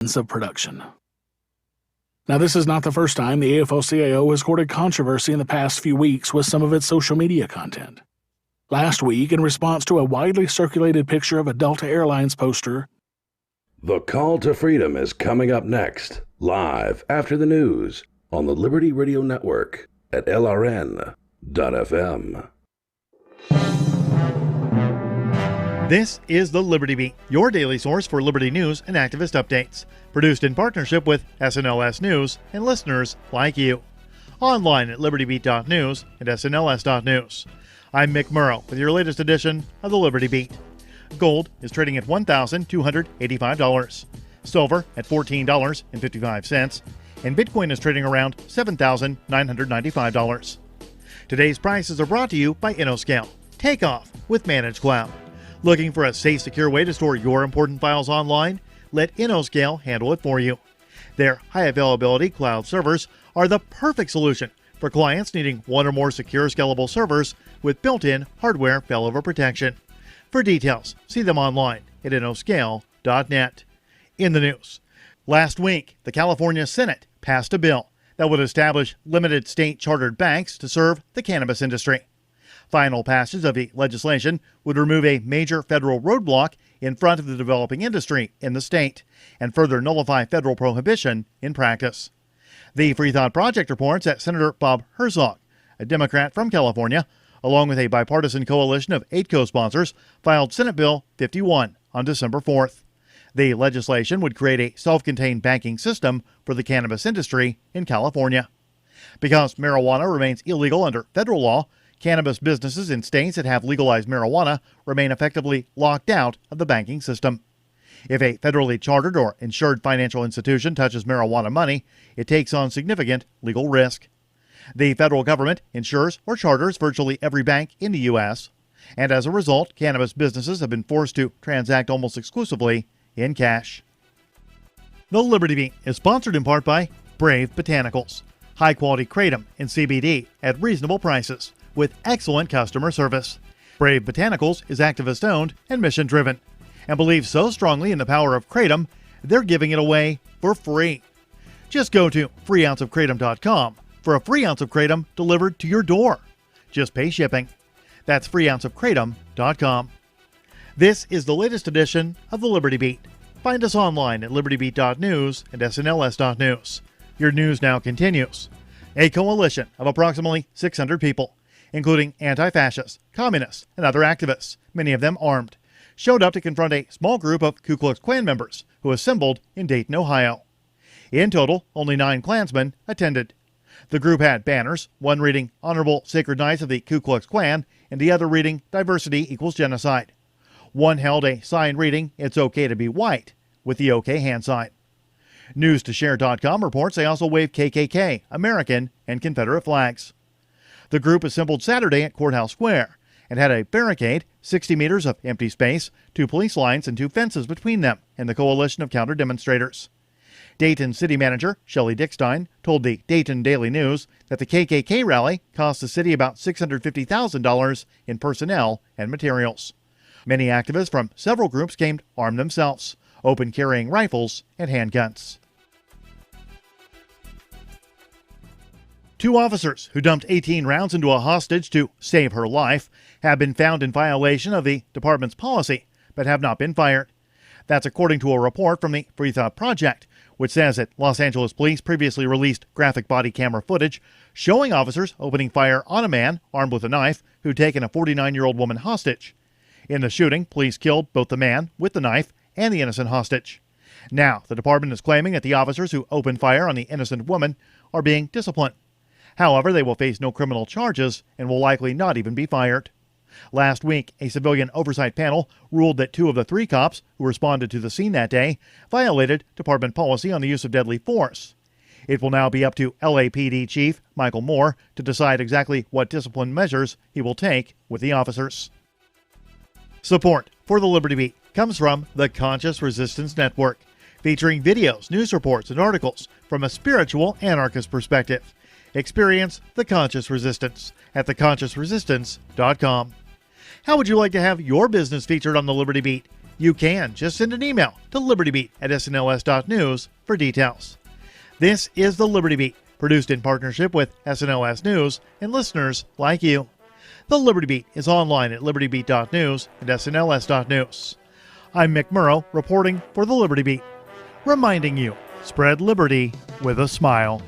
of production. Now, this is not the first time the AFL-CIO has courted controversy in the past few weeks with some of its social media content. Last week, in response to a widely circulated picture of a Delta Airlines poster, "The Call to Freedom" is coming up next, live after the news on the Liberty Radio Network at LRN.FM. This is the Liberty Beat, your daily source for liberty news and activist updates. Produced in partnership with SNLS News and listeners like you. Online at libertybeat.news and snls.news. I'm Mick Murrow with your latest edition of the Liberty Beat. Gold is trading at $1,285. Silver at $14.55. And Bitcoin is trading around $7,995. Today's prices are brought to you by InnoScale. Take off with Managed Cloud. Looking for a safe, secure way to store your important files online? Let InnoScale handle it for you. Their high-availability cloud servers are the perfect solution for clients needing one or more secure, scalable servers with built-in hardware failover protection. For details, see them online at innoscale.net. In the news, last week, the California Senate passed a bill that would establish limited state-chartered banks to serve the cannabis industry. Final passage of the legislation would remove a major federal roadblock in front of the developing industry in the state and further nullify federal prohibition in practice. The Free Thought Project reports that Senator Bob Herzog, a Democrat from California, along with a bipartisan coalition of 8 co-sponsors, filed Senate Bill 51 on December 4th. The legislation would create a self-contained banking system for the cannabis industry in California. Because marijuana remains illegal under federal law, cannabis businesses in states that have legalized marijuana remain effectively locked out of the banking system. If a federally chartered or insured financial institution touches marijuana money, it takes on significant legal risk. The federal government insures or charters virtually every bank in the U.S., and as a result, cannabis businesses have been forced to transact almost exclusively in cash. The Liberty Beat is sponsored in part by Brave Botanicals, high-quality kratom and CBD at reasonable prices, with excellent customer service. Brave Botanicals is activist-owned and mission-driven, and believes so strongly in the power of kratom, they're giving it away for free. Just go to freeounceofkratom.com for a free ounce of kratom delivered to your door. Just pay shipping. That's freeounceofkratom.com. This is the latest edition of the Liberty Beat. Find us online at libertybeat.news and snls.news. Your news now continues. A coalition of approximately 600 people, including anti-fascists, communists, and other activists, many of them armed, showed up to confront a small group of Ku Klux Klan members who assembled in Dayton, Ohio. In total, only 9 Klansmen attended. The group had banners, one reading "Honorable Sacred Knights of the Ku Klux Klan" and the other reading "Diversity equals Genocide." One held a sign reading "It's okay to be white," with the OK hand sign. News2Share.com reports they also waved KKK, American, and Confederate flags. The group assembled Saturday at Courthouse Square and had a barricade, 60 meters of empty space, 2 police lines, and 2 fences between them and the coalition of counter-demonstrators. Dayton City Manager Shelley Dickstein told the Dayton Daily News that the KKK rally cost the city about $650,000 in personnel and materials. Many activists from several groups came to arm themselves, open-carrying rifles and handguns. 2 officers who dumped 18 rounds into a hostage to save her life have been found in violation of the department's policy, but have not been fired. That's according to a report from the Free Thought Project, which says that Los Angeles police previously released graphic body camera footage showing officers opening fire on a man armed with a knife who'd taken a 49-year-old woman hostage. In the shooting, police killed both the man with the knife and the innocent hostage. Now, the department is claiming that the officers who opened fire on the innocent woman are being disciplined. However, they will face no criminal charges and will likely not even be fired. Last week, a civilian oversight panel ruled that 2 of the 3 cops who responded to the scene that day violated department policy on the use of deadly force. It will now be up to LAPD Chief Michael Moore to decide exactly what discipline measures he will take with the officers. Support for the Liberty Beat comes from the Conscious Resistance Network, featuring videos, news reports, and articles from a spiritual anarchist perspective. Experience the Conscious Resistance at theconsciousresistance.com. How would you like to have your business featured on the Liberty Beat? You can just send an email to libertybeat@snls.news for details. This is the Liberty Beat, produced in partnership with SNLS News and listeners like you. The Liberty Beat is online at libertybeat.news and snls.news. I'm Mick Murrow reporting for the Liberty Beat, reminding you, spread liberty with a smile.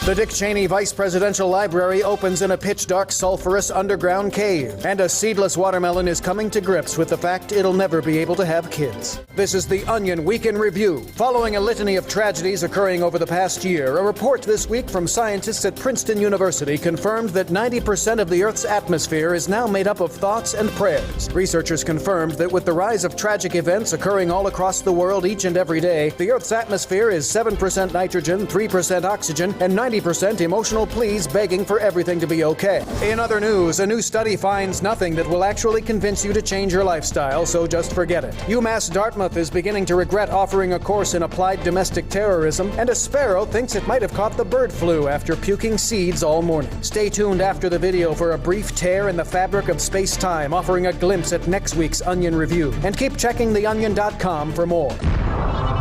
The Dick Cheney Vice Presidential Library opens in a pitch-dark, sulfurous underground cave, and a seedless watermelon is coming to grips with the fact it'll never be able to have kids. This is the Onion Week in Review. Following a litany of tragedies occurring over the past year, a report this week from scientists at Princeton University confirmed that 90% of the Earth's atmosphere is now made up of thoughts and prayers. Researchers confirmed that with the rise of tragic events occurring all across the world each and every day, the Earth's atmosphere is 7% nitrogen, 3% oxygen, and 90% emotional pleas begging for everything to be okay. In other news, a new study finds nothing that will actually convince you to change your lifestyle, so just forget it. UMass Dartmouth is beginning to regret offering a course in applied domestic terrorism, and a sparrow thinks it might have caught the bird flu after puking seeds all morning. Stay tuned after the video for a brief tear in the fabric of space-time, offering a glimpse at next week's Onion Review. And keep checking theonion.com for more.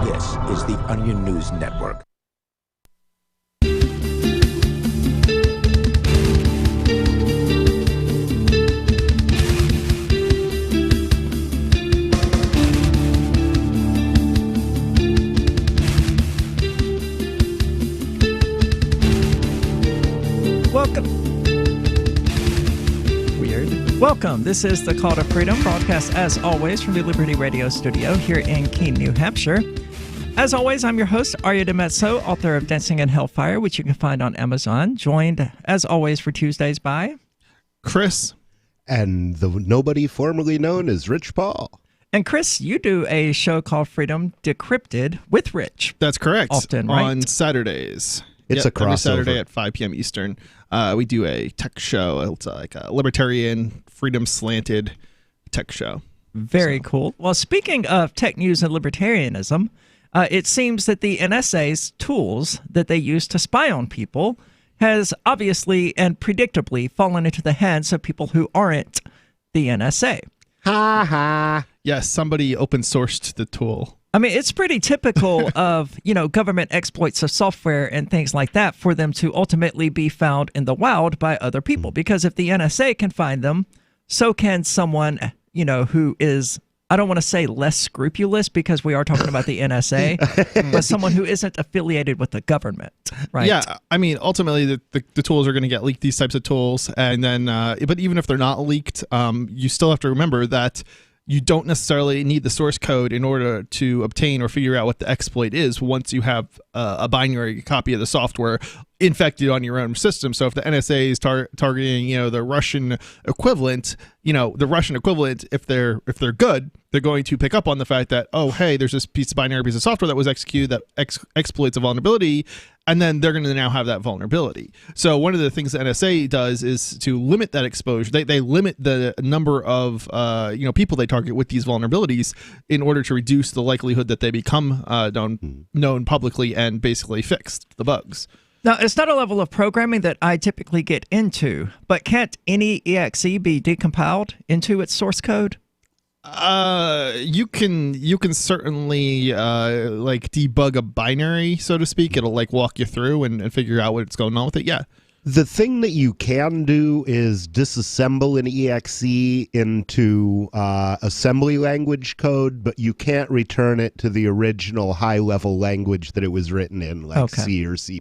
This is the Onion News Network. Welcome. This is the Call to Freedom, broadcast as always from the Liberty Radio studio here in Keene, New Hampshire. As always, I'm your host, Arya DeMezzo, author of Dancing in Hellfire, which you can find on Amazon, joined as always for Tuesdays by Chris. And the nobody formerly known as Rich Paul. And Chris, you do a show called Freedom Decrypted with Rich. That's correct. Often, right? On Saturdays. It's a crossover. Every Saturday at 5 p.m. Eastern. We do a tech show. It's like a libertarian, freedom-slanted tech show. Very cool. Well, speaking of tech news and libertarianism, it seems that the NSA's tools that they use to spy on people has obviously and predictably fallen into the hands of people who aren't the NSA. Ha ha. Yes, somebody open-sourced the tool. I mean, it's pretty typical of, government exploits of software and things like that for them to ultimately be found in the wild by other people. Because if the NSA can find them, so can someone, who is, I don't want to say less scrupulous because we are talking about the NSA, but someone who isn't affiliated with the government, right? Yeah, I mean, ultimately, the tools are going to get leaked, these types of tools. And then, but even if they're not leaked, you still have to remember that you don't necessarily need the source code in order to obtain or figure out what the exploit is once you have a binary copy of the software infected on your own system. So if the NSA is targeting, the Russian equivalent, if they're good, they're going to pick up on the fact that, oh, hey, there's this binary piece of software that was executed that exploits a vulnerability, and then they're going to now have that vulnerability. So one of the things the NSA does is to limit that exposure. They limit the number of people they target with these vulnerabilities in order to reduce the likelihood that they become known publicly and basically fix the bugs. Now, it's not a level of programming that I typically get into, but can't any exe be decompiled into its source code? You can certainly debug a binary, so to speak. It'll walk you through and figure out what's going on with it. Yeah. The thing that you can do is disassemble an EXE into assembly language code, but you can't return it to the original high-level language that it was written in, like C or C++.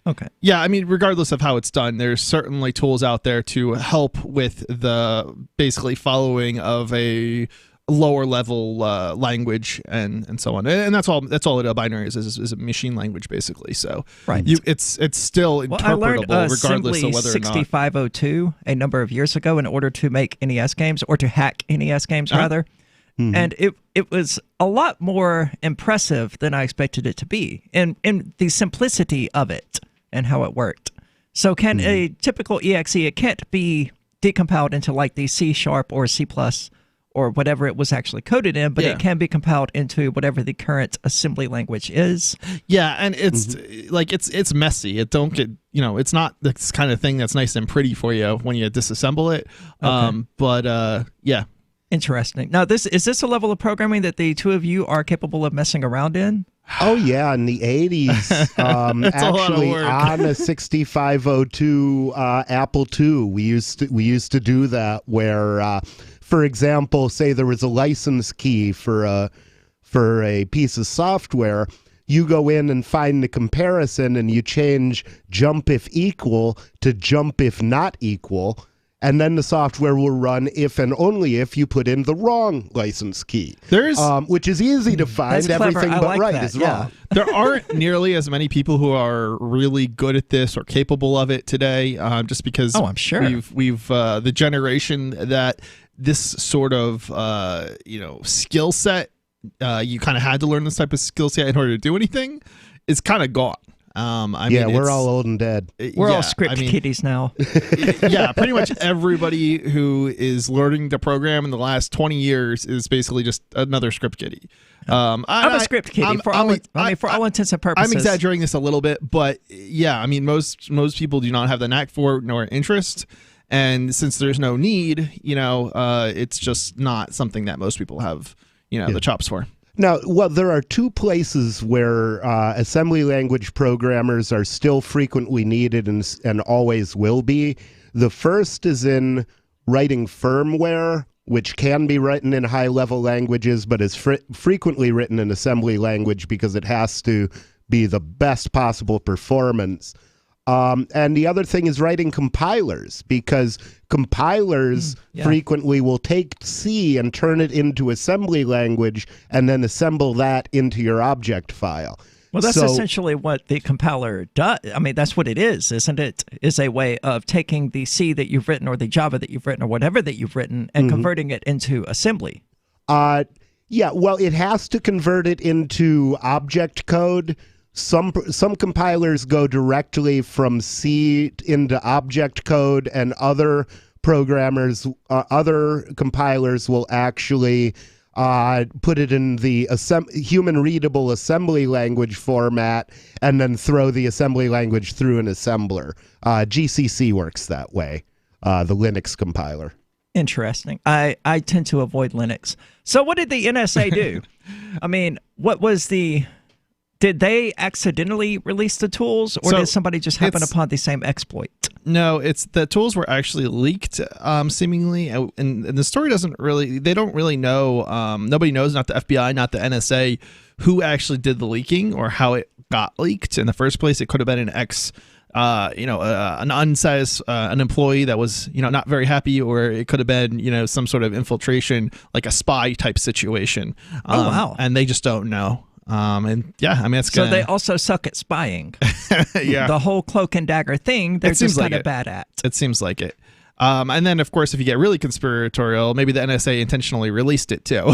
Okay. Yeah, I mean, regardless of how it's done, there's certainly tools out there to help with the basically following of a lower level language and so on, and that's all a binary is a machine language basically. So right, it's still interpretable regardless of whether or not 6502 a number of years ago in order to make NES games or to hack NES games rather. Mm-hmm. And it was a lot more impressive than I expected it to be in the simplicity of it and how it worked. So can a typical EXE, it can't be decompiled into like the C# or C++ or whatever it was actually coded in, but it can be compiled into whatever the current assembly language is. Yeah, and it's like it's messy. It don't get it's not this kind of thing that's nice and pretty for you when you disassemble it. Okay. Yeah. Interesting. Now, is this a level of programming that the two of you are capable of messing around in? Oh yeah, in the 80s, actually on a 6502 Apple II, we used to do that where, for example, say there was a license key for a piece of software. You go in and find the comparison, and you change jump if equal to jump if not equal. And then the software will run if and only if you put in the wrong license key. There's which is easy to find. Everything but like right that. is wrong. There aren't nearly as many people who are really good at this or capable of it today. Just because I'm sure we've the generation that this sort of skill set, you kind of had to learn this type of skill set in order to do anything, is kind of gone. We're all old and dead. We're all script kiddies now. Yeah, pretty much everybody who is learning to program in the last 20 years is basically just another script kiddie. I'm a script kiddie for all intents and purposes. I'm exaggerating this a little bit, but yeah, I mean, most people do not have the knack for it nor interest. And since there's no need, it's just not something that most people have, the chops for. Now, there are two places where assembly language programmers are still frequently needed and always will be. The first is in writing firmware, which can be written in high-level languages, but is frequently written in assembly language because it has to be the best possible performance. And the other thing is writing compilers, because compilers frequently will take C and turn it into assembly language and then assemble that into your object file. Well, that's essentially what the compiler does. I mean, that's what it is, isn't it? Is a way of taking the C that you've written or the Java that you've written or whatever that you've written and converting it into assembly. Yeah, well, it has to convert it into object code. Some compilers go directly from C into object code, and other compilers will actually put it in the human-readable assembly language format and then throw the assembly language through an assembler. GCC works that way, the Linux compiler. Interesting. I tend to avoid Linux. So what did the NSA do? I mean, did they accidentally release the tools, or did somebody just happen upon the same exploit? No, the tools were actually leaked, seemingly, and the story they don't really know, nobody knows, not the FBI, not the NSA, who actually did the leaking or how it got leaked in the first place. It could have been an employee that was, not very happy, or it could have been, some sort of infiltration, like a spy type situation. Wow. And they just don't know. It's so they also suck at spying. Yeah, the whole cloak and dagger thing, they're just kind of bad at. It seems like it. And then, of course, if you get really conspiratorial, maybe the NSA intentionally released it too.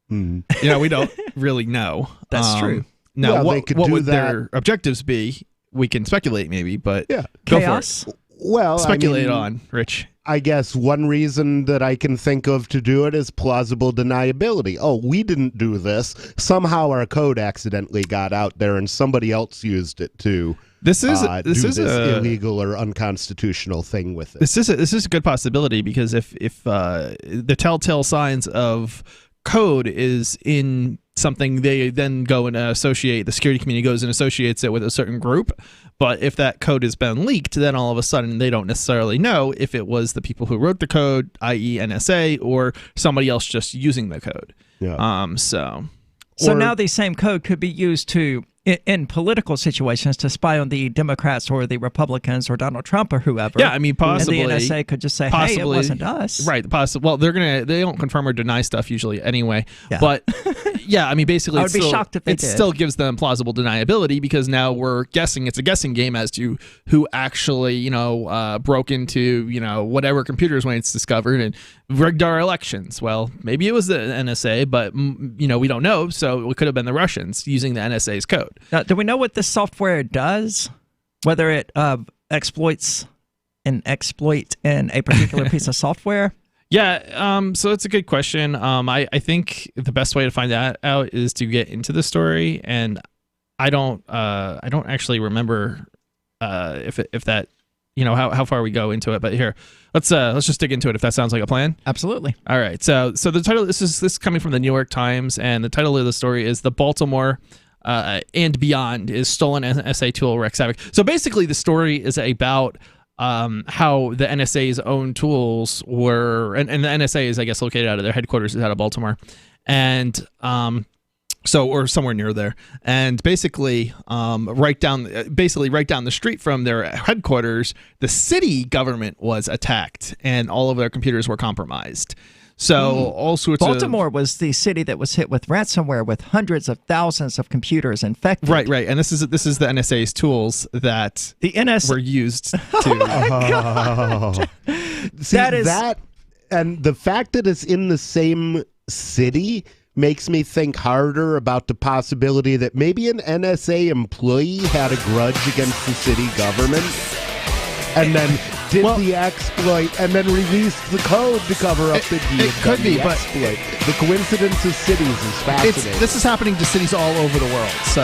We don't really know. That's true. Now, what would their objectives be? We can speculate, maybe, but go chaos. For it. Well, speculate on, Rich. I guess one reason that I can think of to do it is plausible deniability. Oh, we didn't do this. Somehow our code accidentally got out there and somebody else used it to do this illegal or unconstitutional thing with it. This is a good possibility, because if the telltale signs of code is in something, they then go and the security community goes and associates it with a certain group. But if that code has been leaked, then all of a sudden they don't necessarily know if it was the people who wrote the code, i.e. NSA, or somebody else just using the code. Yeah. So now the same code could be used in political situations to spy on the Democrats or the Republicans or Donald Trump or whoever. Yeah, I mean, possibly. And the NSA could just say, hey, it wasn't us. Right. Well, they don't confirm or deny stuff usually anyway. Yeah. But yeah, I mean, basically, I would be shocked if they did. It still gives them plausible deniability, because now we're guessing. It's a guessing game as to who actually, broke into, whatever computers when it's discovered and rigged our elections. Well, maybe it was the NSA, but, we don't know. So it could have been the Russians using the NSA's code. Do we know what this software does? Whether it exploits an exploit in a particular piece of software? Yeah, so it's a good question. I think the best way to find that out is to get into the story, and I don't actually remember if that, how far we go into it. But here, let's just dig into it if that sounds like a plan. Absolutely. All right. So the title, this is coming from the New York Times, and the title of the story is "The Baltimore and Beyond is Stolen NSA Tool Wreaks Havoc." So basically, the story is about how the NSA's own tools were, and the NSA is, I guess, located out of their headquarters is out of Baltimore, and or somewhere near there, and basically right down the street from their headquarters, the city government was attacked, and all of their computers were compromised. So all sorts of... Baltimore was the city that was hit with ransomware, with hundreds of thousands of computers infected. Right, and this is the NSA's tools that were used to... Oh my God! See, that, and the fact that it's in the same city makes me think harder about the possibility that maybe an NSA employee had a grudge against the city government and then did the exploit and then released the code to cover up the deed. It could be, but exploit. The coincidence of cities is fascinating. This is happening to cities all over the world, so...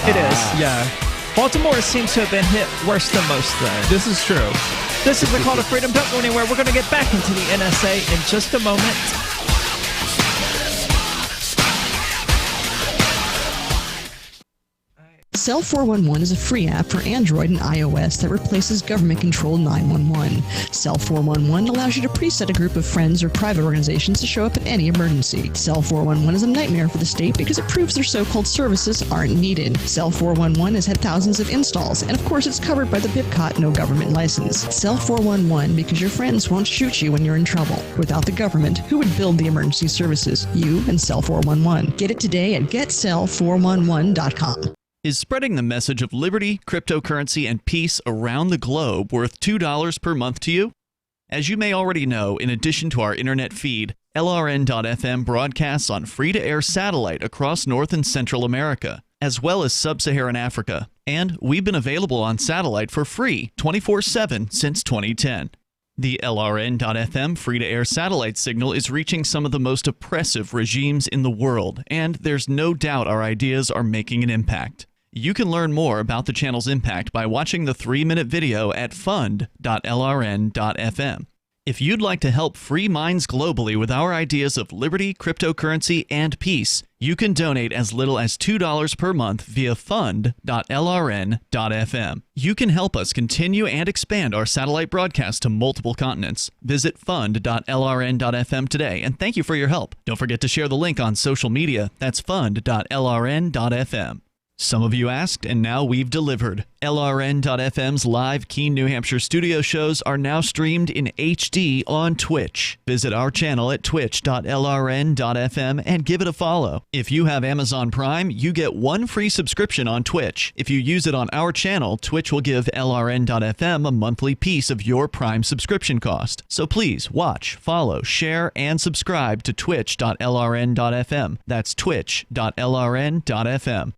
It is. Yeah. Baltimore seems to have been hit worse than most, though. This is true. This is the Call to Freedom. Don't go anywhere. We're going to get back into the NSA in just a moment. Cell 411 is a free app for Android and iOS that replaces government-controlled 911. Cell 411 allows you to preset a group of friends or private organizations to show up at any emergency. Cell 411 is a nightmare for the state because it proves their so-called services aren't needed. Cell 411 has had thousands of installs, and of course it's covered by the BIPCOT no government license. Cell 411 because your friends won't shoot you when you're in trouble. Without the government, who would build the emergency services? You and Cell 411. Get it today at getcell411.com. Is spreading the message of liberty, cryptocurrency, and peace around the globe worth $2 per month to you? As you may already know, in addition to our internet feed, LRN.FM broadcasts on free-to-air satellite across North and Central America, as well as Sub-Saharan Africa. And we've been available on satellite for free 24/7 since 2010. The LRN.FM free-to-air satellite signal is reaching some of the most oppressive regimes in the world, and there's no doubt our ideas are making an impact. You can learn more about the channel's impact by watching the 3-minute video at fund.lrn.fm. If you'd like to help free minds globally with our ideas of liberty, cryptocurrency, and peace, you can donate as little as $2 per month via fund.lrn.fm. You can help us continue and expand our satellite broadcast to multiple continents. Visit fund.lrn.fm today, and thank you for your help. Don't forget to share the link on social media. That's fund.lrn.fm. Some of you asked, and now we've delivered. LRN.FM's live Keene, New Hampshire studio shows are now streamed in HD on Twitch. Visit our channel at twitch.lrn.fm and give it a follow. If you have Amazon Prime, you get 1 free subscription on Twitch. If you use it on our channel, Twitch will give LRN.FM a monthly piece of your Prime subscription cost. So please watch, follow, share, and subscribe to twitch.lrn.fm. That's twitch.lrn.fm.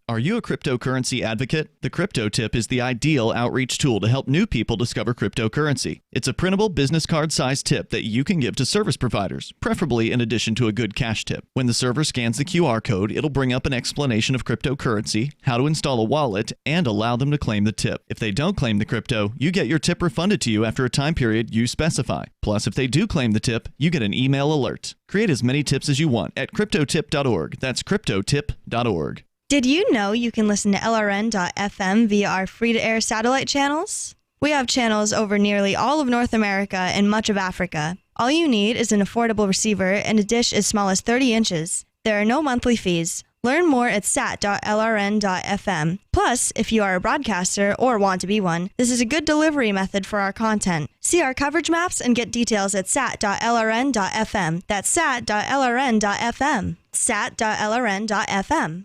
Are you a cryptocurrency advocate? The Crypto Tip is the ideal outreach tool to help new people discover cryptocurrency. It's a printable business card-sized tip that you can give to service providers, preferably in addition to a good cash tip. When the server scans the QR code, it'll bring up an explanation of cryptocurrency, how to install a wallet, and allow them to claim the tip. If they don't claim the crypto, you get your tip refunded to you after a time period you specify. Plus, if they do claim the tip, you get an email alert. Create as many tips as you want at cryptotip.org. That's cryptotip.org. Did you know you can listen to LRN.FM via our free-to-air satellite channels? We have channels over nearly all of North America and much of Africa. All you need is an affordable receiver and a dish as small as 30 inches. There are no monthly fees. Learn more at sat.lrn.fm. Plus, if you are a broadcaster or want to be one, this is a good delivery method for our content. See our coverage maps and get details at sat.lrn.fm. That's sat.lrn.fm. sat.lrn.fm.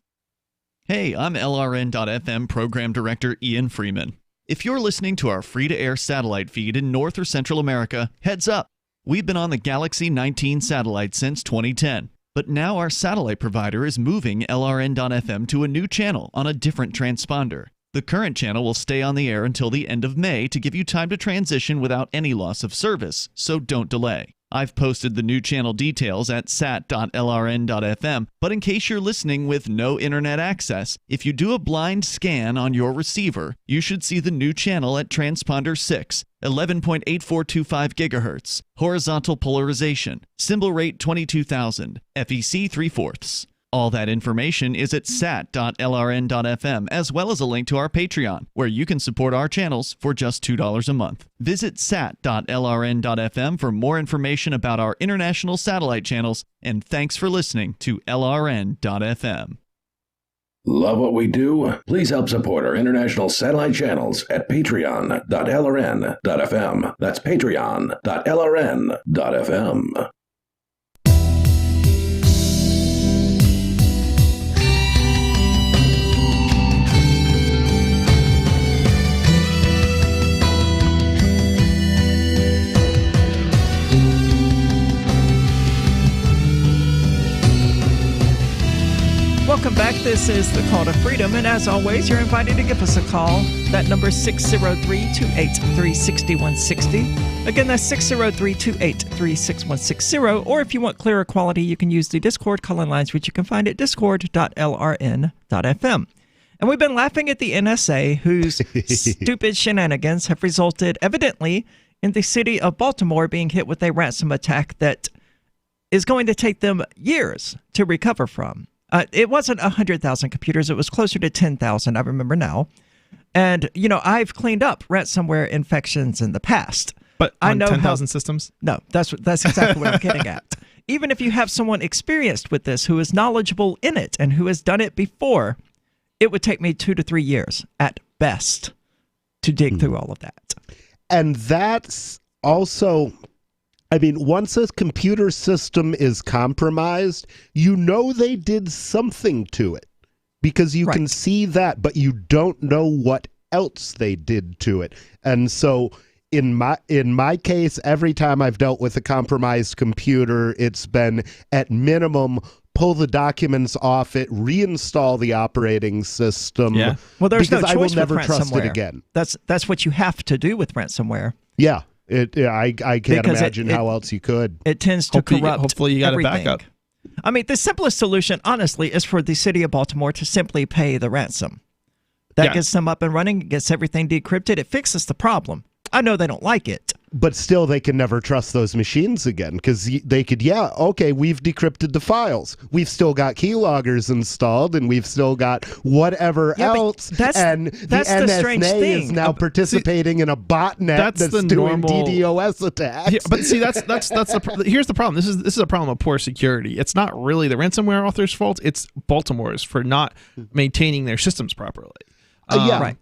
Hey, I'm LRN.FM Program Director Ian Freeman. If you're listening to our free-to-air satellite feed in North or Central America, heads up! We've been on the Galaxy 19 satellite since 2010, but now our satellite provider is moving LRN.FM to a new channel on a different transponder. The current channel will stay on the air until the end of May to give you time to transition without any loss of service, so don't delay. I've posted the new channel details at sat.lrn.fm, but in case you're listening with no internet access, if you do a blind scan on your receiver, you should see the new channel at transponder 6, 11.8425 gigahertz, horizontal polarization, symbol rate 22,000, FEC 3/4. All that information is at sat.lrn.fm, as well as a link to our Patreon, where you can support our channels for just $2 a month. Visit sat.lrn.fm for more information about our international satellite channels, and thanks for listening to LRN.FM. Love what we do? Please help support our international satellite channels at patreon.lrn.fm. That's patreon.lrn.fm. Welcome back. This is the Call to Freedom, and as always, you're invited to give us a call. That number is 603-283-6160. Again, that's 603-283-6160. Or if you want clearer quality, you can use the Discord call-in lines, which you can find at discord.lrn.fm. And we've been laughing at the NSA, whose stupid shenanigans have resulted, evidently, in the city of Baltimore being hit with a ransom attack that is going to take them years to recover from. It wasn't 100,000 computers. It was closer to 10,000, I remember now. And, you know, I've cleaned up ransomware infections in the past. But I on know 10,000 systems? No, that's exactly what I'm getting at. Even if you have someone experienced with this who is knowledgeable in it and who has done it before, it would take me 2 to 3 years at best to dig through all of that. And that's also... I mean, once a computer system is compromised, you know they did something to it because you can see that, but you don't know what else they did to it. And so in my case, every time I've dealt with a compromised computer, it's been at minimum pull the documents off it, reinstall the operating system. Yeah. Well, there's no choice I will never with trust ransomware. it again. That's what you have to do with ransomware. Yeah. I can't Because imagine how else you could. It tends to corrupt hopefully you got everything. a backup. I mean, the simplest solution, honestly, is for the city of Baltimore to simply pay the ransom. That gets them up and running, gets everything decrypted. It fixes the problem. I know they don't like it. But still, they can never trust those machines again because they could, okay, we've decrypted the files. We've still got keyloggers installed and we've still got whatever else. And the NSA is now participating in a botnet that's doing normal DDoS attacks. Yeah, but see, that's here's the problem. This is a problem of poor security. It's not really the ransomware author's fault. It's Baltimore's for not maintaining their systems properly. Right.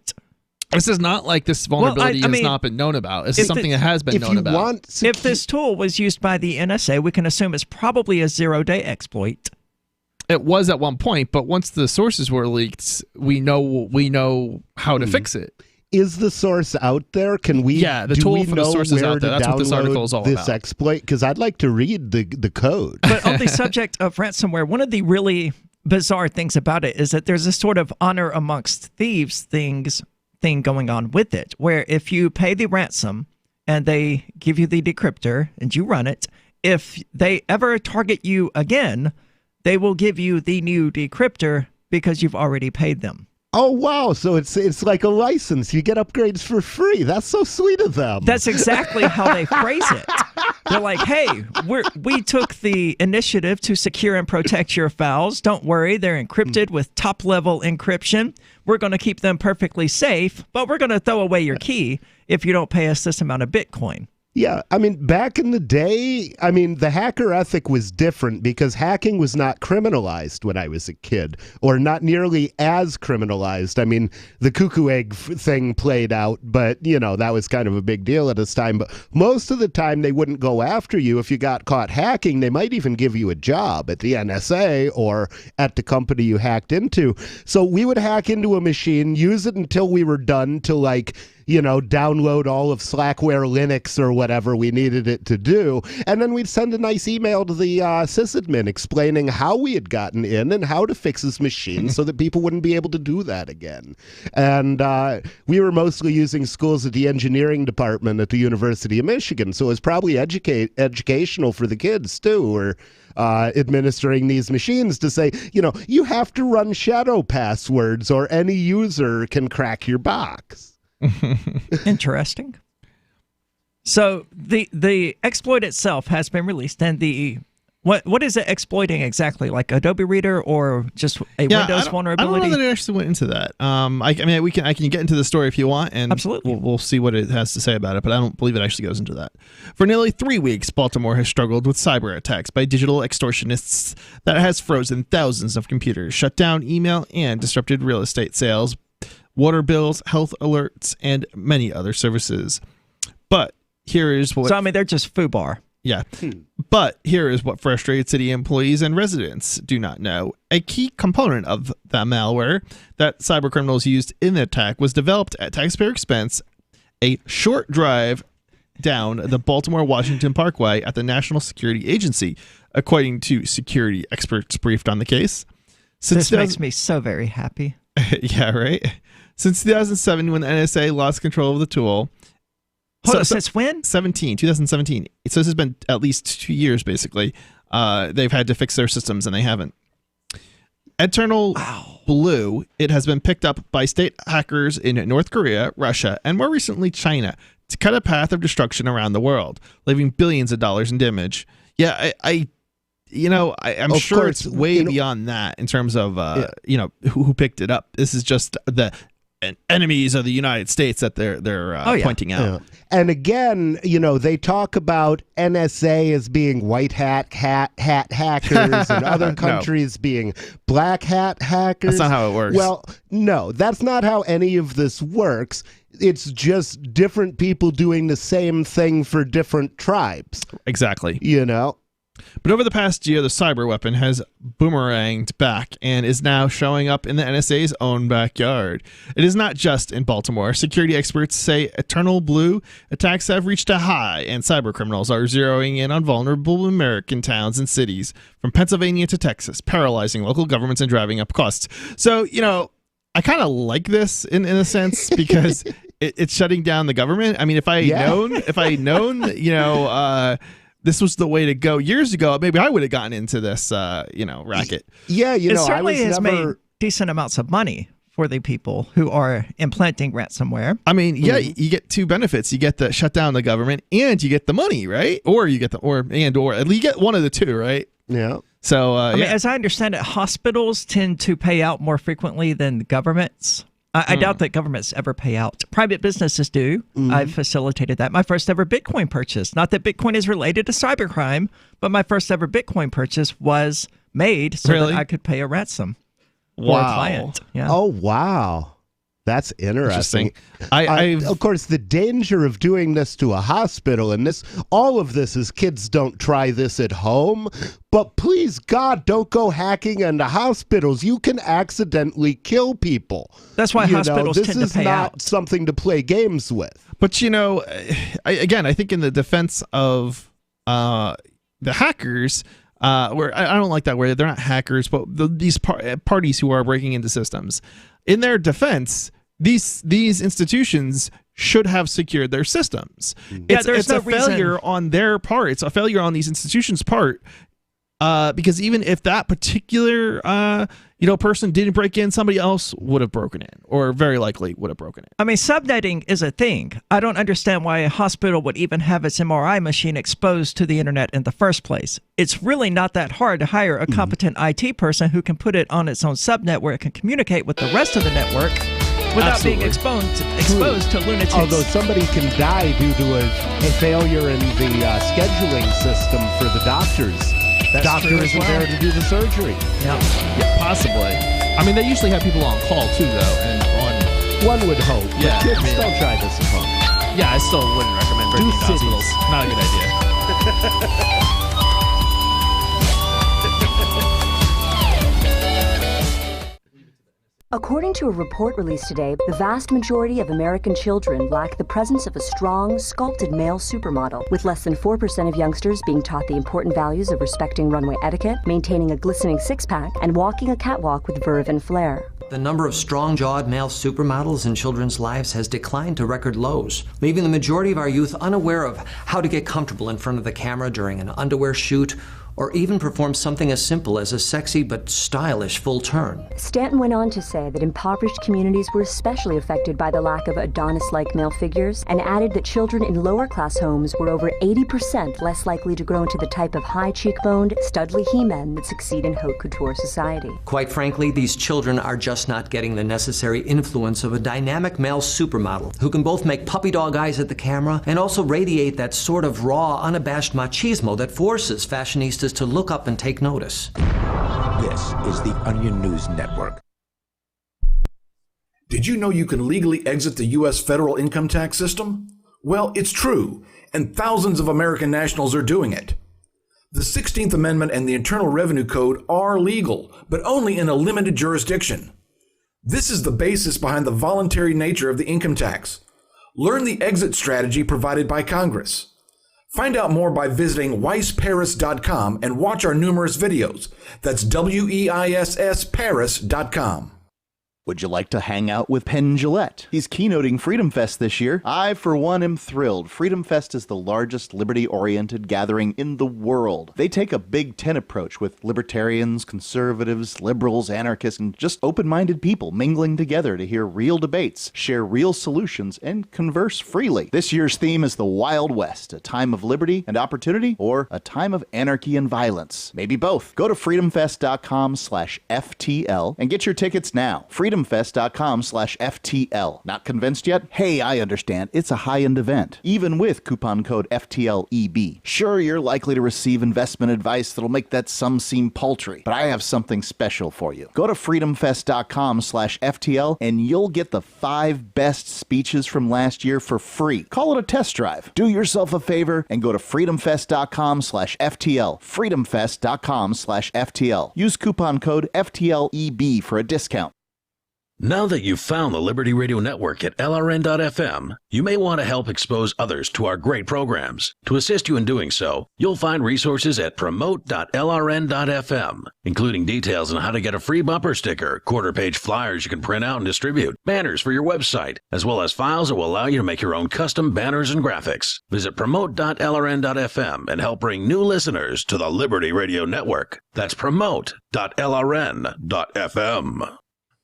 This is not like this vulnerability has not been known about. It's something that has been known about. If this tool was used by the NSA, we can assume it's probably a zero-day exploit. It was at one point, but once the sources were leaked, we know how to fix it. Is the source out there? Can we? Yeah, the tool for the source is out there. That's what this article is all about. This exploit, because I'd like to read the code. But on the subject of ransomware, one of the really bizarre things about it is that there's a sort of honor amongst thieves thing going on with it, where if you pay the ransom and they give you the decryptor and you run it, if they ever target you again, they will give you the new decryptor because you've already paid them. Oh, wow. So it's like a license. You get upgrades for free. That's so sweet of them. That's exactly how they phrase it. They're like, hey, we took the initiative to secure and protect your files. Don't worry. They're encrypted with top-level encryption. We're going to keep them perfectly safe, but we're going to throw away your key if you don't pay us this amount of Bitcoin. Yeah, I mean, back in the day, I mean, the hacker ethic was different because hacking was not criminalized when I was a kid, or not nearly as criminalized. I mean, the cuckoo egg thing played out, but, that was kind of a big deal at this time. But most of the time, they wouldn't go after you if you got caught hacking. They might even give you a job at the NSA or at the company you hacked into. So we would hack into a machine, use it until we were done to, download all of Slackware Linux or whatever we needed it to do. And then we'd send a nice email to the sysadmin explaining how we had gotten in and how to fix his machine so that people wouldn't be able to do that again. And we were mostly using schools at the engineering department at the University of Michigan, so it was probably educational for the kids too, who were administering these machines to say, you have to run shadow passwords or any user can crack your box. Interesting. So the exploit itself has been released, and what is it exploiting exactly? Like Adobe Reader or just a Windows vulnerability? I don't know that it actually went into that. I can get into the story if you want, and absolutely, we'll see what it has to say about it. But I don't believe it actually goes into that. For nearly 3 weeks, Baltimore has struggled with cyber attacks by digital extortionists that has frozen thousands of computers, shut down email, and disrupted real estate sales, water bills, health alerts, and many other services. But here is what... So, they're just FUBAR. Yeah. But here is what frustrated city employees and residents do not know. A key component of the malware that cybercriminals used in the attack was developed at taxpayer expense, a short drive down the Baltimore-Washington Parkway at the National Security Agency, according to security experts briefed on the case. This makes me so very happy. Yeah, right? Since 2007, when the NSA lost control of the tool... Since when? 2017. So this has been at least 2 years, basically. They've had to fix their systems, and they haven't. Eternal Blue, it has been picked up by state hackers in North Korea, Russia, and more recently China to cut a path of destruction around the world, leaving billions of dollars in damage. Yeah, I'm sure it's way beyond that in terms of, who picked it up. This is just the enemies of the United States that they're pointing out. Yeah. And again, they talk about NSA as being white hat hackers and other countries being black hat hackers. That's not how it works. Well, no, that's not how any of this works. It's just different people doing the same thing for different tribes. Exactly. But over the past year, the cyber weapon has boomeranged back and is now showing up in the NSA's own backyard. It is not just in Baltimore. Security experts say Eternal Blue attacks have reached a high, and cyber criminals are zeroing in on vulnerable American towns and cities, from Pennsylvania to Texas, paralyzing local governments and driving up costs. So, I kind of like this in a sense because it's shutting down the government. If I had known, this was the way to go years ago, maybe I would have gotten into this, racket. Yeah, it certainly has made decent amounts of money for the people who are implanting ransomware. You get two benefits. You get to shut down the government, and you get the money, right? Or you get or you get one of the two, right? Yeah. So, as I understand it, hospitals tend to pay out more frequently than governments. I doubt that governments ever pay out. Private businesses do. I've facilitated that. My first ever Bitcoin purchase, not that Bitcoin is related to cybercrime, but my first ever Bitcoin purchase was made so that I could pay a ransom for a client. Yeah. Oh, wow. That's interesting. Of course, the danger of doing this to a hospital, and all of this is kids don't try this at home, but please, God, don't go hacking into hospitals. You can accidentally kill people. That's why hospitals tend to pay out. This is not something to play games with. But, I think in the defense of the hackers, where I don't like that word, they're not hackers, but these parties who are breaking into systems, in their defense, these institutions should have secured their systems. It's a failure on their part. It's a failure on these institutions' part. Because even if that particular person didn't break in, somebody else would have broken in, or very likely would have broken in. Subnetting is a thing. I don't understand why a hospital would even have its MRI machine exposed to the internet in the first place. It's really not that hard to hire a competent IT person who can put it on its own subnet where it can communicate with the rest of the network without being exposed to lunatics. Although somebody can die due to a failure in the scheduling system for the doctors. Doctor isn't there to do the surgery. Yeah, possibly. They usually have people on call too, though. And one would hope. Yeah, but kids, don't try this at home. Yeah, I still wouldn't recommend breaking into hospitals. Not a good idea. According to a report released today, the vast majority of American children lack the presence of a strong, sculpted male supermodel, with less than 4% of youngsters being taught the important values of respecting runway etiquette, maintaining a glistening six-pack, and walking a catwalk with verve and flair. The number of strong-jawed male supermodels in children's lives has declined to record lows, leaving the majority of our youth unaware of how to get comfortable in front of the camera during an underwear shoot, or even perform something as simple as a sexy but stylish full turn. Stanton went on to say that impoverished communities were especially affected by the lack of Adonis-like male figures, and added that children in lower-class homes were over 80% less likely to grow into the type of high-cheekboned, studly he-men that succeed in haute couture society. Quite frankly, these children are just not getting the necessary influence of a dynamic male supermodel who can both make puppy dog eyes at the camera and also radiate that sort of raw, unabashed machismo that forces fashionistas to look up and take notice. This is the Onion News Network. Did you know you can legally exit the U.S. federal income tax system? Well, it's true, and thousands of American nationals are doing it. The 16th Amendment and the Internal Revenue Code are legal, but only in a limited jurisdiction. This is the basis behind the voluntary nature of the income tax. Learn the exit strategy provided by Congress. Find out more by visiting weissparis.com and watch our numerous videos. That's WEISSparis.com. Would you like to hang out with Penn Jillette? He's keynoting Freedom Fest this year. I, for one, am thrilled. Freedom Fest is the largest liberty-oriented gathering in the world. They take a Big Ten approach with libertarians, conservatives, liberals, anarchists, and just open-minded people mingling together to hear real debates, share real solutions, and converse freely. This year's theme is the Wild West, a time of liberty and opportunity, or a time of anarchy and violence. Maybe both. Go to freedomfest.com/FTL and get your tickets now. freedomfest.com/FTL. Not convinced yet? Hey, I understand. It's a high-end event, even with coupon code FTLEB. Sure, you're likely to receive investment advice that'll make that sum seem paltry, but I have something special for you. Go to freedomfest.com/FTL and you'll get the 5 best speeches from last year for free. Call it a test drive. Do yourself a favor and go to freedomfest.com/FTL. freedomfest.com/FTL. Use coupon code FTLEB for a discount. Now that you've found the Liberty Radio Network at LRN.FM, you may want to help expose others to our great programs. To assist you in doing so, you'll find resources at promote.lrn.fm, including details on how to get a free bumper sticker, quarter-page flyers you can print out and distribute, banners for your website, as well as files that will allow you to make your own custom banners and graphics. Visit promote.lrn.fm and help bring new listeners to the Liberty Radio Network. That's promote.lrn.fm.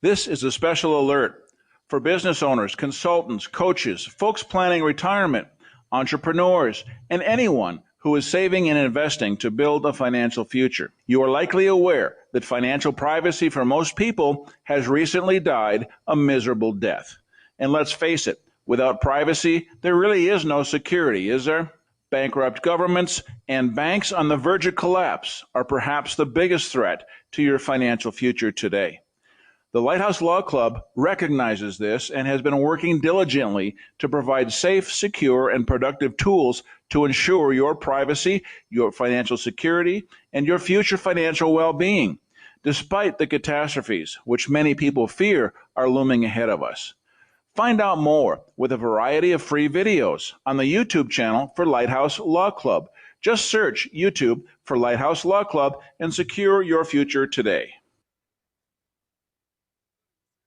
This is a special alert for business owners, consultants, coaches, folks planning retirement, entrepreneurs, and anyone who is saving and investing to build a financial future. You are likely aware that financial privacy for most people has recently died a miserable death. And let's face it, without privacy, there really is no security, is there? Bankrupt governments and banks on the verge of collapse are perhaps the biggest threat to your financial future today. The Lighthouse Law Club recognizes this and has been working diligently to provide safe, secure, and productive tools to ensure your privacy, your financial security, and your future financial well-being, despite the catastrophes which many people fear are looming ahead of us. Find out more with a variety of free videos on the YouTube channel for Lighthouse Law Club. Just search YouTube for Lighthouse Law Club and secure your future today.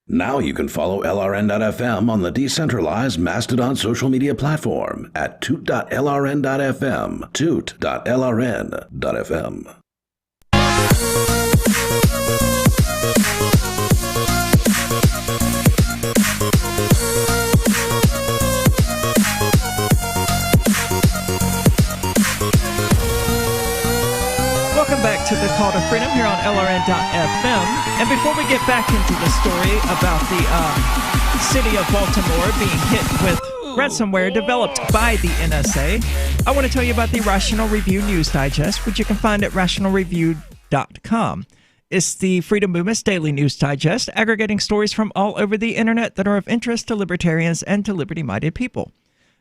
Now you can follow LRN.FM on the decentralized Mastodon social media platform at toot.lrn.fm, toot.lrn.fm. Welcome back to the Call to Freedom here on LRN.FM. And before we get back into the story about the city of Baltimore being hit with ransomware developed by the NSA, I want to tell you about the Rational Review News Digest, which you can find at rationalreview.com. It's the Freedom Movement's daily news digest, aggregating stories from all over the internet that are of interest to libertarians and to liberty-minded people.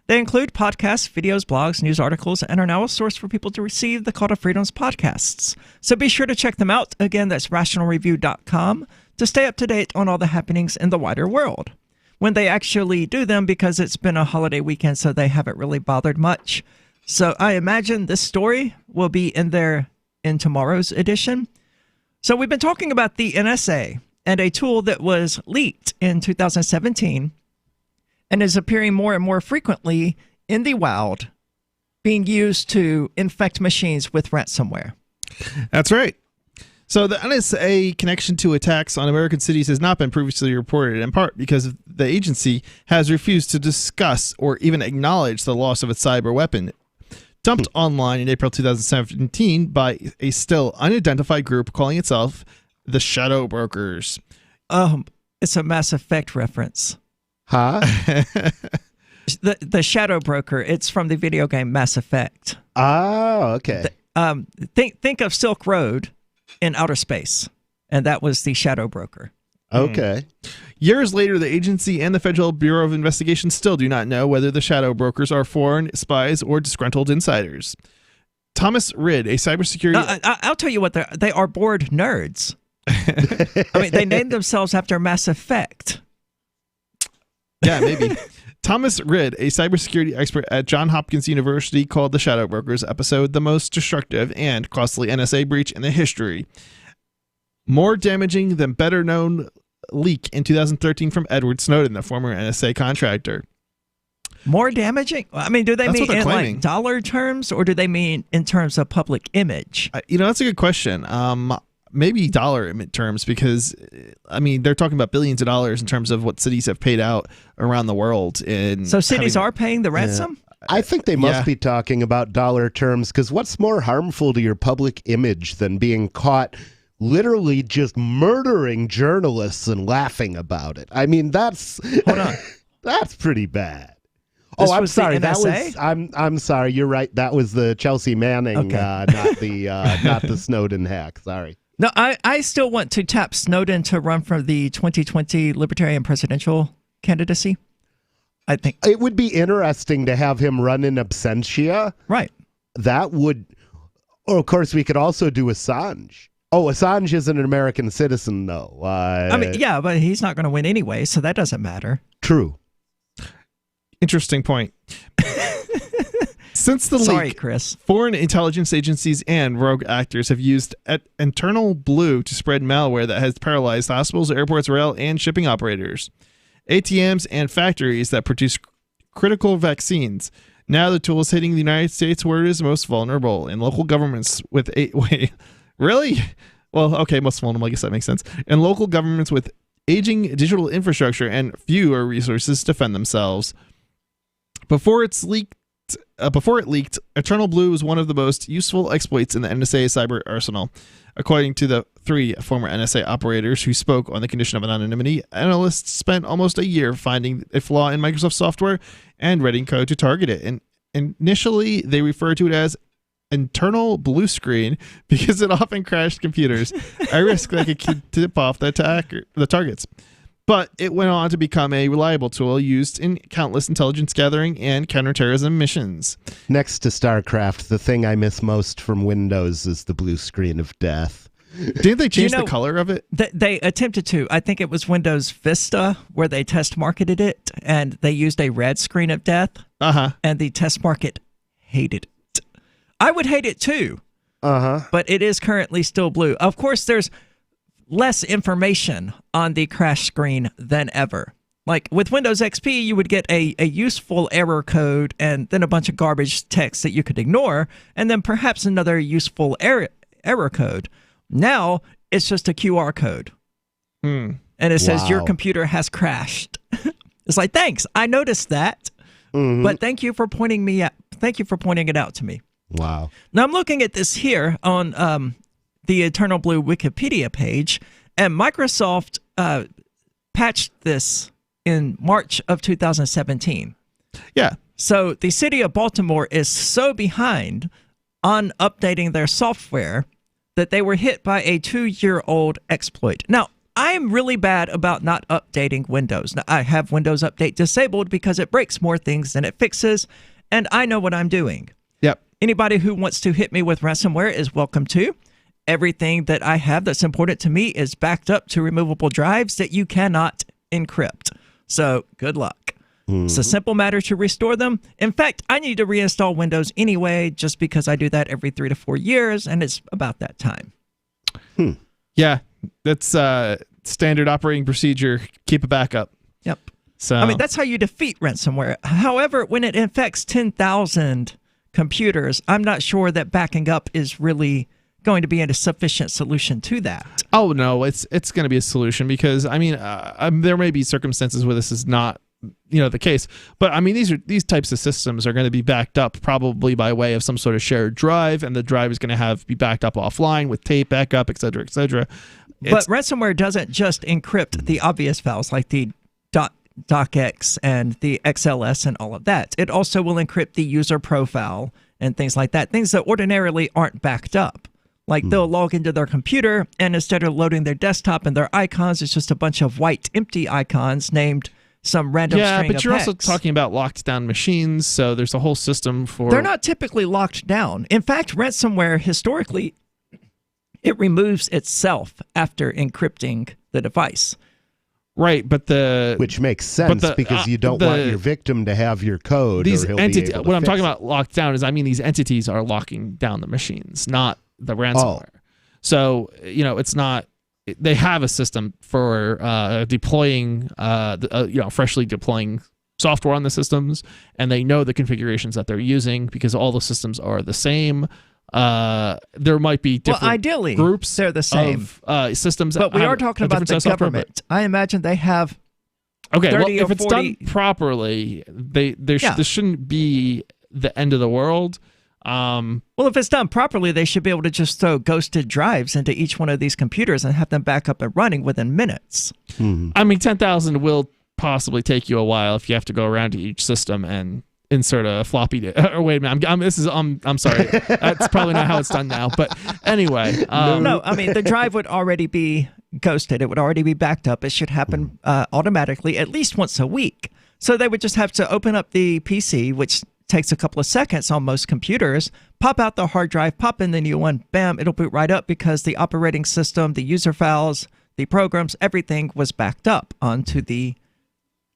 They include podcasts, videos, blogs, news articles, and are now a source for people to receive the Call to Freedom's podcasts. So be sure to check them out. Again, that's rationalreview.com. to stay up to date on all the happenings in the wider world. When they actually do them, because it's been a holiday weekend, so they haven't really bothered much. So I imagine this story will be in there in tomorrow's edition. So we've been talking about the NSA and a tool that was leaked in 2017 and is appearing more and more frequently in the wild, being used to infect machines with ransomware. That's right. So the NSA connection to attacks on American cities has not been previously reported, in part because the agency has refused to discuss or even acknowledge the loss of its cyber weapon, dumped online in April 2017 by a still unidentified group calling itself the Shadow Brokers. It's a Mass Effect reference. Huh? The Shadow Broker, it's from the video game Mass Effect. Oh, okay. Think of Silk Road in outer space, and that was the Shadow Broker. Okay. Years later, the agency and the Federal Bureau of Investigation still do not know whether the Shadow Brokers are foreign spies or disgruntled insiders. Thomas Ridd, a cybersecurity... I'll tell you what, they are bored nerds. I mean, they named themselves after Mass Effect. Yeah, maybe. Thomas Ridd, a cybersecurity expert at Johns Hopkins University, called the Shadow Brokers episode the most destructive and costly NSA breach in the history. More damaging than better-known leak in 2013 from Edward Snowden, the former NSA contractor. More damaging? I mean, do they That's mean in claiming. like dollar terms, or do they mean in terms of public image? That's a good question. Maybe dollar terms, because I mean they're talking about billions of dollars in terms of what cities have paid out around the world. So cities are paying the ransom? I think they must be talking about dollar terms, because what's more harmful to your public image than being caught literally just murdering journalists and laughing about it? I mean, that's hold on, that's pretty bad. This I'm was sorry. the That NSA? was I'm sorry. You're right. That was the Chelsea Manning, not the Snowden hack. Sorry. No, I still want to tap Snowden to run for the 2020 Libertarian presidential candidacy. I think it would be interesting to have him run in absentia. Right. That would. Oh, of course, we could also do Assange. Oh, Assange isn't an American citizen, though. I mean, yeah, but he's not going to win anyway, so that doesn't matter. True. Interesting point. Since the leak, Chris. Foreign intelligence agencies and rogue actors have used internal blue to spread malware that has paralyzed hospitals, airports, rail, and shipping operators, ATMs, and factories that produce critical vaccines. Now the tool is hitting the United States where it is most vulnerable, in local governments with really? Well, okay, most vulnerable, I guess that makes sense. In local governments with aging digital infrastructure and fewer resources to defend themselves. Before it leaked, Eternal Blue was one of the most useful exploits in the NSA cyber arsenal. According to the 3 former NSA operators who spoke on the condition of anonymity, analysts spent almost a year finding a flaw in Microsoft software and writing code to target it. And initially, they referred to it as internal blue screen because it often crashed computers, a risk that could tip off the targets. But it went on to become a reliable tool used in countless intelligence gathering and counterterrorism missions. Next to StarCraft, the thing I miss most from Windows is the blue screen of death. Didn't they change the color of it? They attempted to. I think it was Windows Vista where they test marketed it, and they used a red screen of death. And the test market hated it. I would hate it too. But it is currently still blue. Of course, there's less information on the crash screen than ever. Like with Windows XP, you would get a useful error code and then a bunch of garbage text that you could ignore, and then perhaps another useful error code. Now, it's just a QR code. And it says your computer has crashed. It's like, thanks, I noticed that. But thank you for pointing it out to me. Wow. Now I'm looking at this here on the Eternal Blue Wikipedia page, and Microsoft patched this in March of 2017. Yeah. So the city of Baltimore is so behind on updating their software that they were hit by a 2-year-old exploit. Now, I'm really bad about not updating Windows. Now, I have Windows Update disabled because it breaks more things than it fixes, and I know what I'm doing. Yep. Anybody who wants to hit me with ransomware is welcome to. everything that I have that's important to me is backed up to removable drives that you cannot encrypt. So good luck. It's a simple matter to restore them. In fact, I need to reinstall Windows anyway, just because I do that every 3 to 4 years, and it's about that time. Yeah, that's standard operating procedure. Keep a backup. Yep. So I mean, that's how you defeat ransomware. However, when it infects 10,000 computers, I'm not sure that backing up is really going to be a sufficient solution to that. Oh no, it's going to be a solution, because I mean, there may be circumstances where this is not, the case, but I mean, these types of systems are going to be backed up probably by way of some sort of shared drive, and the drive is going to be backed up offline with tape backup, et cetera, et cetera. But ransomware doesn't just encrypt the obvious files like the docx and the XLS and all of that. It also will encrypt the user profile and things like that, things that ordinarily aren't backed up. Like they'll log into their computer, and instead of loading their desktop and their icons, it's just a bunch of white empty icons named some random string of hex. Yeah, but you're also talking about locked down machines, so there's a whole system for... They're not typically locked down. In fact, ransomware, historically, it removes itself after encrypting the device. Right, but which makes sense, because you don't want your victim to have your code. These or he'll be able to what I'm fix talking it. about locked down is, I mean, these entities are locking down the machines, not the ransomware. So, it's not... They have a system for deploying, freshly deploying software on the systems, and they know the configurations that they're using because all the systems are the same. There might be different ideally, groups they're the same of systems. But we are talking about the government. I imagine they have. Okay, 30 well, or if it's 40... done properly, this shouldn't be the end of the world. Well, if it's done properly, they should be able to just throw ghosted drives into each one of these computers and have them back up and running within minutes. I mean, 10,000 will possibly take you a while if you have to go around to each system and insert a floppy or wait a minute, I'm sorry. That's probably not how it's done now. But anyway, no, I mean, the drive would already be ghosted. It would already be backed up. It should happen automatically at least once a week. So they would just have to open up the PC, which takes a couple of seconds on most computers, pop out the hard drive, pop in the new one, bam, it'll boot right up because the operating system, the user files, the programs, everything was backed up onto the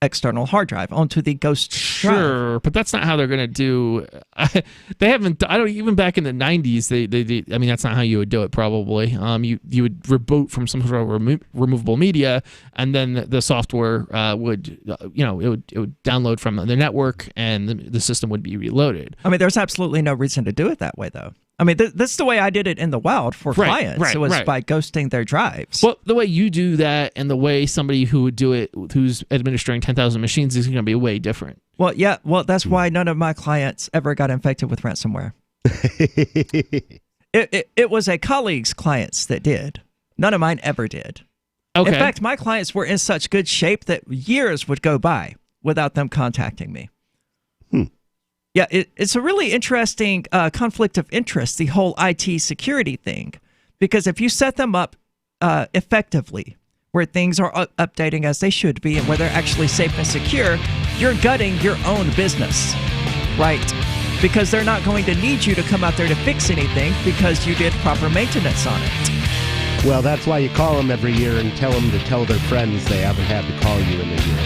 external hard drive, onto the ghost drive. Sure, but that's not how they're going to do. They haven't. I don't even back in the 90s. They I mean, that's not how you would do it. Probably. You would reboot from some sort of removable media, and then the software would it would download from the network, and the system would be reloaded. I mean, there's absolutely no reason to do it that way, though. I mean, that's the way I did it in the wild for clients. It was by ghosting their drives. Well, the way you do that and the way somebody who would do it, who's administering 10,000 machines, is going to be way different. Well, yeah. Well, that's why none of my clients ever got infected with ransomware. It was a colleague's clients that did. None of mine ever did. Okay. In fact, my clients were in such good shape that years would go by without them contacting me. Yeah, it's a really interesting conflict of interest, the whole IT security thing, because if you set them up effectively, where things are updating as they should be and where they're actually safe and secure, you're gutting your own business, right? Because they're not going to need you to come out there to fix anything because you did proper maintenance on it. Well, that's why you call them every year and tell them to tell their friends they haven't had to call you in a year.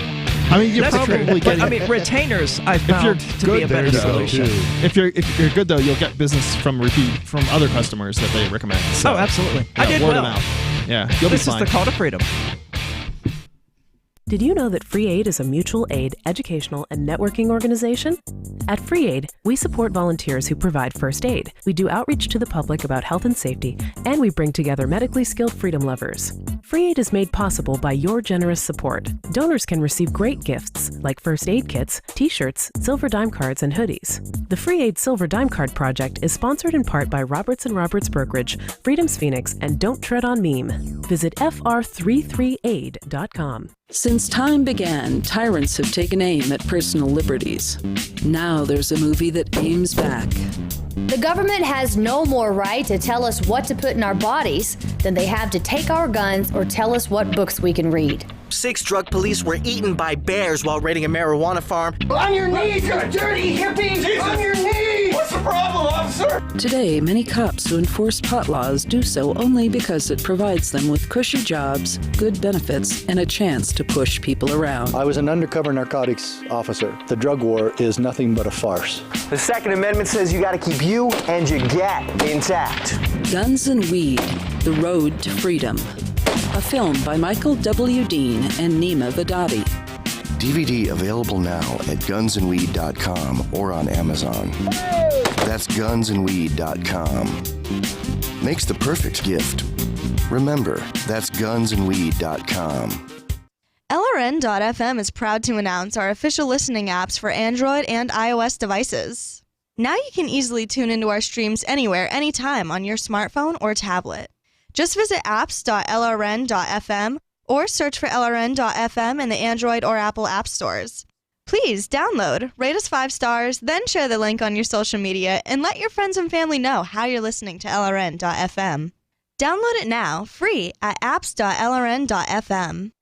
I mean, you're That's probably true. getting. But, I mean, retainers I found to be a better solution. If you're good though, you'll get business from other customers that they recommend. So, absolutely. Yeah, I did word well. of mouth. Yeah, you'll This be is fine. the call to freedom. Did you know that Free Aid is a mutual aid, educational, and networking organization? At Free Aid, we support volunteers who provide first aid. We do outreach to the public about health and safety, and we bring together medically skilled freedom lovers. Free Aid is made possible by your generous support. Donors can receive great gifts like first aid kits, t-shirts, silver dime cards, and hoodies. The Free Aid Silver Dime Card Project is sponsored in part by Roberts & Roberts Brokerage, Freedom's Phoenix, and Don't Tread on Meme. Visit fr33aid.com. Since time began, tyrants have taken aim at personal liberties. Now there's a movie that aims back. The government has no more right to tell us what to put in our bodies than they have to take our guns or tell us what books we can read. 6 drug police were eaten by bears while raiding a marijuana farm. On your knees, you dirty hippie! Jesus. On your knees! What's the problem, officer? Today, many cops who enforce pot laws do so only because it provides them with cushy jobs, good benefits, and a chance to push people around. I was an undercover narcotics officer. The drug war is nothing but a farce. The Second Amendment says you got to keep you and your get intact. Guns and Weed, The Road to Freedom. A film by Michael W. Dean and Nima Vadadi. DVD available now at gunsandweed.com or on Amazon. That's gunsandweed.com. Makes the perfect gift. Remember, that's gunsandweed.com. LRN.FM is proud to announce our official listening apps for Android and iOS devices. Now you can easily tune into our streams anywhere, anytime on your smartphone or tablet. Just visit apps.lrn.fm or search for LRN.FM in the Android or Apple app stores. Please download, rate us 5 stars, then share the link on your social media and let your friends and family know how you're listening to LRN.FM. Download it now, free at apps.lrn.fm.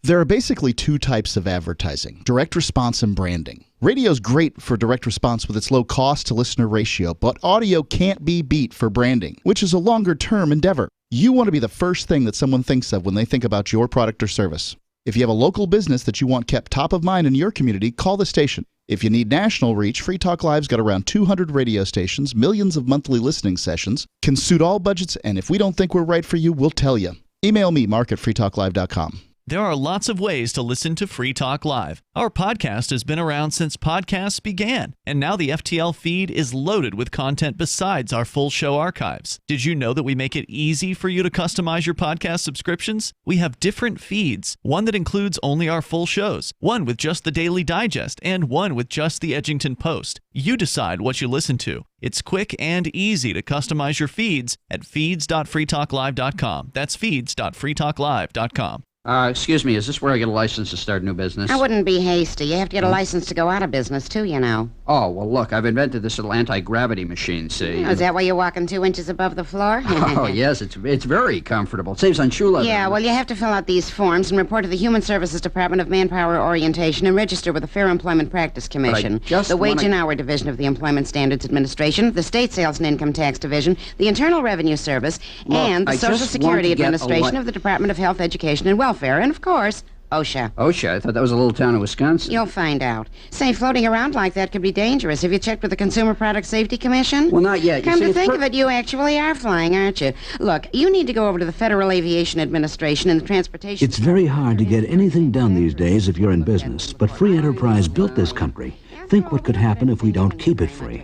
There are basically 2 types of advertising, direct response and branding. Radio's great for direct response with its low cost to listener ratio, but audio can't be beat for branding, which is a longer-term endeavor. You want to be the first thing that someone thinks of when they think about your product or service. If you have a local business that you want kept top of mind in your community, call the station. If you need national reach, Free Talk Live's got around 200 radio stations, millions of monthly listening sessions, can suit all budgets, and if we don't think we're right for you, we'll tell you. Email me, mark@freetalklive.com. There are lots of ways to listen to Free Talk Live. Our podcast has been around since podcasts began, and now the FTL feed is loaded with content besides our full show archives. Did you know that we make it easy for you to customize your podcast subscriptions? We have different feeds, one that includes only our full shows, one with just the Daily Digest, and one with just the Edgington Post. You decide what you listen to. It's quick and easy to customize your feeds at feeds.freetalklive.com. That's feeds.freetalklive.com. Excuse me, is this where I get a license to start a new business? I wouldn't be hasty. You have to get a license to go out of business, too, you know. Oh, well, look, I've invented this little anti-gravity machine, see? Oh, is that why you're walking 2 inches above the floor? Oh, yes, it's very comfortable. It saves on shoe leather. Yeah, well, you have to fill out these forms and report to the Human Services Department of Manpower Orientation and register with the Fair Employment Practice Commission, the Wage and Hour Division of the Employment Standards Administration, the State Sales and Income Tax Division, the Internal Revenue Service, and the Social Security Administration of the Department of Health, Education, and Welfare, and, of course, OSHA. OSHA? I thought that was a little town in Wisconsin. You'll find out. Say, floating around like that could be dangerous. Have you checked with the Consumer Product Safety Commission? Well, not yet. Come to think of it, you actually are flying, aren't you? Look, you need to go over to the Federal Aviation Administration and the Transportation... It's very hard to get anything done these days if you're in business, but free enterprise built this country. Think what could happen if we don't keep it free.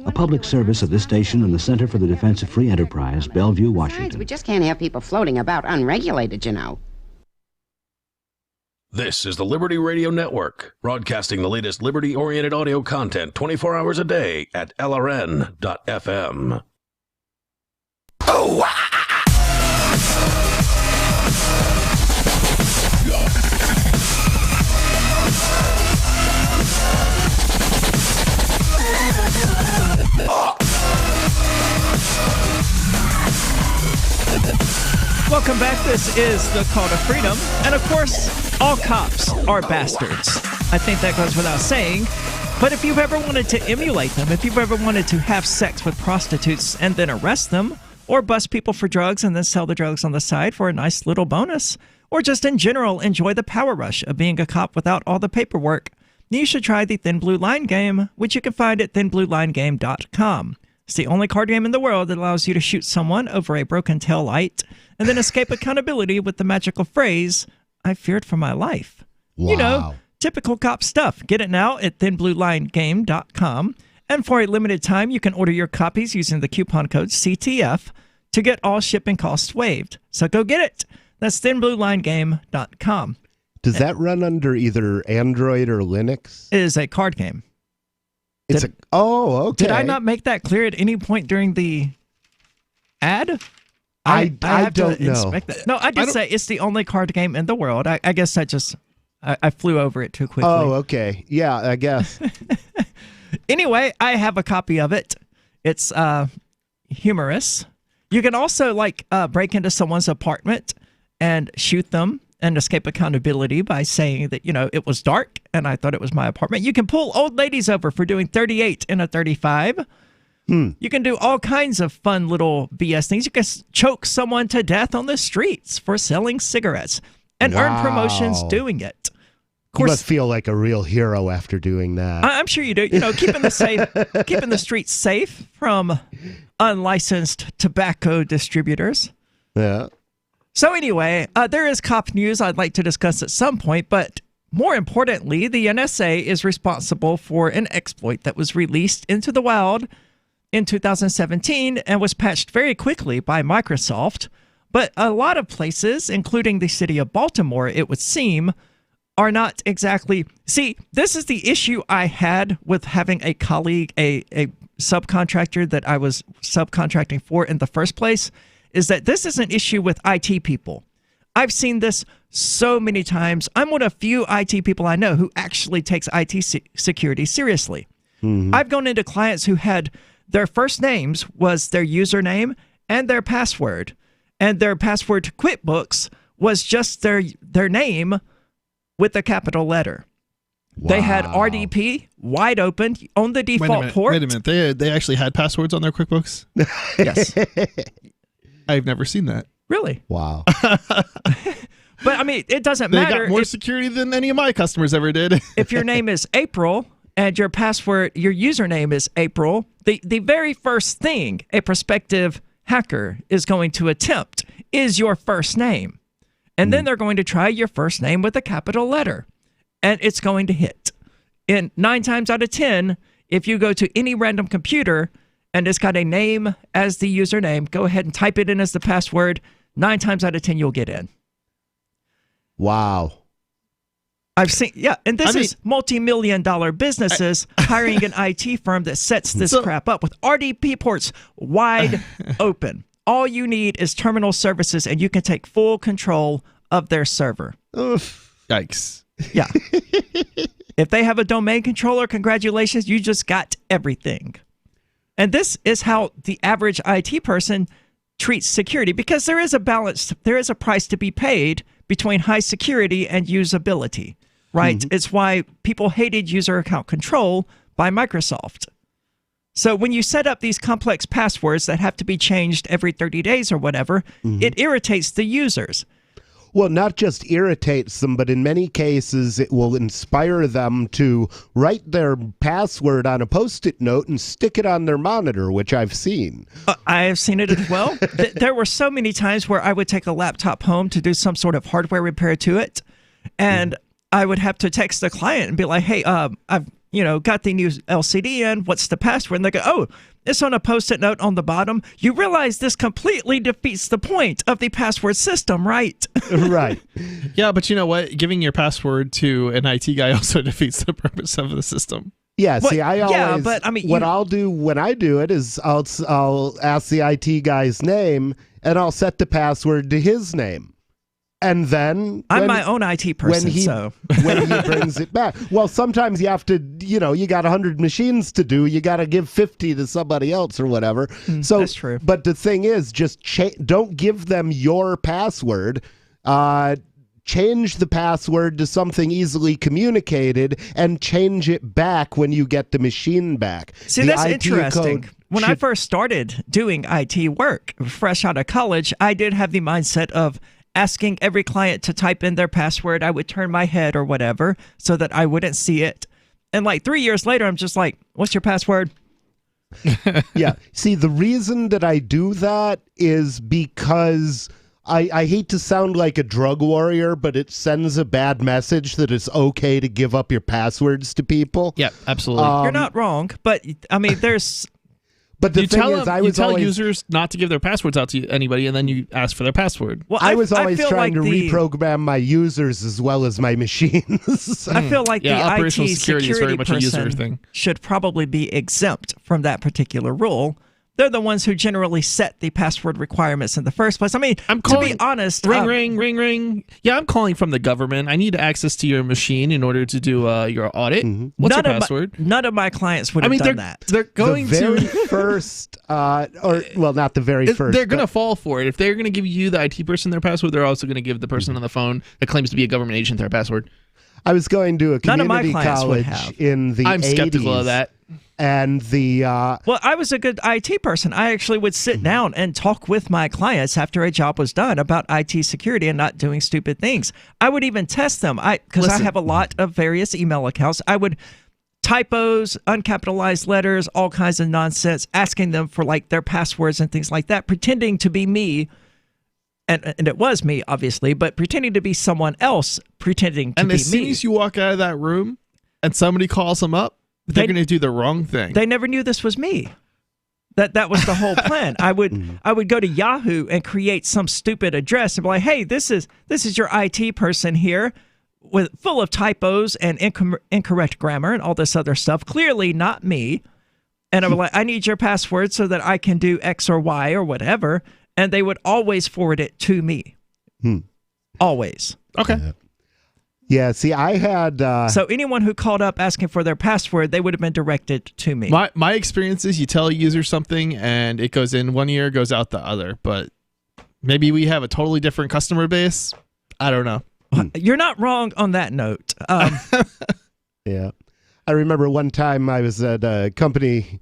A public service of this station and the Center for the Defense of Free Enterprise, Bellevue, Washington. We just can't have people floating about unregulated, you know. This is the Liberty Radio Network, broadcasting the latest liberty-oriented audio content 24 hours a day at LRN.FM. Oh! Welcome back. This is the Call to Freedom. And of course, all cops are bastards. I think that goes without saying. But if you've ever wanted to emulate them, if you've ever wanted to have sex with prostitutes and then arrest them, or bust people for drugs and then sell the drugs on the side for a nice little bonus, or just in general enjoy the power rush of being a cop without all the paperwork, you should try the Thin Blue Line game, which you can find at thinbluelinegame.com. It's the only card game in the world that allows you to shoot someone over a broken tail light and then escape accountability with the magical phrase, "I feared for my life." Wow. You know, typical cop stuff. Get it now at thinbluelinegame.com. And for a limited time, you can order your copies using the coupon code CTF to get all shipping costs waived. So go get it. That's thinbluelinegame.com. Does that run under either Android or Linux? It is a card game. Okay. Did I not make that clear at any point during the ad? I have don't to know. inspect that. No, I did say it's the only card game in the world. I guess I flew over it too quickly. Oh, okay. Yeah, I guess. Anyway, I have a copy of it. It's humorous. You can also break into someone's apartment and shoot them and escape accountability by saying that, it was dark and I thought it was my apartment. You can pull old ladies over for doing 38 in a 35. You can do all kinds of fun little BS things. You can choke someone to death on the streets for selling cigarettes and earn promotions doing it. Of course, you must feel like a real hero after doing that. I'm sure you do. Keeping the streets safe from unlicensed tobacco distributors. Yeah. So anyway, there is cop news I'd like to discuss at some point, but more importantly, the NSA is responsible for an exploit that was released into the wild in 2017 and was patched very quickly by Microsoft. But a lot of places, including the city of Baltimore, it would seem, are not exactly... See, this is the issue I had with having a colleague, a subcontractor that I was subcontracting for in the first place, is that this is an issue with IT people. I've seen this so many times. I'm one of few IT people I know who actually takes IT security seriously. I've gone into clients who had their first names was their username and their password, and their password to QuickBooks was just their name with a capital letter. Wow. They had RDP wide open on the default port. Wait a minute. They actually had passwords on their QuickBooks? Yes. I've never seen that. Really? Wow. But I mean, it doesn't matter. They got more security than any of my customers ever did. If your name is April and your username is April, the very first thing a prospective hacker is going to attempt is your first name. And then they're going to try your first name with a capital letter. And it's going to hit. And 9 times out of 10, if you go to any random computer and it's got a name as the username, go ahead and type it in as the password. 9 times out of 10, you'll get in. Wow. I've seen, and this is multi-million-dollar businesses hiring an IT firm that sets this crap up with RDP ports wide open. All you need is terminal services, and you can take full control of their server. Yikes. Yeah. If they have a domain controller, congratulations, you just got everything. And this is how the average IT person treats security, because there is a balance, there is a price to be paid between high security and usability, right? It's why people hated user account control by Microsoft. So when you set up these complex passwords that have to be changed every 30 days or whatever, it irritates the users. Well, not just irritates them, but in many cases it will inspire them to write their password on a Post-it note and stick it on their monitor, which I've seen. I have seen it as well. There were so many times where I would take a laptop home to do some sort of hardware repair to it, and I would have to text the client and be like, hey, I've got the new LCD in, what's the password? And they go, oh, it's on a Post-it note on the bottom. You realize this completely defeats the point of the password system, right? Right. Yeah, but you know what? Giving your password to an IT guy also defeats the purpose of the system. Yeah, see, I always, yeah, but I mean, what I'll do when I do it is I'll ask the IT guy's name, and I'll set the password to his name. And then I'm my own IT person, when he brings it back. Well, sometimes you have to, you got 100 machines to do. You got to give 50 to somebody else or whatever. So that's true. But the thing is, just don't give them your password. Change the password to something easily communicated and change it back when you get the machine back. See, that's interesting. When I first started doing IT work, fresh out of college, I did have the mindset of asking every client to type in their password. I would turn my head or whatever so that I wouldn't see it. And like 3 years later, I'm just like, what's your password? Yeah. See, the reason that I do that is because I hate to sound like a drug warrior, but it sends a bad message that it's okay to give up your passwords to people. Yeah, absolutely. You're not wrong, but I mean, there's... But the thing is, you tell users not to give their passwords out to anybody, and then you ask for their password. Well, I was always trying to reprogram my users as well as my machines. I feel like the operational IT security is very much a user person thing. should probably be exempt from that particular rule. they're the ones who generally set the password requirements in the first place. I mean, to be honest, ring. Yeah, I'm calling from the government. I need access to your machine in order to do your audit. What's your password? None of my clients would have done that. They're going the very first, not the very first. They're going to fall for it. If they're going to give you, the IT person, their password, they're also going to give the person on the phone that claims to be a government agent their password. I was going to a community college in the 80s. I'm skeptical of that. And well, I was a good IT person. I actually would sit down and talk with my clients after a job was done about IT security and not doing stupid things. I would even test them because I have a lot of various email accounts. I would typos, uncapitalized letters, all kinds of nonsense, asking them for like their passwords and things like that, pretending to be me. And it was me, obviously, but pretending to be someone else, pretending to be me. And as soon as you walk out of that room and somebody calls them up, they're going to do the wrong thing. They never knew this was me. That was the whole plan. I would go to Yahoo and create some stupid address and be like, "Hey, this is your IT person here, full of typos and incorrect grammar and all this other stuff. Clearly not me." And I would like, "I need your password so that I can do X or Y or whatever." And they would always forward it to me. Always. Okay. Yeah, see, I had... So anyone who called up asking for their password, they would have been directed to me. My experience is you tell a user something and it goes in one ear, goes out the other. But maybe we have a totally different customer base. I don't know. You're not wrong on that note. Yeah. I remember one time I was at a company...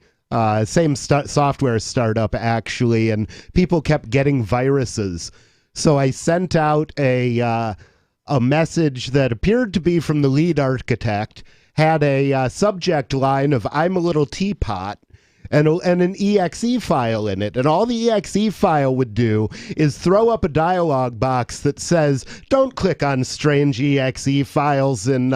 same software startup, actually, and people kept getting viruses. So I sent out a message that appeared to be from the lead architect, had a subject line of "I'm a little teapot," and an exe file in it. And all the exe file would do is throw up a dialog box that says, "Don't click on strange exe files in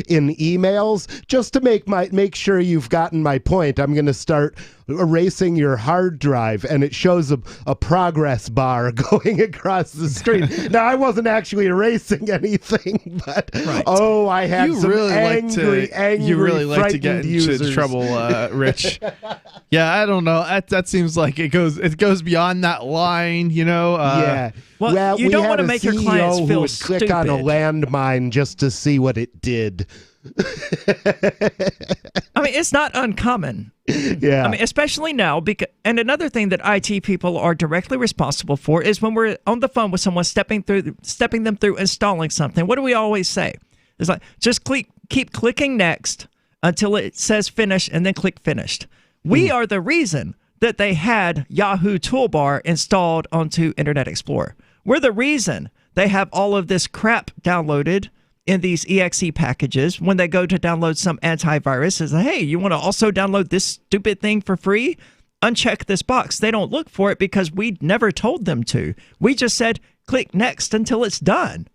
emails. Just to make sure you've gotten my point, I'm going to start erasing your hard drive." And it shows a progress bar going across the screen. Now, I wasn't actually erasing anything, but I had some angry, you really like to get users. into trouble, Rich. Yeah, I don't know. That seems like it goes beyond that line, you know. Yeah. Well, you don't want to make your clients feel stupid. Click on a landmine just to see what it did. I mean, it's not uncommon. Yeah. I mean, especially now. And another thing that IT people are directly responsible for is when we're on the phone with someone, stepping them through installing something. What do we always say? It's like, just keep clicking next until it says finish, and then click finished. We are the reason that they had Yahoo Toolbar installed onto Internet Explorer. We're the reason they have all of this crap downloaded in these exe packages. When they go to download some antivirus, it's like, "Hey, you want to also download this stupid thing for free? Uncheck this box." They don't look for it because we never told them to. We just said, click next until it's done.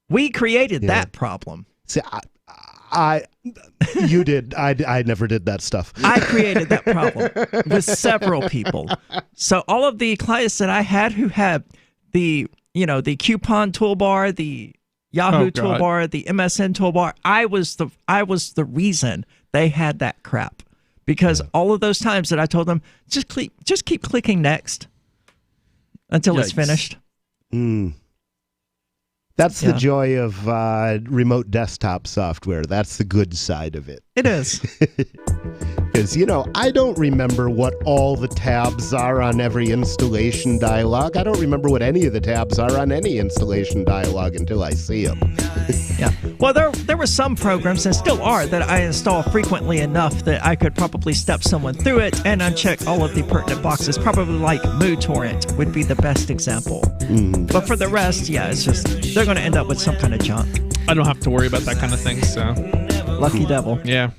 We created that problem. See, you did. I never did that stuff. I created that problem with several people. So all of the clients that I had who had the coupon toolbar, the Yahoo toolbar, the MSN toolbar, I was the reason they had that crap. Because all of those times that I told them, just keep clicking next until it's finished. That's the joy of remote desktop software. That's the good side of it. It is. Because, I don't remember what all the tabs are on every installation dialog. I don't remember what any of the tabs are on any installation dialog until I see them. Yeah. Well, there were some programs, and still are, that I install frequently enough that I could probably step someone through it and uncheck all of the pertinent boxes. Probably like MooTorrent would be the best example. But for the rest, it's just, they're going to end up with some kind of junk. I don't have to worry about that kind of thing, so. Lucky devil. Yeah.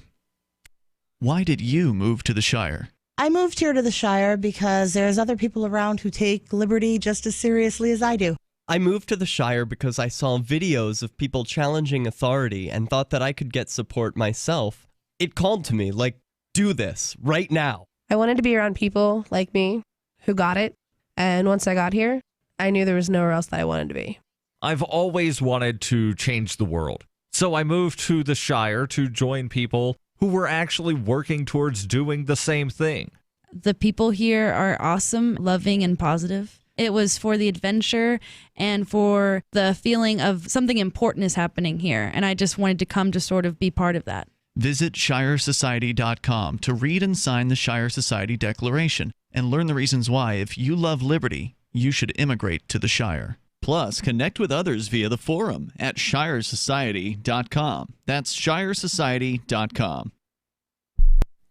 Why did you move to the Shire? I moved here to the Shire because there's other people around who take liberty just as seriously as I do. I moved to the Shire because I saw videos of people challenging authority and thought that I could get support myself. It called to me, like, do this, right now. I wanted to be around people like me who got it, and once I got here, I knew there was nowhere else that I wanted to be. I've always wanted to change the world, so I moved to the Shire to join people who were actually working towards doing the same thing. The people here are awesome, loving, and positive. It was for the adventure and for the feeling of something important is happening here. And I just wanted to come to sort of be part of that. Visit ShireSociety.com to read and sign the Shire Society Declaration and learn the reasons why, if you love liberty, you should immigrate to the Shire. Plus, connect with others via the forum at ShireSociety.com. That's ShireSociety.com.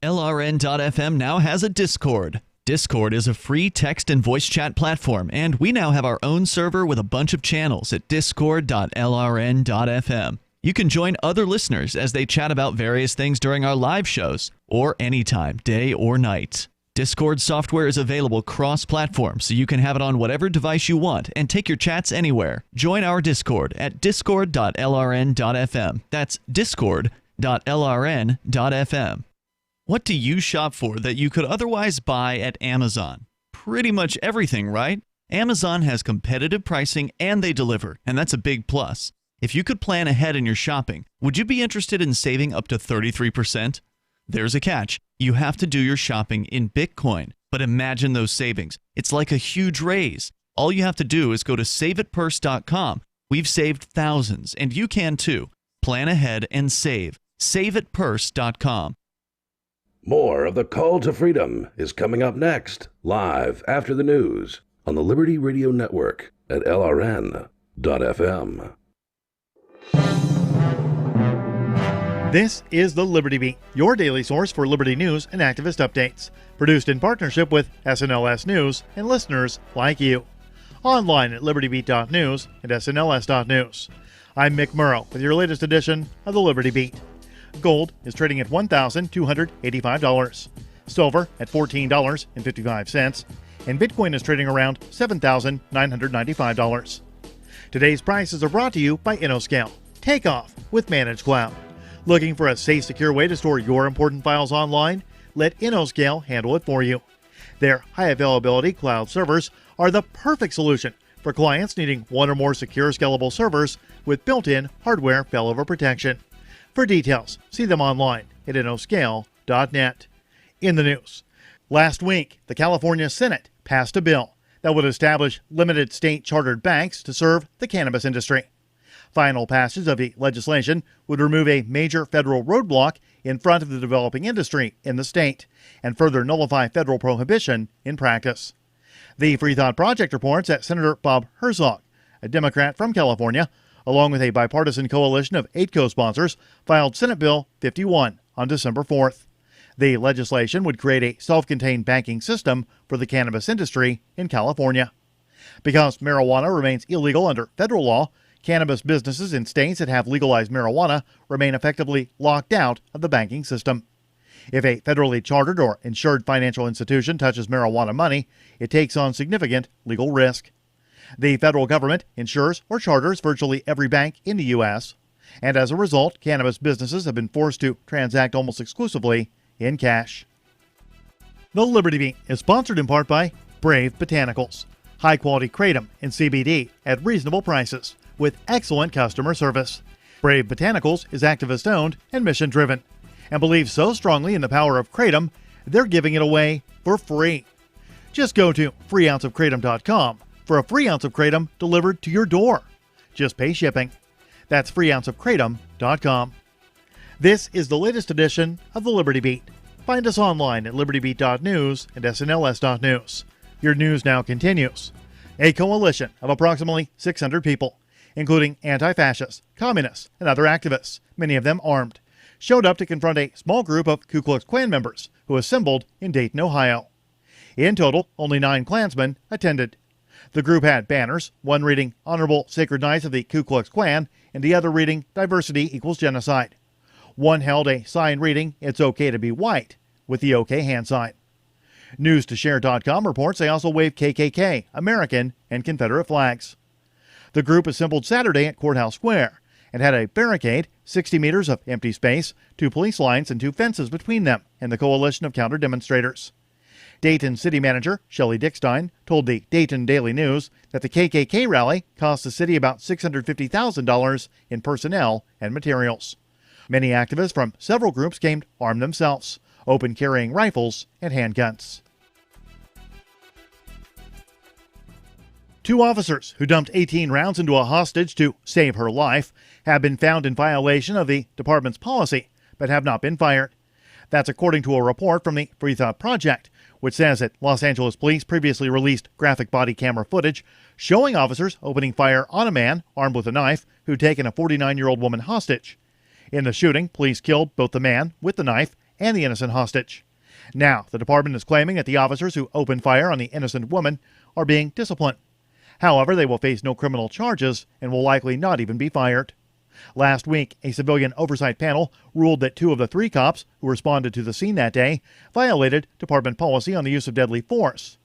LRN.FM now has a Discord. Discord is a free text and voice chat platform, and we now have our own server with a bunch of channels at discord.lrn.fm. You can join other listeners as they chat about various things during our live shows, or anytime, day or night. Discord software is available cross-platform, so you can have it on whatever device you want and take your chats anywhere. Join our Discord at discord.lrn.fm. That's discord.lrn.fm. What do you shop for that you could otherwise buy at Amazon? Pretty much everything, right? Amazon has competitive pricing and they deliver, and that's a big plus. If you could plan ahead in your shopping, would you be interested in saving up to 33%? There's a catch. You have to do your shopping in Bitcoin. But imagine those savings. It's like a huge raise. All you have to do is go to saveitpurse.com. We've saved thousands, and you can too. Plan ahead and save. Saveitpurse.com. More of the Call to Freedom is coming up next, live after the news on the Liberty Radio Network at LRN.FM. This is the Liberty Beat, your daily source for liberty news and activist updates. Produced in partnership with SNLS News and listeners like you. Online at libertybeat.news and snls.news. I'm Mick Murrow with your latest edition of the Liberty Beat. Gold is trading at $1,285. Silver at $14.55. And Bitcoin is trading around $7,995. Today's prices are brought to you by InnoScale. Take off with Managed Cloud. Looking for a safe, secure way to store your important files online? Let InnoScale handle it for you. Their high availability cloud servers are the perfect solution for clients needing one or more secure, scalable servers with built-in hardware failover protection. For details, see them online at innoscale.net. In the news, last week, the California Senate passed a bill that would establish limited state-chartered banks to serve the cannabis industry. Final passage of the legislation would remove a major federal roadblock in front of the developing industry in the state and further nullify federal prohibition in practice. The Free Thought Project reports that Senator Bob Herzog, a Democrat from California, along with a bipartisan coalition of 8 co-sponsors, filed Senate Bill 51 on December 4th. The legislation would create a self-contained banking system for the cannabis industry in California. Because marijuana remains illegal under federal law, cannabis businesses in states that have legalized marijuana remain effectively locked out of the banking system. If a federally chartered or insured financial institution touches marijuana money, it takes on significant legal risk. The federal government insures or charters virtually every bank in the U.S., and as a result, cannabis businesses have been forced to transact almost exclusively in cash. The Liberty Beat is sponsored in part by Brave Botanicals, high-quality kratom and CBD at reasonable prices with excellent customer service. Brave Botanicals is activist-owned and mission-driven, and believes so strongly in the power of kratom, they're giving it away for free. Just go to freeounceofkratom.com for a free ounce of kratom delivered to your door. Just pay shipping. That's freeounceofkratom.com. This is the latest edition of the Liberty Beat. Find us online at libertybeat.news and snls.news. Your news now continues. A coalition of approximately 600 people, including anti-fascists, communists, and other activists, many of them armed, showed up to confront a small group of Ku Klux Klan members who assembled in Dayton, Ohio. In total, only 9 Klansmen attended. The group had banners, one reading Honorable Sacred Knights of the Ku Klux Klan, and the other reading Diversity Equals Genocide. One held a sign reading It's Okay to be White, with the OK hand sign. News2share.com reports they also waved KKK, American, and Confederate flags. The group assembled Saturday at Courthouse Square and had a barricade, 60 meters of empty space, 2 police lines, and 2 fences between them and the coalition of counter-demonstrators. Dayton City Manager Shelley Dickstein told the Dayton Daily News that the KKK rally cost the city about $650,000 in personnel and materials. Many activists from several groups came armed themselves, open carrying rifles and handguns. 2 officers who dumped 18 rounds into a hostage to save her life have been found in violation of the department's policy, but have not been fired. That's according to a report from the Free Thought Project, which says that Los Angeles police previously released graphic body camera footage showing officers opening fire on a man armed with a knife who'd taken a 49-year-old woman hostage. In the shooting, police killed both the man with the knife and the innocent hostage. Now, the department is claiming that the officers who opened fire on the innocent woman are being disciplined. However, they will face no criminal charges and will likely not even be fired. Last week, a civilian oversight panel ruled that 2 of the 3 cops who responded to the scene that day violated department policy on the use of deadly force.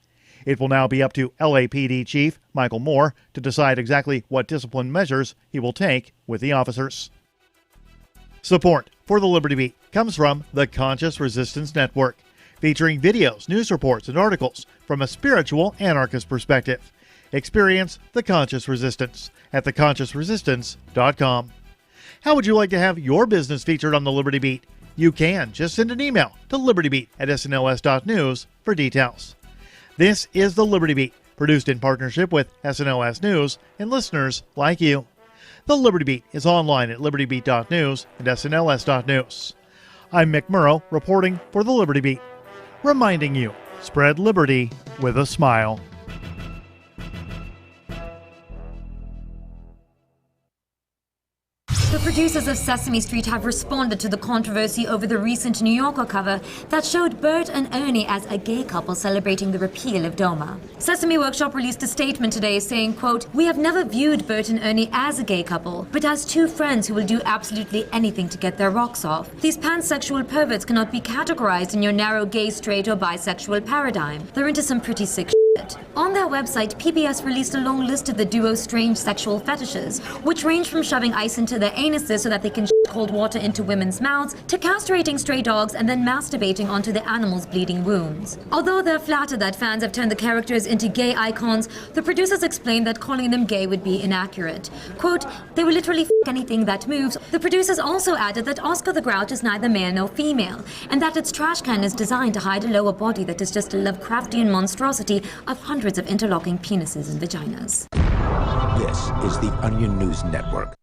It will now be up to LAPD Chief Michael Moore to decide exactly what discipline measures he will take with the officers. Support for the Liberty Beat comes from the Conscious Resistance Network, featuring videos, news reports, and articles from a spiritual anarchist perspective. Experience the Conscious Resistance at theconsciousresistance.com. How would you like to have your business featured on the Liberty Beat? You can. Just send an email to libertybeat@snls.news for details. This is the Liberty Beat, produced in partnership with SNLS News and listeners like you. The Liberty Beat is online at libertybeat.news and snls.news. I'm Mick Murrow, reporting for the Liberty Beat, reminding you, spread liberty with a smile. The producers of Sesame Street have responded to the controversy over the recent New Yorker cover that showed Bert and Ernie as a gay couple celebrating the repeal of DOMA. Sesame Workshop released a statement today saying, quote, "We have never viewed Bert and Ernie as a gay couple, but as 2 friends who will do absolutely anything to get their rocks off. These pansexual perverts cannot be categorized in your narrow gay, straight, or bisexual paradigm. They're into some pretty sick shit." On their website, PBS released a long list of the duo's strange sexual fetishes, which range from shoving ice into their anuses so that they can shit cold water into women's mouths, to castrating stray dogs and then masturbating onto the animals' bleeding wounds. Although they're flattered that fans have turned the characters into gay icons, the producers explained that calling them gay would be inaccurate. Quote, "They will literally f*** anything that moves." The producers also added that Oscar the Grouch is neither male nor female, and that its trash can is designed to hide a lower body that is just a Lovecraftian monstrosity of hundreds of interlocking penises and vaginas. This is the Onion News Network.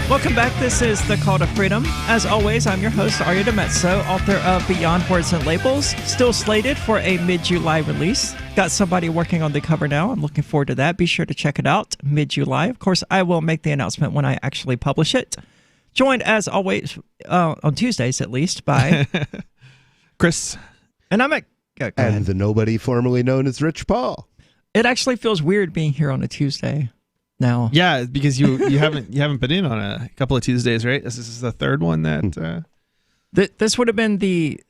Welcome back. This is The Call to Freedom. As always, I'm your host, Arya DeMezzo, author of Beyond Words and Labels, still slated for a mid-July release. Got somebody working on the cover now. I'm looking forward to that. Be sure to check it out mid-July. Of course, I will make the announcement when I actually publish it. Joined, as always, on Tuesdays at least, by Chris. And I'm at... And the nobody formerly known as Rich Paul. It actually feels weird being here on a Tuesday. now. Yeah, because you haven't been in on a couple of Tuesdays, right? This is the third one that. This would have been the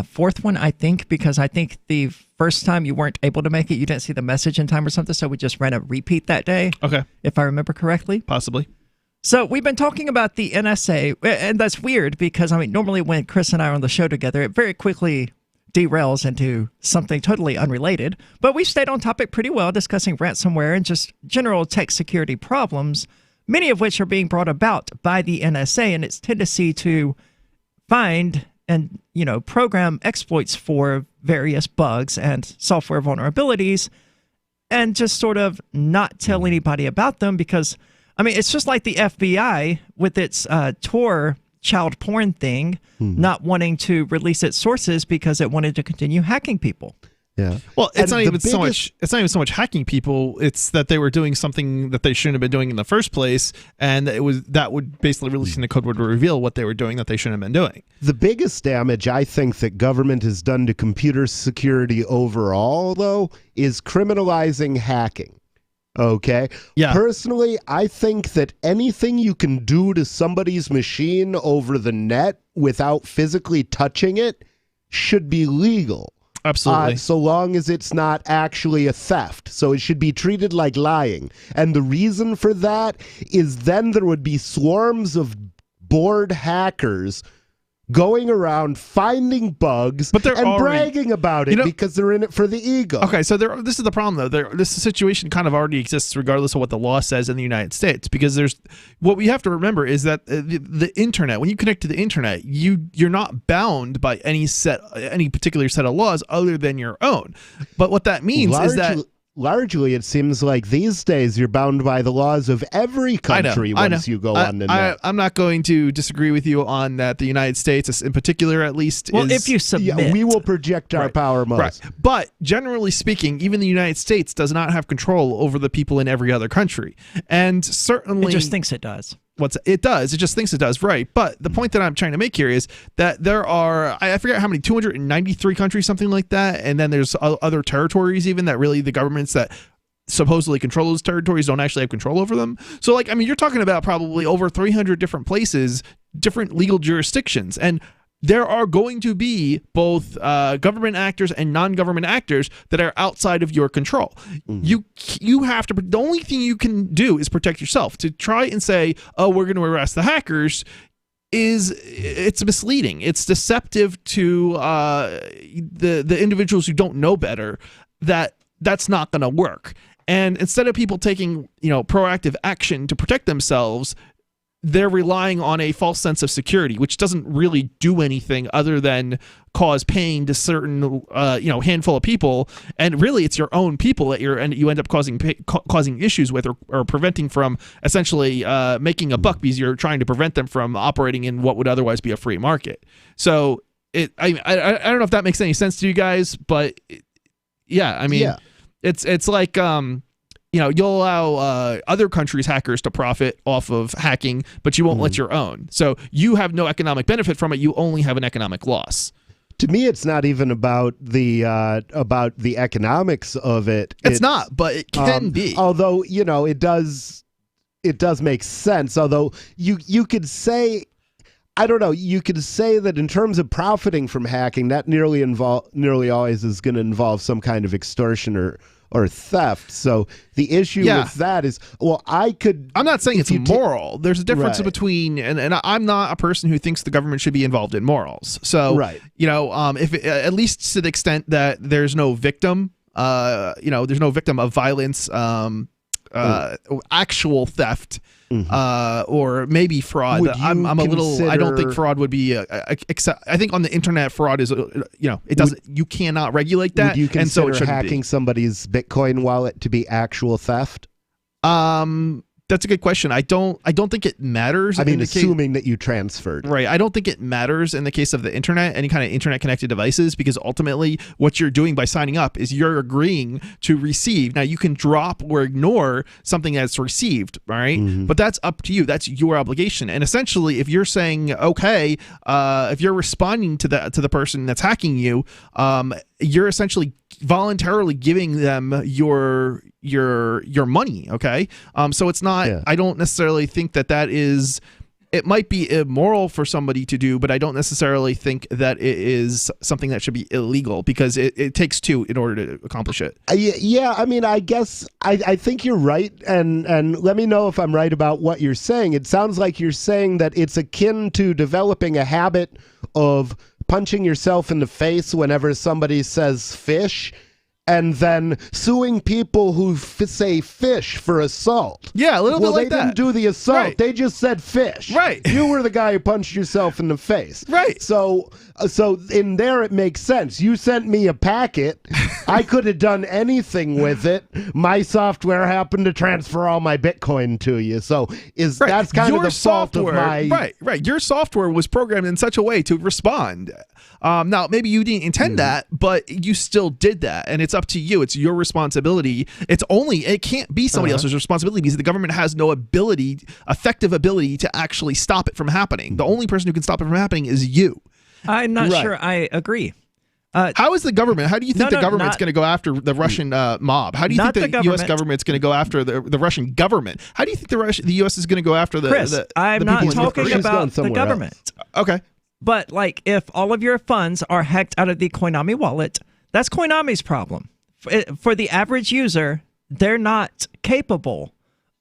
fourth one, I think, because I think the first time you weren't able to make it, you didn't see the message in time or something, so we just ran a repeat that day. Okay, if I remember correctly, possibly. So we've been talking about the NSA, and that's weird because, I mean, normally when Chris and I are on the show together, it very quickly derails into something totally unrelated. But we stayed on topic pretty well, discussing ransomware and just general tech security problems, many of which are being brought about by the NSA and its tendency to find and, program exploits for various bugs and software vulnerabilities and just sort of not tell anybody about them because, I mean, it's just like the FBI with its Tor child porn thing, not wanting to release its sources because it wanted to continue hacking people. Yeah. Well, it's not even so much hacking people. It's that they were doing something that they shouldn't have been doing in the first place, and that would basically releasing the code would reveal what they were doing that they shouldn't have been doing. The biggest damage I think that government has done to computer security overall, though, is criminalizing hacking. Okay. Yeah. Personally, I think that anything you can do to somebody's machine over the net without physically touching it should be legal. Absolutely. So long as it's not actually a theft. So it should be treated like lying. And the reason for that is then there would be swarms of bored hackers going around finding bugs and bragging about it because they're in it for the ego. Okay, so this is the problem, though. This situation kind of already exists regardless of what the law says in the United States, because what we have to remember is that the internet, when you connect to the internet, you're not bound by any particular set of laws other than your own. But what that means is that largely, it seems like these days you're bound by the laws of every country once you go on the net. I'm not going to disagree with you on that. The United States, in particular, at least, if you submit, we will project our power most. Right. But generally speaking, even the United States does not have control over the people in every other country, and certainly it just thinks it does. It does. It just thinks it does, right? But the point that I'm trying to make here is that there are, I forget how many, 293 countries, something like that, and then there's other territories even that really the governments that supposedly control those territories don't actually have control over them. So, you're talking about probably over 300 different places, different legal jurisdictions, and there are going to be both government actors and non-government actors that are outside of your control. You have to. The only thing you can do is protect yourself. To try and say, "Oh, we're going to arrest the hackers," it's misleading. It's deceptive to the individuals who don't know better. That's not going to work. And instead of people taking proactive action to protect themselves, they're relying on a false sense of security, which doesn't really do anything other than cause pain to certain, handful of people. And really, it's your own people that you end up causing issues with, or preventing from essentially making a buck, because you're trying to prevent them from operating in what would otherwise be a free market. So I don't know if that makes any sense to you guys, but it's like you'll allow other countries' hackers to profit off of hacking, but you won't let your own. So you have no economic benefit from it. You only have an economic loss. To me, it's not even about the economics of it. It's not, but it can be. Although it does make sense. Although you could say, I don't know, you could say that in terms of profiting from hacking, that nearly always is going to involve some kind of extortion or theft. So the issue with that is, I'm not saying it's moral. There's a difference between, and I'm not a person who thinks the government should be involved in morals. So, if at least to the extent that there's no victim, there's no victim of violence, actual theft, or maybe fraud. I'm a little. I don't think fraud would be. I think on the internet, fraud is. It doesn't. You cannot regulate that. Would you consider and so it shouldn't hacking be. somebody's Bitcoin wallet to be actual theft? That's a good question. I don't think it matters. I mean, assuming that you transferred. Right. I don't think it matters in the case of the internet, any kind of internet connected devices, because ultimately what you're doing by signing up is you're agreeing to receive. Now, you can drop or ignore something that's received, right? But that's up to you. That's your obligation. And essentially, if you're saying, okay, if you're responding to the person that's hacking you, you're essentially voluntarily giving them your money. Okay. So it's not, I don't necessarily think that is, it might be immoral for somebody to do, but I don't necessarily think that it is something that should be illegal, because it takes two in order to accomplish it. Yeah. I mean, I guess I think you're right. And let me know if I'm right about what you're saying. It sounds like you're saying that it's akin to developing a habit of punching yourself in the face whenever somebody says fish, and then suing people who say fish for assault. Yeah, a little bit like that. Well, they didn't do the assault. Right. They just said fish. Right. You were the guy who punched yourself in the face. Right. So in there it makes sense. You sent me a packet. I could have done anything with it. My software happened to transfer all my Bitcoin to you. So that's kind of the fault of my... Right. Your software was programmed in such a way to respond. Now, maybe you didn't intend that, but you still did that, and it's up to you. It's your responsibility. It can't be somebody else's responsibility, because the government has no effective ability to actually stop it from happening. The only person who can stop it from happening is you. I'm not sure I agree. How is the government? How do you think the government's going to go after the Russian mob? How do you think the U.S. government's going to go after the Russian government? How do you think the U.S. is going to go after the Chris, I'm not talking about the government. Okay. But if all of your funds are hacked out of the Koinami wallet, that's Koinami's problem. For the average user, they're not capable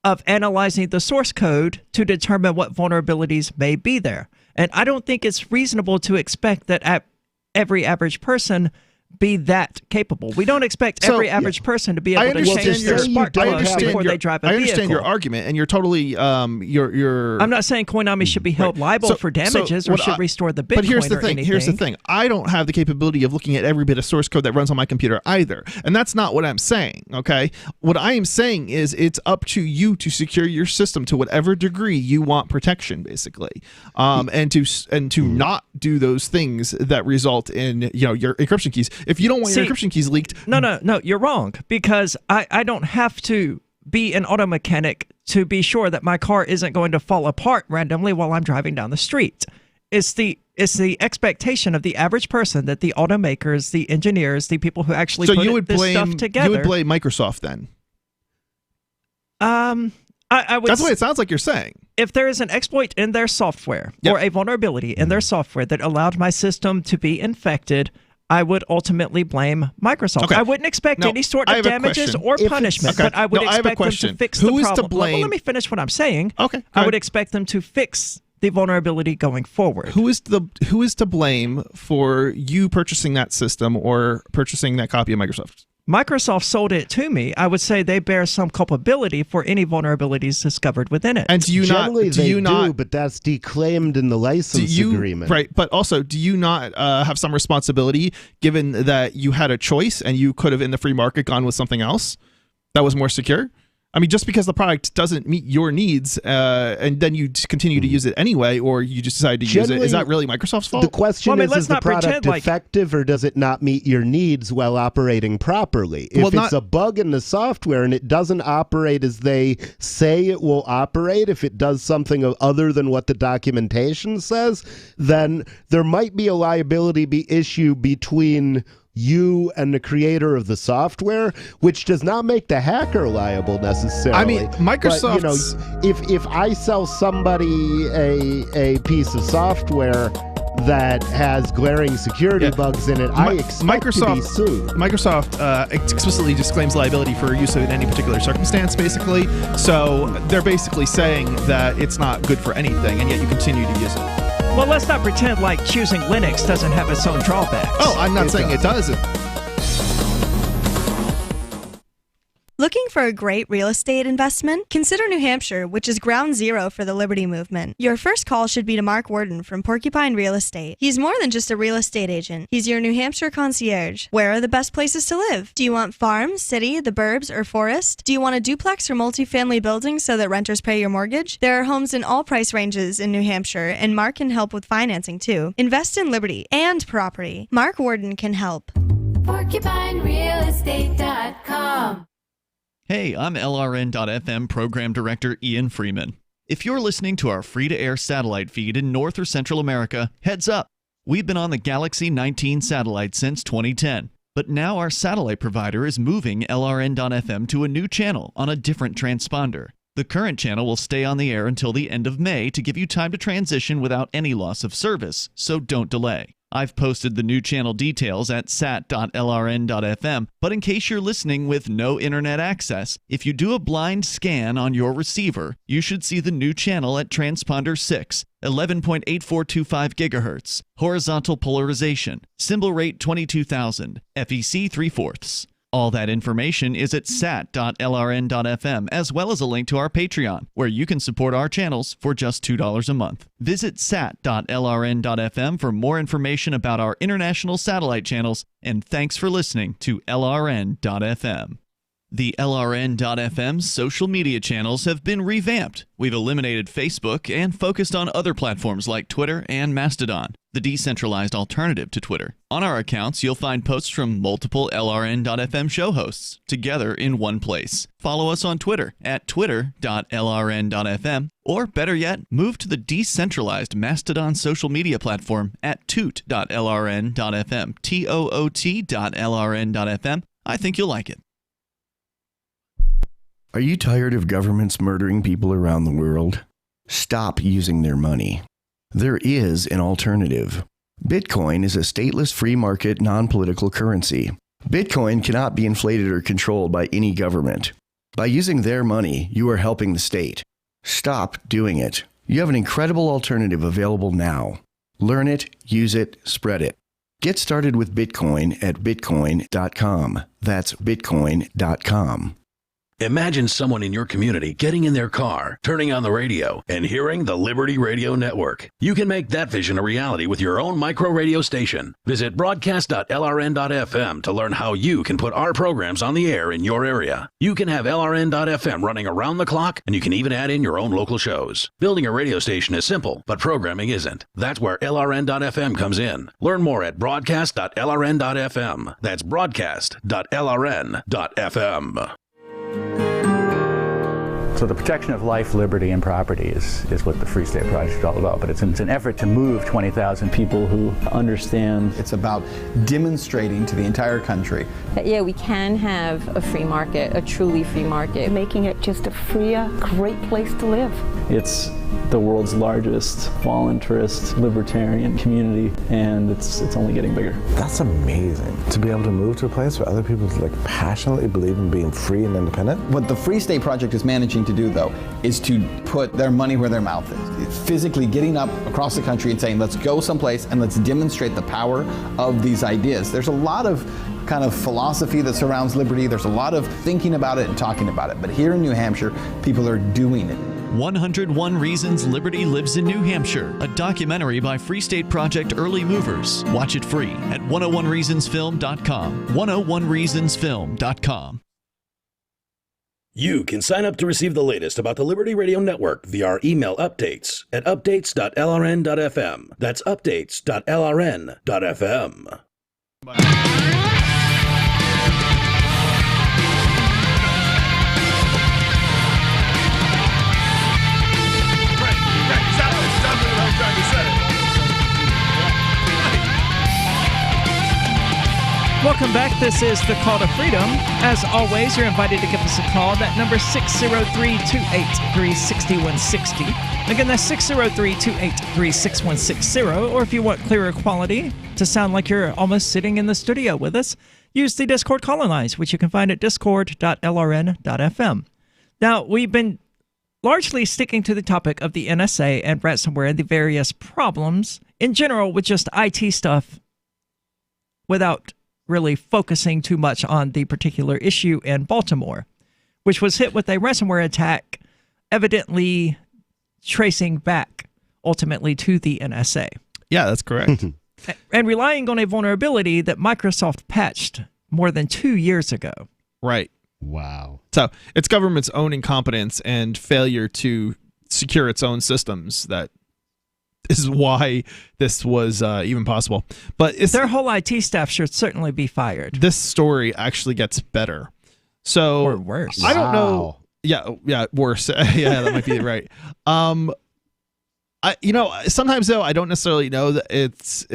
of analyzing the source code to determine what vulnerabilities may be there. And I don't think it's reasonable to expect that every average person be that capable. We don't expect every average person to be able to change their spark plugs before they drive a vehicle. I understand your argument, and you're totally you're. I'm not saying Koinami should be held liable for damages or should restore the Bitcoin. But here's the thing. Anything. Here's the thing. I don't have the capability of looking at every bit of source code that runs on my computer either, and that's not what I'm saying. Okay, what I am saying is it's up to you to secure your system to whatever degree you want protection, basically, and to not do those things that result in your encryption keys. If you don't want your encryption keys leaked... No, you're wrong. Because I don't have to be an auto mechanic to be sure that my car isn't going to fall apart randomly while I'm driving down the street. It's the expectation of the average person that the automakers, the engineers, the people who actually put this stuff together... You would blame Microsoft then? I would... That's what it sounds like you're saying. If there is an exploit in their software or a vulnerability in their software that allowed my system to be infected... I would ultimately blame Microsoft. Okay. I wouldn't expect any sort of damages or punishment, but I would expect them to fix the problem. To blame? Well, let me finish what I'm saying. Okay. I would expect them to fix the vulnerability going forward. Who is to blame for you purchasing that system or purchasing that copy of Microsoft? Microsoft sold it to me. I would say they bear some culpability for any vulnerabilities discovered within it. And do you not? But that's declaimed in the license agreement, right? But also, do you not have some responsibility, given that you had a choice and you could have, in the free market, gone with something else that was more secure? I mean, just because the product doesn't meet your needs, and then you continue to use it anyway, or you just decide to use it, is that really Microsoft's fault? The question is the product effective, or does it not meet your needs while operating properly? If it's a bug in the software and it doesn't operate as they say it will operate, if it does something other than what the documentation says, then there might be a liability issue between you and the creator of the software, which does not make the hacker liable necessarily. I mean, Microsoft. If I sell somebody a piece of software that has glaring security bugs in it, I expect to be sued. Microsoft explicitly disclaims liability for use of in any particular circumstance, basically. So they're basically saying that it's not good for anything, and yet you continue to use it. Well, let's not pretend like choosing Linux doesn't have its own drawbacks. Oh, I'm not saying it doesn't. Looking for a great real estate investment? Consider New Hampshire, which is ground zero for the Liberty Movement. Your first call should be to Mark Worden from Porcupine Real Estate. He's more than just a real estate agent. He's your New Hampshire concierge. Where are the best places to live? Do you want farm, city, the burbs, or forest? Do you want a duplex or multifamily building so that renters pay your mortgage? There are homes in all price ranges in New Hampshire, and Mark can help with financing too. Invest in liberty and property. Mark Worden can help. PorcupineRealEstate.com. Hey, I'm LRN.FM Program Director Ian Freeman. If you're listening to our free-to-air satellite feed in North or Central America, heads up. We've been on the Galaxy 19 satellite since 2010, but now our satellite provider is moving LRN.FM to a new channel on a different transponder. The current channel will stay on the air until the end of May to give you time to transition without any loss of service, so don't delay. I've posted the new channel details at sat.lrn.fm, but in case you're listening with no internet access, if you do a blind scan on your receiver, you should see the new channel at transponder 6, 11.8425 GHz, horizontal polarization, symbol rate 22,000, FEC 3/4. All that information is at sat.lrn.fm, as well as a link to our Patreon, where you can support our channels for just $2 a month. Visit sat.lrn.fm for more information about our international satellite channels, and thanks for listening to LRN.FM. The LRN.FM social media channels have been revamped. We've eliminated Facebook and focused on other platforms like Twitter and Mastodon, the decentralized alternative to Twitter. On our accounts, you'll find posts from multiple LRN.FM show hosts together in one place. Follow us on Twitter at twitter.lrn.fm, or better yet, move to the decentralized Mastodon social media platform at toot.lrn.fm, toot.lrn.fm. I think you'll like it. Are you tired of governments murdering people around the world? Stop using their money. There is an alternative. Bitcoin is a stateless free market non-political currency. Bitcoin cannot be inflated or controlled by any government. By using their money, you are helping the state. Stop doing it. You have an incredible alternative available now. Learn it, use it, spread it. Get started with Bitcoin at bitcoin.com. That's bitcoin.com. Imagine someone in your community getting in their car, turning on the radio, and hearing the Liberty Radio Network. You can make that vision a reality with your own micro radio station. Visit broadcast.lrn.fm to learn how you can put our programs on the air in your area. You can have LRN.FM running around the clock, and you can even add in your own local shows. Building a radio station is simple, but programming isn't. That's where LRN.FM comes in. Learn more at broadcast.lrn.fm. That's broadcast.lrn.fm. So the protection of life, liberty, and property is what the Free State Project is all about. But it's an effort to move 20,000 people who understand. It's about demonstrating to the entire country that, yeah, we can have a free market, a truly free market. Making it just a freer, great place to live. It's the world's largest voluntarist libertarian community, and it's only getting bigger. That's amazing, to be able to move to a place where other people passionately believe in being free and independent. What the Free State Project is managing to do, though, is to put their money where their mouth is. It's physically getting up across the country and saying, let's go someplace and let's demonstrate the power of these ideas. There's a lot of kind of philosophy that surrounds liberty. There's a lot of thinking about it and talking about it. But here in New Hampshire, people are doing it. 101 Reasons Liberty Lives in New Hampshire, a documentary by Free State Project Early Movers. Watch it free at 101reasonsfilm.com. 101reasonsfilm.com. You can sign up to receive the latest about the Liberty Radio Network via our email updates at updates.lrn.fm. That's updates.lrn.fm. Welcome back. This is the Call to Freedom. As always, you're invited to give us a call. That number is 603-283-6160. Again, that's 603-283-6160. Or if you want clearer quality to sound like you're almost sitting in the studio with us, use the Discord call lines, which you can find at discord.lrn.fm. Now, we've been largely sticking to the topic of the NSA and ransomware and the various problems in general with just IT stuff without really focusing too much on the particular issue in Baltimore, which was hit with a ransomware attack, evidently tracing back ultimately to the NSA. Yeah, that's correct. And relying on a vulnerability that Microsoft patched more than 2 years ago. Right. Wow. So it's government's own incompetence and failure to secure its own systems that is why this was even possible. But their whole IT staff should certainly be fired. This story actually gets better. So or worse. I don't know. Yeah, worse. Yeah, that might be right. Sometimes though I don't necessarily know that it's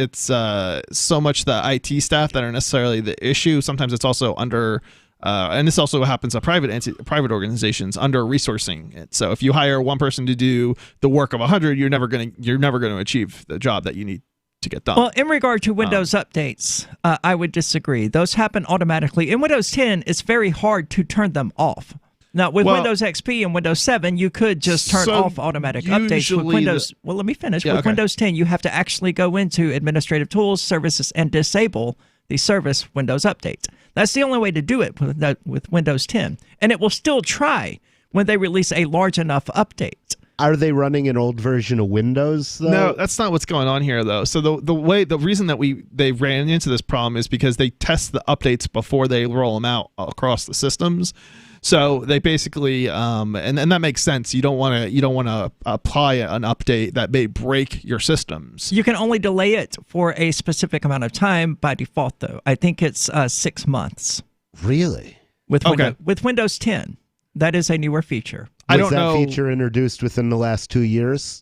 so much the IT staff that are necessarily the issue. Sometimes it's also under and this also happens at private organizations under resourcing it. So if you hire one person to do the work of 100, you're never going to achieve the job that you need to get done. Well, in regard to Windows updates, I would disagree. Those happen automatically. In Windows 10, it's very hard to turn them off. Now, with Windows XP and Windows 7, you could just turn off automatic updates. With Windows, well, let me finish. With Windows 10, you have to actually go into Administrative Tools, Services, and disable the Service Windows Update. That's the only way to do it with Windows 10. And it will still try when they release a large enough update. Are they running an old version of Windows, though? No, that's not what's going on here, though. So the reason that they ran into this problem is because they test the updates before they roll them out across the systems. So they basically, and that makes sense. You don't want to apply an update that may break your systems. You can only delay it for a specific amount of time by default, though. I think it's 6 months. Really? With Windows 10, that is a newer feature. Was that feature introduced within the last 2 years?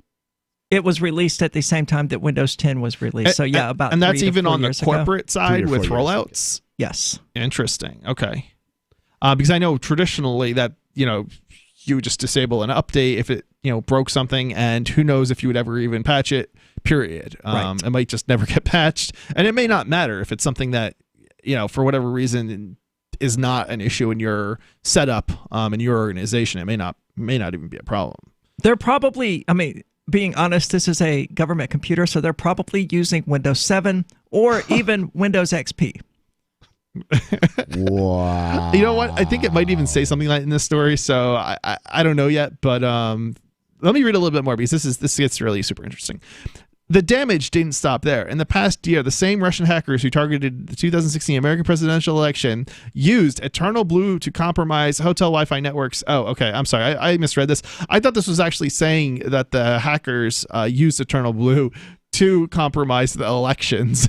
It was released at the same time that Windows 10 was released. So yeah, about 3 to 4 years ago. And that's even on the corporate side with rollouts? Yes. Interesting. Okay. Because I know traditionally that, you would just disable an update if it, broke something, and who knows if you would ever even patch it, period. Right. It might just never get patched. And it may not matter if it's something that, for whatever reason is not an issue in your setup in your organization. It may not even be a problem. They're probably, being honest, this is a government computer, so they're probably using Windows 7 or even Windows XP. Wow. You know what? I think it might even say something like in this story, so I don't know yet, but let me read a little bit more because this gets really super interesting. The damage didn't stop there. In the past year, the same Russian hackers who targeted the 2016 American presidential election used Eternal Blue to compromise hotel Wi-Fi networks. Oh, okay. I'm sorry. I misread this. I thought this was actually saying that the hackers used Eternal Blue to compromise the elections.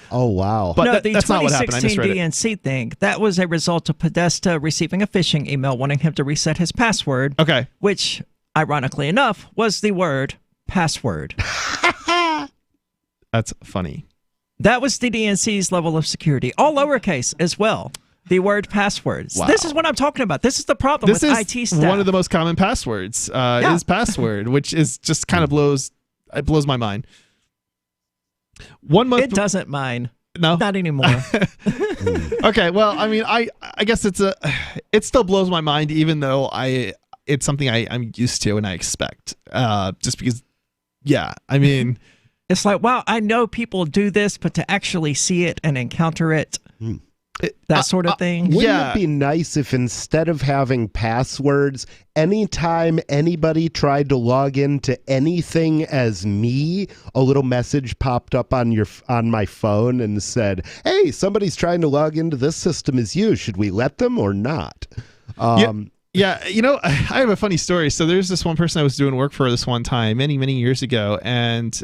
Oh, wow. But no, the that's not what happened. I 2016 misread it. DNC thing, that was a result of Podesta receiving a phishing email wanting him to reset his password. Okay. Which, ironically enough, was the word password. That's funny. That was the DNC's level of security. All lowercase as well. The word passwords. Wow. This is what I'm talking about. This is the problem with IT staff. One of the most common passwords is password, which is just kind of blows my mind. 1 month. It doesn't mind. No, not anymore. Okay, well, I mean, I guess it still blows my mind, even though it's something I'm used to and I expect. Just because, yeah, I mean, it's like, wow, I know people do this, but to actually see it and encounter it. That sort of thing. Wouldn't it be nice if instead of having passwords, anytime anybody tried to log into anything as me, a little message popped up on my phone and said, "Hey, somebody's trying to log into this system as you. Should we let them or not?" Yeah, you know, I have a funny story. So there's this one person I was doing work for this one time many years ago, and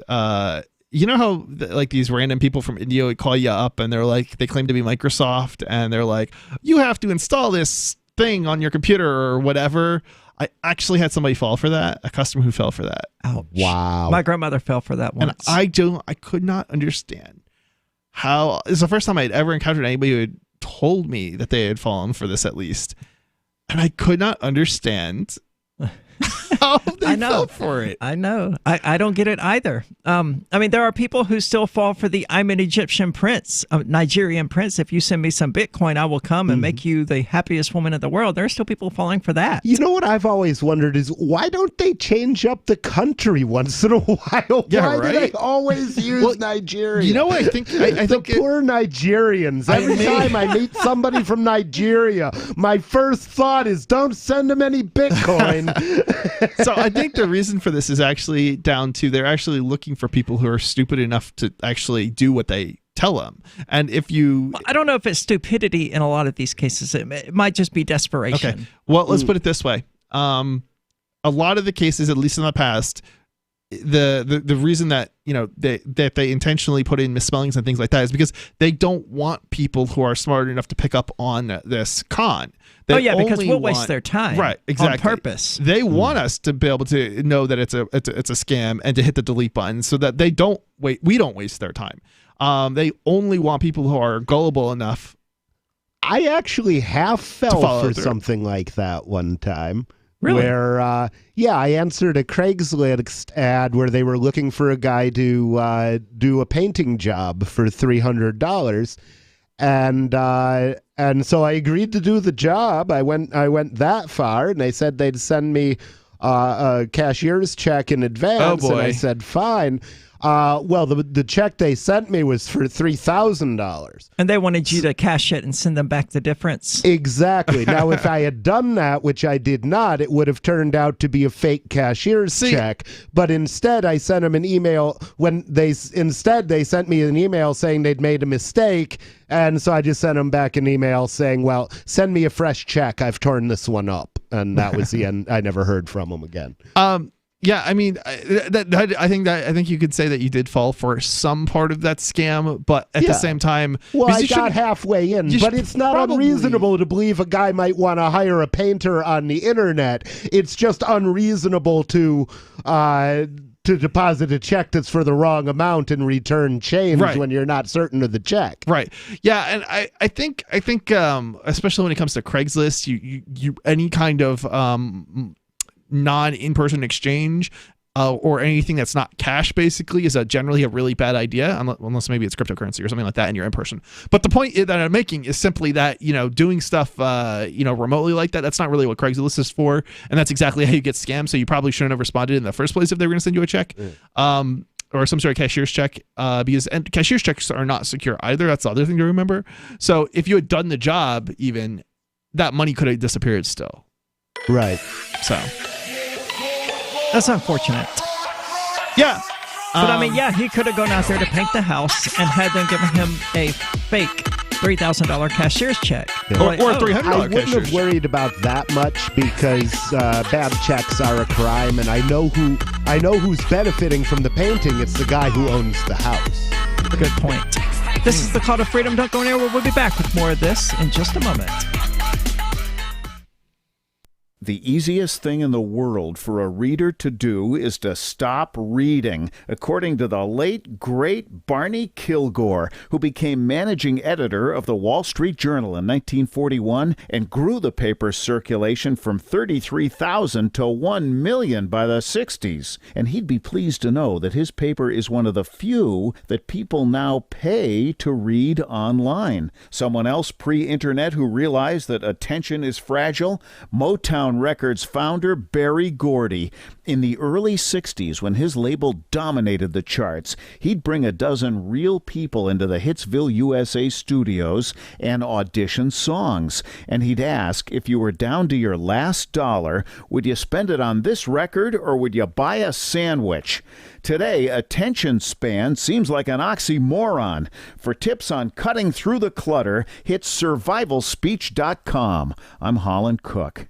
you know how like these random people from India would call you up and they're like, they claim to be Microsoft and they're like, you have to install this thing on your computer or whatever. I actually had somebody fall for that, a customer who fell for that. Oh, wow. My grandmother fell for that once. And I could not understand how, it's the first time I'd ever encountered anybody who had told me that they had fallen for this at least. And I could not understand how they fell for it. I know. I don't get it either. I mean, there are people who still fall for the I'm an Egyptian prince, Nigerian prince. If you send me some Bitcoin, I will come and make you the happiest woman in the world. There are still people falling for that. You know what I've always wondered is why don't they change up the country once in a while? Yeah, why right? do they always use Nigeria? You know what I think? I think poor Nigerians. Every time I meet somebody from Nigeria, my first thought is don't send them any Bitcoin. So I think the reason for this is actually down to they're actually looking for people who are stupid enough to actually do what they tell them. And if you... I don't know if it's stupidity in a lot of these cases. It might just be desperation. Okay. Well, let's put it this way. A lot of the cases, at least in the past, the reason that, you know, they intentionally put in misspellings and things like that is because they don't want people who are smart enough to pick up on this con. They because only we'll waste their time. Right, exactly. On purpose. They want us to be able to know that it's a scam and to hit the delete button so that we don't waste their time. They only want people who are gullible enough. I actually have fell for through. something like that one time. Really? Where, I answered a Craigslist ad where they were looking for a guy to do a painting job for $300, and so I agreed to do the job. I went that far, and they said they'd send me a cashier's check in advance, Oh, boy. and I said fine. Well, the check they sent me was for $3,000. And they wanted you to cash it and send them back the difference. Exactly. Now, if I had done that, which I did not, it would have turned out to be a fake cashier's check. But instead, I sent them an email they sent me an email saying they'd made a mistake. And so I just sent them back an email saying, well, send me a fresh check. I've torn this one up. And that was the end. I never heard from them again. Yeah, I mean, I think you could say that you did fall for some part of that scam, but at the same time, well, I got halfway in, but it's not unreasonable to believe a guy might want to hire a painter on the internet. It's just unreasonable to deposit a check that's for the wrong amount and return change when you're not certain of the check. Right. Yeah, and I think especially when it comes to Craigslist, you any kind of non-in-person exchange, or anything that's not cash, basically, is generally a really bad idea, unless maybe it's cryptocurrency or something like that and you're in person. But the point that I'm making is simply that, doing stuff, remotely like that, that's not really what Craigslist is for. And that's exactly how you get scammed. So you probably shouldn't have responded in the first place if they were going to send you a check. Or some sort of cashier's check, because cashier's checks are not secure either. That's the other thing to remember. So if you had done the job, even, that money could have disappeared still. Right. So that's unfortunate. Yeah. But he could have gone out there to paint the house and had them given him a fake $3,000 cashier's check. Yeah. Or $300 I wouldn't have worried about that much because bad checks are a crime, and I know who's benefiting from the painting. It's the guy who owns the house. Good point. This is the Call to Freedom. Don't go anywhere. We'll be back with more of this in just a moment. The easiest thing in the world for a reader to do is to stop reading, according to the late, great Barney Kilgore, who became managing editor of the Wall Street Journal in 1941 and grew the paper's circulation from 33,000 to 1 million by the 60s. And he'd be pleased to know that his paper is one of the few that people now pay to read online. Someone else pre-internet who realized that attention is fragile? Motown Records founder Berry Gordy. In the early 60s, when his label dominated the charts, he'd bring a dozen real people into the Hitsville, USA studios and audition songs. And he'd ask, if you were down to your last dollar, would you spend it on this record or would you buy a sandwich? Today, attention span seems like an oxymoron. For tips on cutting through the clutter, hit survivalspeech.com. I'm Holland Cook.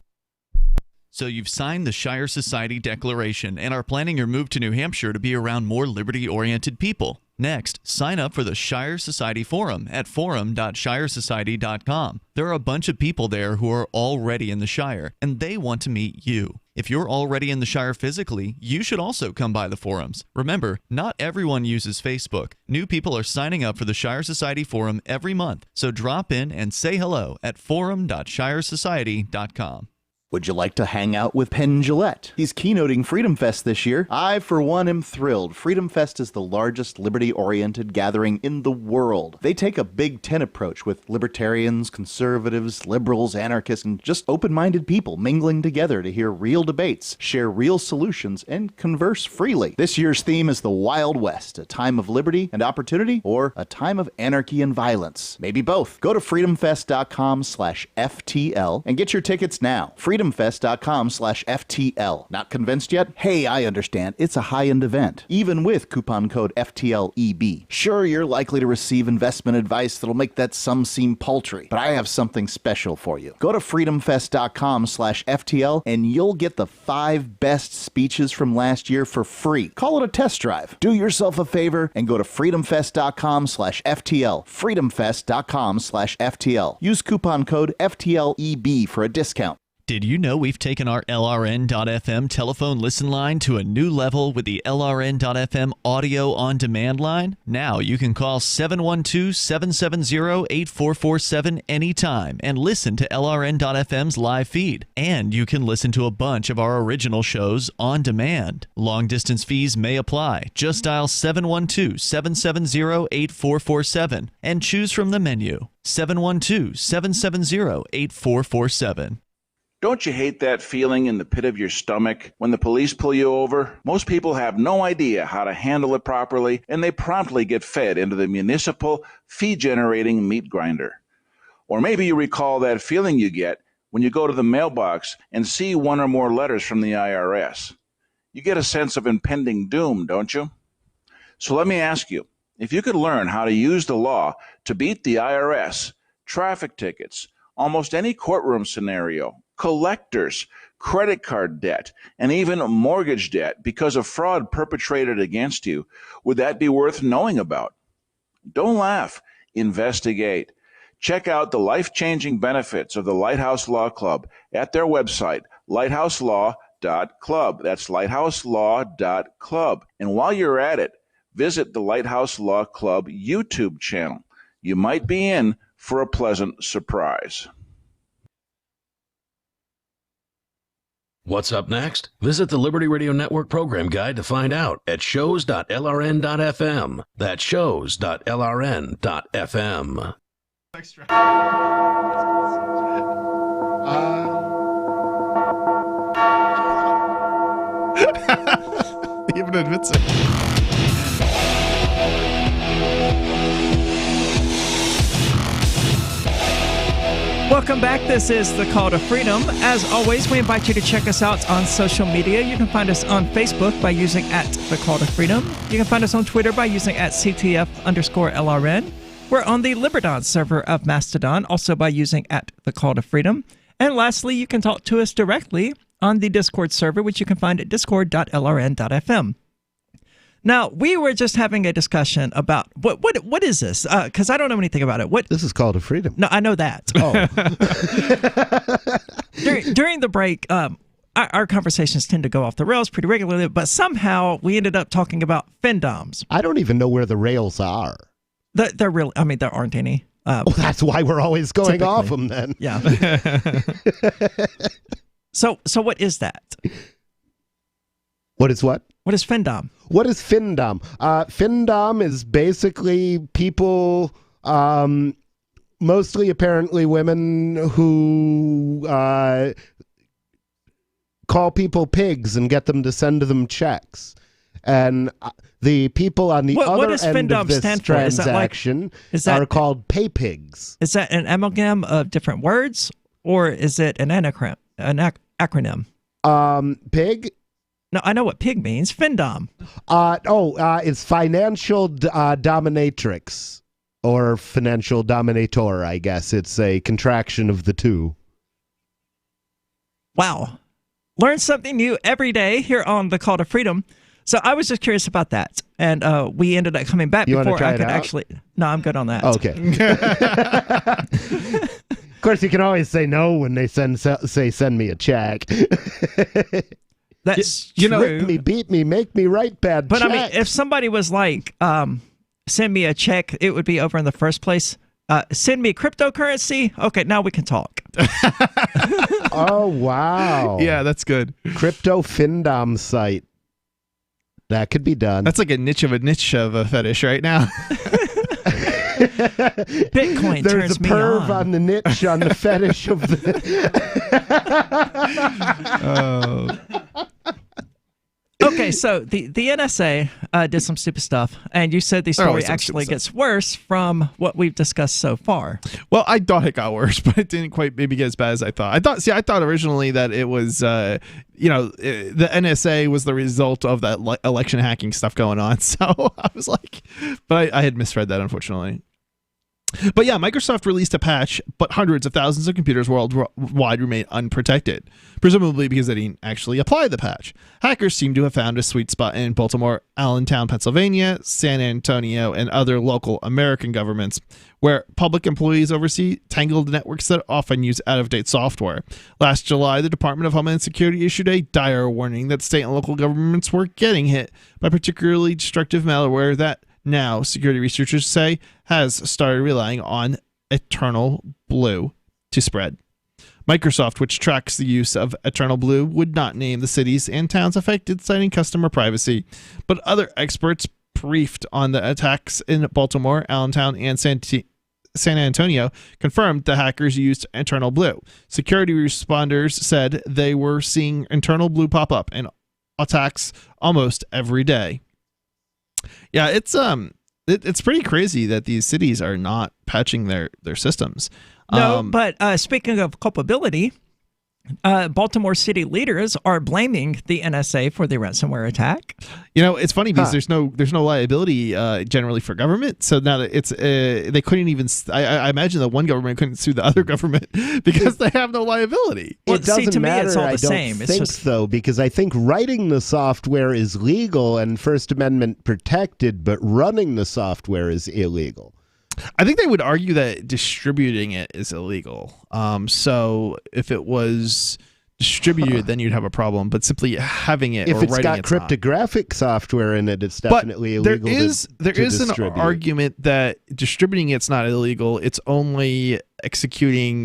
So you've signed the Shire Society Declaration and are planning your move to New Hampshire to be around more liberty-oriented people. Next, sign up for the Shire Society Forum at forum.shiresociety.com. There are a bunch of people there who are already in the Shire, and they want to meet you. If you're already in the Shire physically, you should also come by the forums. Remember, not everyone uses Facebook. New people are signing up for the Shire Society Forum every month, so drop in and say hello at forum.shiresociety.com. Would you like to hang out with Penn Jillette? He's keynoting Freedom Fest this year. I, for one, am thrilled. Freedom Fest is the largest liberty-oriented gathering in the world. They take a Big Ten approach with libertarians, conservatives, liberals, anarchists, and just open-minded people mingling together to hear real debates, share real solutions, and converse freely. This year's theme is the Wild West, a time of liberty and opportunity, or a time of anarchy and violence. Maybe both. Go to freedomfest.com/FTL and get your tickets now. freedomfest.com/FTL. Not convinced yet? Hey, I understand. It's a high-end event, even with coupon code FTLEB. Sure, you're likely to receive investment advice that'll make that sum seem paltry, but I have something special for you. Go to freedomfest.com/FTL and you'll get the 5 best speeches from last year for free. Call it a test drive. Do yourself a favor and go to freedomfest.com/FTL. freedomfest.com/FTL. Use coupon code FTLEB for a discount. Did you know we've taken our LRN.FM telephone listen line to a new level with the LRN.FM audio on demand line? Now you can call 712-770-8447 anytime and listen to LRN.FM's live feed. And you can listen to a bunch of our original shows on demand. Long distance fees may apply. Just dial 712-770-8447 and choose from the menu. 712-770-8447. Don't you hate that feeling in the pit of your stomach when the police pull you over? Most people have no idea how to handle it properly, and they promptly get fed into the municipal fee-generating meat grinder. Or maybe you recall that feeling you get when you go to the mailbox and see one or more letters from the IRS. You get a sense of impending doom, don't you? So let me ask you, if you could learn how to use the law to beat the IRS, traffic tickets, almost any courtroom scenario, collectors, credit card debt, and even mortgage debt because of fraud perpetrated against you, would that be worth knowing about? Don't laugh. Investigate. Check out the life-changing benefits of the Lighthouse Law Club at their website, lighthouselaw.club. That's lighthouselaw.club. And while you're at it, visit the Lighthouse Law Club YouTube channel. You might be in for a pleasant surprise. What's up next? Visit the Liberty Radio Network program guide to find out at shows.lrn.fm. That's shows.lrn.fm. He even admits it. Welcome back. This is The Call to Freedom. As always, we invite you to check us out on social media. You can find us on Facebook by using @TheCallToFreedom. You can find us on Twitter by using @CTF_LRN. We're on the Liberdon server of Mastodon, also by using @TheCallToFreedom. And lastly, you can talk to us directly on the Discord server, which you can find at discord.lrn.fm. Now, we were just having a discussion about what is this? Because I don't know anything about it. This is Call to Freedom. No, I know that. Oh. During the break, our conversations tend to go off the rails pretty regularly, but somehow we ended up talking about findoms. I don't even know where the rails are. They're really, I mean, there aren't any. That's why we're always going off them then. Yeah. So what is that? What is what? What is findom? What is findom? Findom is basically people, mostly apparently women, who call people pigs and get them to send them checks. And the people on the other end of this transaction are called pay pigs. Is that an amalgam of different words, or is it an acronym? Pig? No, I know what pig means. Findom. It's financial dominatrix, or financial dominator, I guess. It's a contraction of the two. Wow. Learn something new every day here on The Call to Freedom. So I was just curious about that. And we ended up coming back before I could actually... No, I'm good on that. Okay. Of course, you can always say no when they send me a check. That's you true. Rip me, beat me, make me write bad checks. But I mean, if somebody was like, send me a check, it would be over in the first place. Send me cryptocurrency. Okay, now we can talk. Oh, wow. Yeah, that's good. Crypto Findom site. That could be done. That's like a niche of a fetish right now. Bitcoin There's turns a me perv on the niche on the fetish of the... Okay, so the NSA did some stupid stuff, and you said the story actually gets worse from what we've discussed so far. Well, I thought it got worse, but it didn't quite maybe get as bad as I thought. I thought originally that it was, the NSA was the result of that election hacking stuff going on. So I was like, but I had misread that, unfortunately. But yeah, Microsoft released a patch, but hundreds of thousands of computers worldwide remain unprotected, presumably because they didn't actually apply the patch. Hackers seem to have found a sweet spot in Baltimore, Allentown, Pennsylvania, San Antonio, and other local American governments, where public employees oversee tangled networks that often use out-of-date software. Last July, the Department of Homeland Security issued a dire warning that state and local governments were getting hit by particularly destructive malware that now, security researchers say, has started relying on Eternal Blue to spread. Microsoft, which tracks the use of Eternal Blue, would not name the cities and towns affected, citing customer privacy. But other experts briefed on the attacks in Baltimore, Allentown, and San Antonio confirmed the hackers used Eternal Blue. Security responders said they were seeing Eternal Blue pop up in attacks almost every day. Yeah, it's pretty crazy that these cities are not patching their systems. No, but speaking of culpability, Baltimore city leaders are blaming the NSA for the ransomware attack. You know, it's funny because there's no liability generally for government. So now that it's they couldn't even. I imagine that one government couldn't sue the other government because they have no liability. It doesn't matter. It's all the same. I don't think so, because I think writing the software is legal and First Amendment protected, but running the software is illegal. I think they would argue that distributing it is illegal. So if it was distributed, then you'd have a problem. But simply having it, if or it's writing got cryptographic software in it, it's definitely illegal. There is an argument that distributing it's not illegal. It's only executing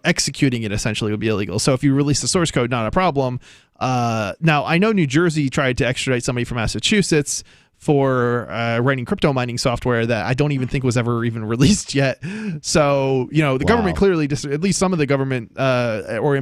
executing it essentially would be illegal. So if you release the source code, not a problem. Now, I know New Jersey tried to extradite somebody from Massachusetts for writing crypto mining software that I don't even think was ever even released yet. So, the government clearly, at least some of the government or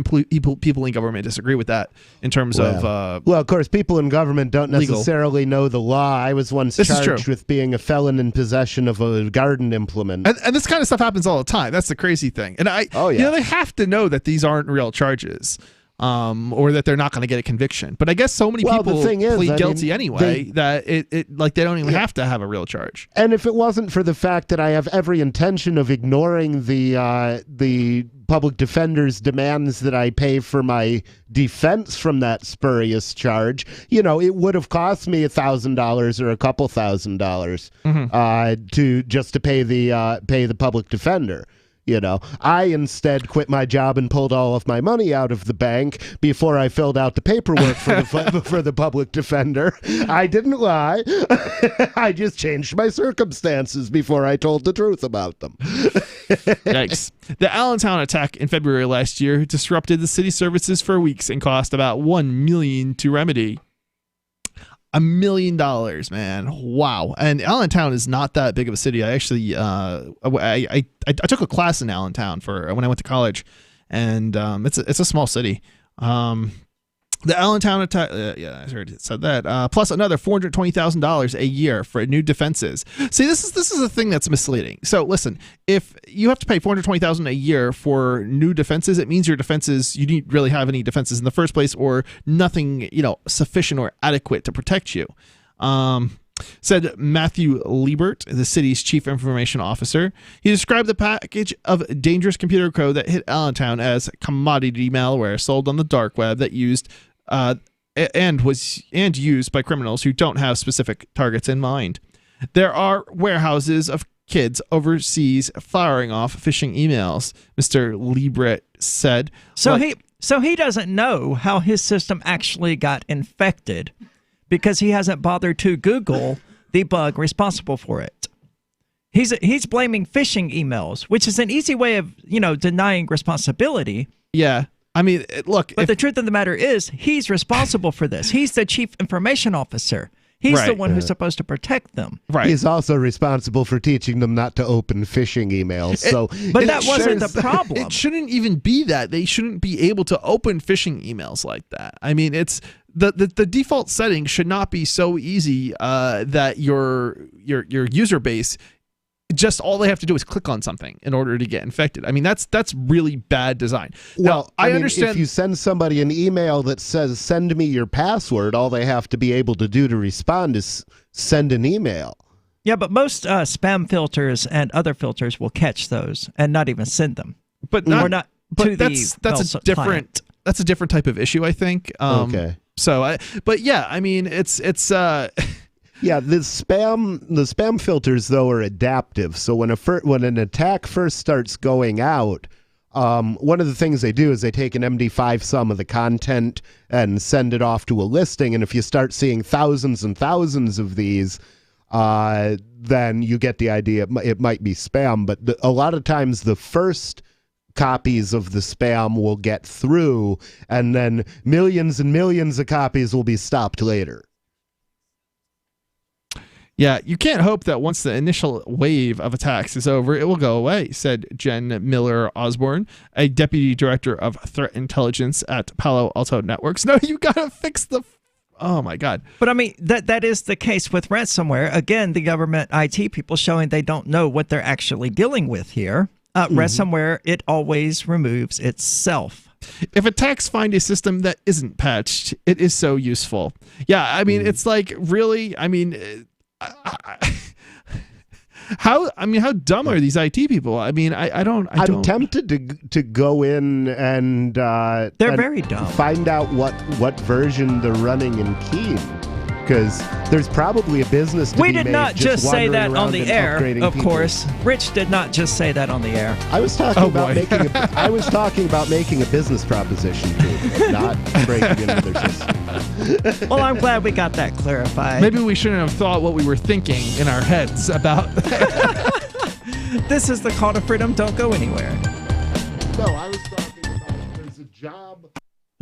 people in government disagree with that in terms of... well, of course, people in government don't necessarily know the law. I was once charged with being a felon in possession of a garden implement. And this kind of stuff happens all the time. That's the crazy thing. And they have to know that these aren't real charges. Or that they're not going to get a conviction. But I guess so many people plead guilty anyway that they don't even have to have a real charge. And if it wasn't for the fact that I have every intention of ignoring the public defender's demands that I pay for my defense from that spurious charge, it would have cost me $1,000 or a couple $1,000 to pay the public defender. I instead quit my job and pulled all of my money out of the bank before I filled out the paperwork for the public defender. I didn't lie. I just changed my circumstances before I told the truth about them. Yikes. The Allentown attack in February last year disrupted the city services for weeks and cost about $1 million to remedy. $1 million, man. Wow. And Allentown is not that big of a city. I actually, I took a class in Allentown for when I went to college, and it's a small city. The Allentown attack, I already said that. Plus another $420,000 a year for new defenses. See, this is a thing that's misleading. So listen, if you have to pay $420,000 a year for new defenses, it means your defenses, you didn't really have any defenses in the first place, or nothing, sufficient or adequate to protect you. Said Matthew Liebert, the city's chief information officer. He described the package of dangerous computer code that hit Allentown as commodity malware sold on the dark web that used used by criminals who don't have specific targets in mind. There are warehouses of kids overseas firing off phishing emails, Mr. Liebert said. So he doesn't know how his system actually got infected because he hasn't bothered to Google the bug responsible for it. He's blaming phishing emails, which is an easy way of, denying responsibility. Yeah. I mean, look. But the truth of the matter is, he's responsible for this. He's the chief information officer. He's the one who's supposed to protect them. Right. He's also responsible for teaching them not to open phishing emails. But that wasn't the problem. It shouldn't even be that. They shouldn't be able to open phishing emails like that. I mean, it's the default setting should not be so easy that your user base, just all they have to do is click on something in order to get infected. I mean, that's really bad design. Well, now, I understand if you send somebody an email that says, send me your password, all they have to be able to do to respond is send an email. Yeah, but most spam filters and other filters will catch those and not even send them. But that's a different type of issue, I think. Okay. So, but yeah, I mean, it's Yeah, the spam filters though are adaptive. So when an attack first starts going out, one of the things they do is they take an MD5 sum of the content and send it off to a listing. And if you start seeing thousands and thousands of these, then you get the idea it might be spam. But a lot of times the first copies of the spam will get through, and then millions and millions of copies will be stopped later. Yeah, you can't hope that once the initial wave of attacks is over, it will go away, said Jen Miller Osborne, a deputy director of threat intelligence at Palo Alto Networks. No, you gotta fix the... Oh, my God. But, I mean, that is the case with ransomware. Again, the government IT people showing they don't know what they're actually dealing with here. Ransomware, it always removes itself. If attacks find a system that isn't patched, it is so useful. Yeah, I mean, it's like, really, I mean... How dumb are these IT people? I mean, I'm tempted to go in and they're very dumb. Find out what version they're running in Keen, because there's probably a business to be made. We did not just say that on the air, of course. Rich did not just say that on the air. I was talking about making a business proposition to not breaking into their system. Well, I'm glad we got that clarified. Maybe we shouldn't have thought what we were thinking in our heads about. This is the Call to Freedom. Don't go anywhere. No, I was talking about there's a job.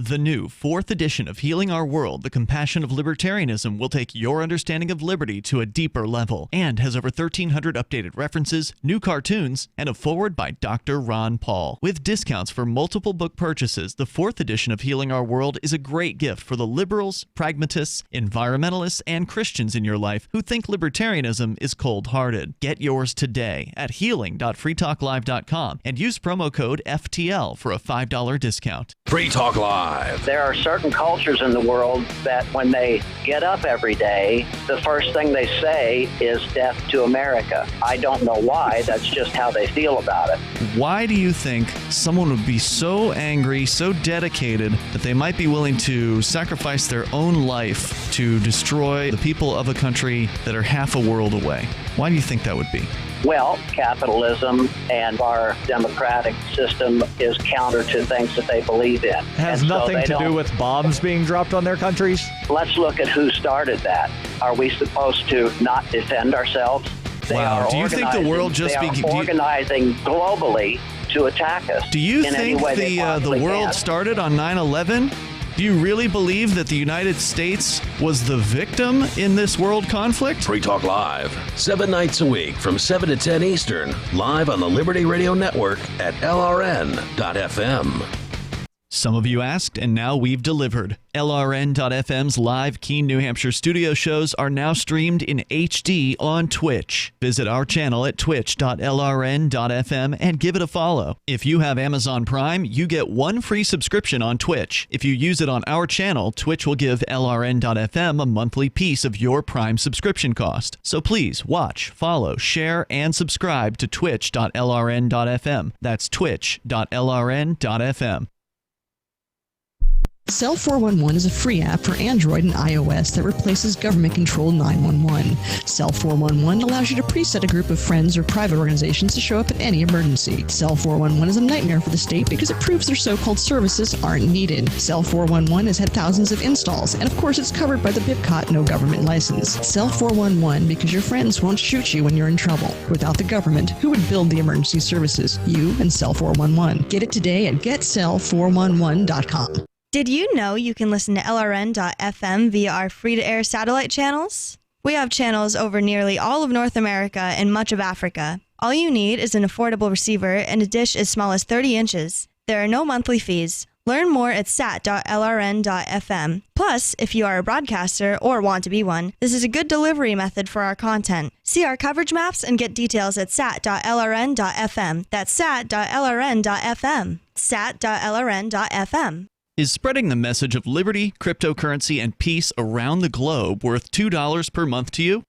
The new 4th edition of Healing Our World, The Compassion of Libertarianism, will take your understanding of liberty to a deeper level and has over 1,300 updated references, new cartoons, and a foreword by Dr. Ron Paul. With discounts for multiple book purchases, the 4th edition of Healing Our World is a great gift for the liberals, pragmatists, environmentalists, and Christians in your life who think libertarianism is cold-hearted. Get yours today at healing.freetalklive.com and use promo code FTL for a $5 discount. Free Talk Live. There are certain cultures in the world that when they get up every day, the first thing they say is death to America. I don't know why. That's just how they feel about it. Why do you think someone would be so angry, so dedicated, that they might be willing to sacrifice their own life to destroy the people of a country that are half a world away? Why do you think that would be? Well, capitalism and our democratic system is counter to things that they believe in. Has nothing to do with bombs being dropped on their countries? Let's look at who started that. Are we supposed to not defend ourselves? Wow. Do you think the world just organizing globally to attack us? Do you in any think way the world can? started on 9/11? Do you really believe that the United States was the victim in this world conflict? Free Talk Live, 7 nights a week from 7 to 10 Eastern, live on the Liberty Radio Network at LRN.FM. Some of you asked, and now we've delivered. LRN.FM's live Keene, New Hampshire studio shows are now streamed in HD on Twitch. Visit our channel at twitch.lrn.fm and give it a follow. If you have Amazon Prime, you get 1 free subscription on Twitch. If you use it on our channel, Twitch will give LRN.FM a monthly piece of your Prime subscription cost. So please watch, follow, share, and subscribe to twitch.lrn.fm. That's twitch.lrn.fm. Cell 411 is a free app for Android and iOS that replaces government-controlled 911. Cell 411 allows you to preset a group of friends or private organizations to show up at any emergency. Cell 411 is a nightmare for the state because it proves their so-called services aren't needed. Cell 411 has had thousands of installs, and of course it's covered by the BIPCOT no government license. Cell 411 because your friends won't shoot you when you're in trouble. Without the government, who would build the emergency services? You and Cell 411. Get it today at getcell411.com. Did you know you can listen to LRN.FM via our free-to-air satellite channels? We have channels over nearly all of North America and much of Africa. All you need is an affordable receiver and a dish as small as 30 inches. There are no monthly fees. Learn more at sat.lrn.fm. Plus, if you are a broadcaster or want to be one, this is a good delivery method for our content. See our coverage maps and get details at sat.lrn.fm. That's sat.lrn.fm. sat.lrn.fm. Is spreading the message of liberty, cryptocurrency, and peace around the globe worth $2 per month to you?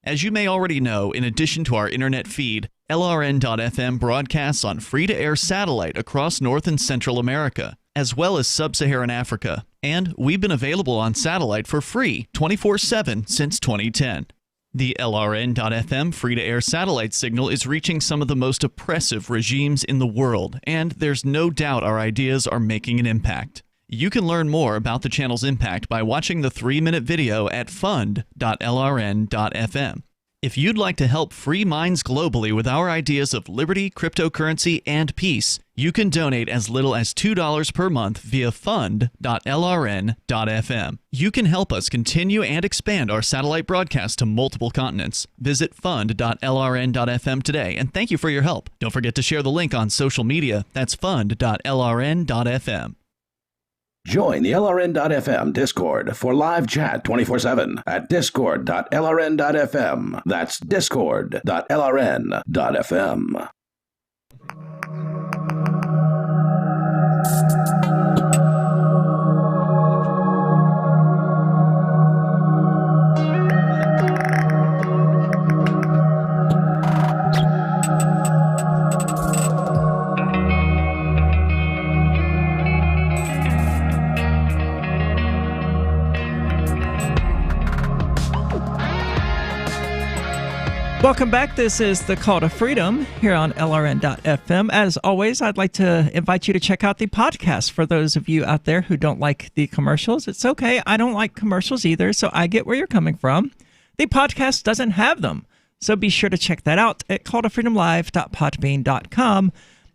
As you may already know, in addition to our internet feed, LRN.FM broadcasts on free-to-air satellite across North and Central America, as well as Sub-Saharan Africa. And we've been available on satellite for free 24/7 since 2010. The LRN.FM free-to-air satellite signal is reaching some of the most oppressive regimes in the world, and there's no doubt our ideas are making an impact. You can learn more about the channel's impact by watching the 3-minute video at fund.lrn.fm. If you'd like to help free minds globally with our ideas of liberty, cryptocurrency, and peace, you can donate as little as $2 per month via fund.lrn.fm. You can help us continue and expand our satellite broadcast to multiple continents. Visit fund.lrn.fm today, and thank you for your help. Don't forget to share the link on social media. That's fund.lrn.fm. Join the LRN.FM Discord for live chat 24/7 at discord.lrn.fm. That's discord.lrn.fm. Welcome back. This is the Call to Freedom here on LRN.FM. As always, I'd like to invite you to check out the podcast for those of you out there who don't like the commercials. It's okay. I don't like commercials either, so I get where you're coming from. The podcast doesn't have them, so be sure to check that out at calltofreedomlive.podbean.com.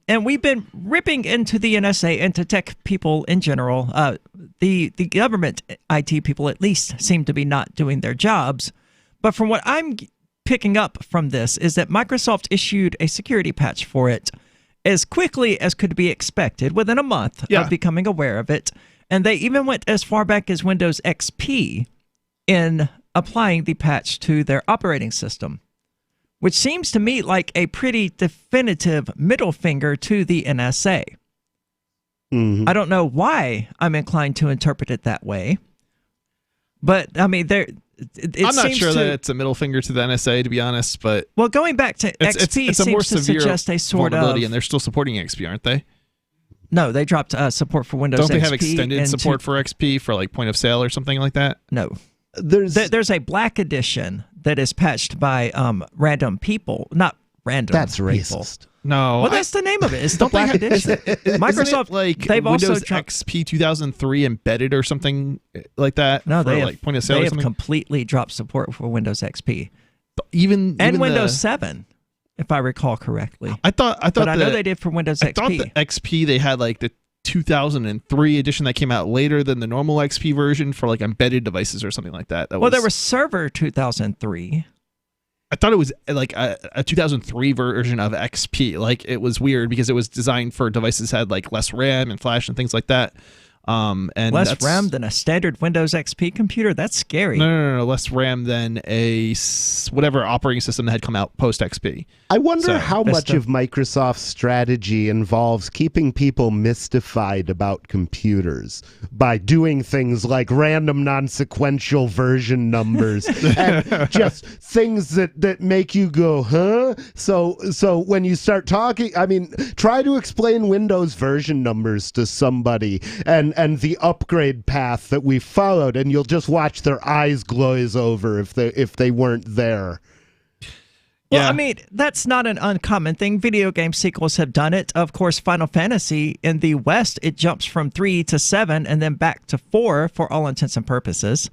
and we've been ripping into the NSA and to tech people in general. The government IT people at least seem to be not doing their jobs. But from what I'm picking up from this is that Microsoft issued a security patch for it as quickly as could be expected within a month of becoming aware of it. And they even went as far back as Windows XP in applying the patch to their operating system, which seems to me like a pretty definitive middle finger to the NSA. I don't know why I'm inclined to interpret it that way, but I mean, I'm not sure that it's a middle finger to the NSA, to be honest. But well, going back to XP it's a more seems to severe suggest a sort vulnerability, of, and they're still supporting XP, aren't they? No, they dropped support for Windows XP. Don't they have extended support for XP for like point of sale or something like that? No. There's a black edition that is patched by random people, not random That's people. racist. No. Well, that's the name of it. It's the black edition. Microsoft, like they've Windows also XP 2003 embedded or something like that. No, for they like have, point of sale they or have something. completely dropped support for Windows XP Even Windows 7, if I recall correctly. I thought, but I know they did for Windows XP. I thought the XP they had like the 2003 edition that came out later than the normal XP version for like embedded devices or something like that. Well, there was Server 2003. I thought it was like a 2003 version of XP. Like it was weird because it was designed for devices that had like less RAM and flash and things like that. And less RAM than a standard Windows XP computer? That's scary. No. Less RAM than a whatever operating system that had come out post XP. I wonder how much of Microsoft's strategy involves keeping people mystified about computers by doing things like random non-sequential version numbers and just things that make you go, huh? So when you start talking, I mean, try to explain Windows version numbers to somebody and the upgrade path that we followed, and you'll just watch their eyes glaze over if they weren't there. Well, I mean, that's not an uncommon thing. Video game sequels have done it. Of course, Final Fantasy in the West, it jumps from 3 to 7 and then back to 4 for all intents and purposes.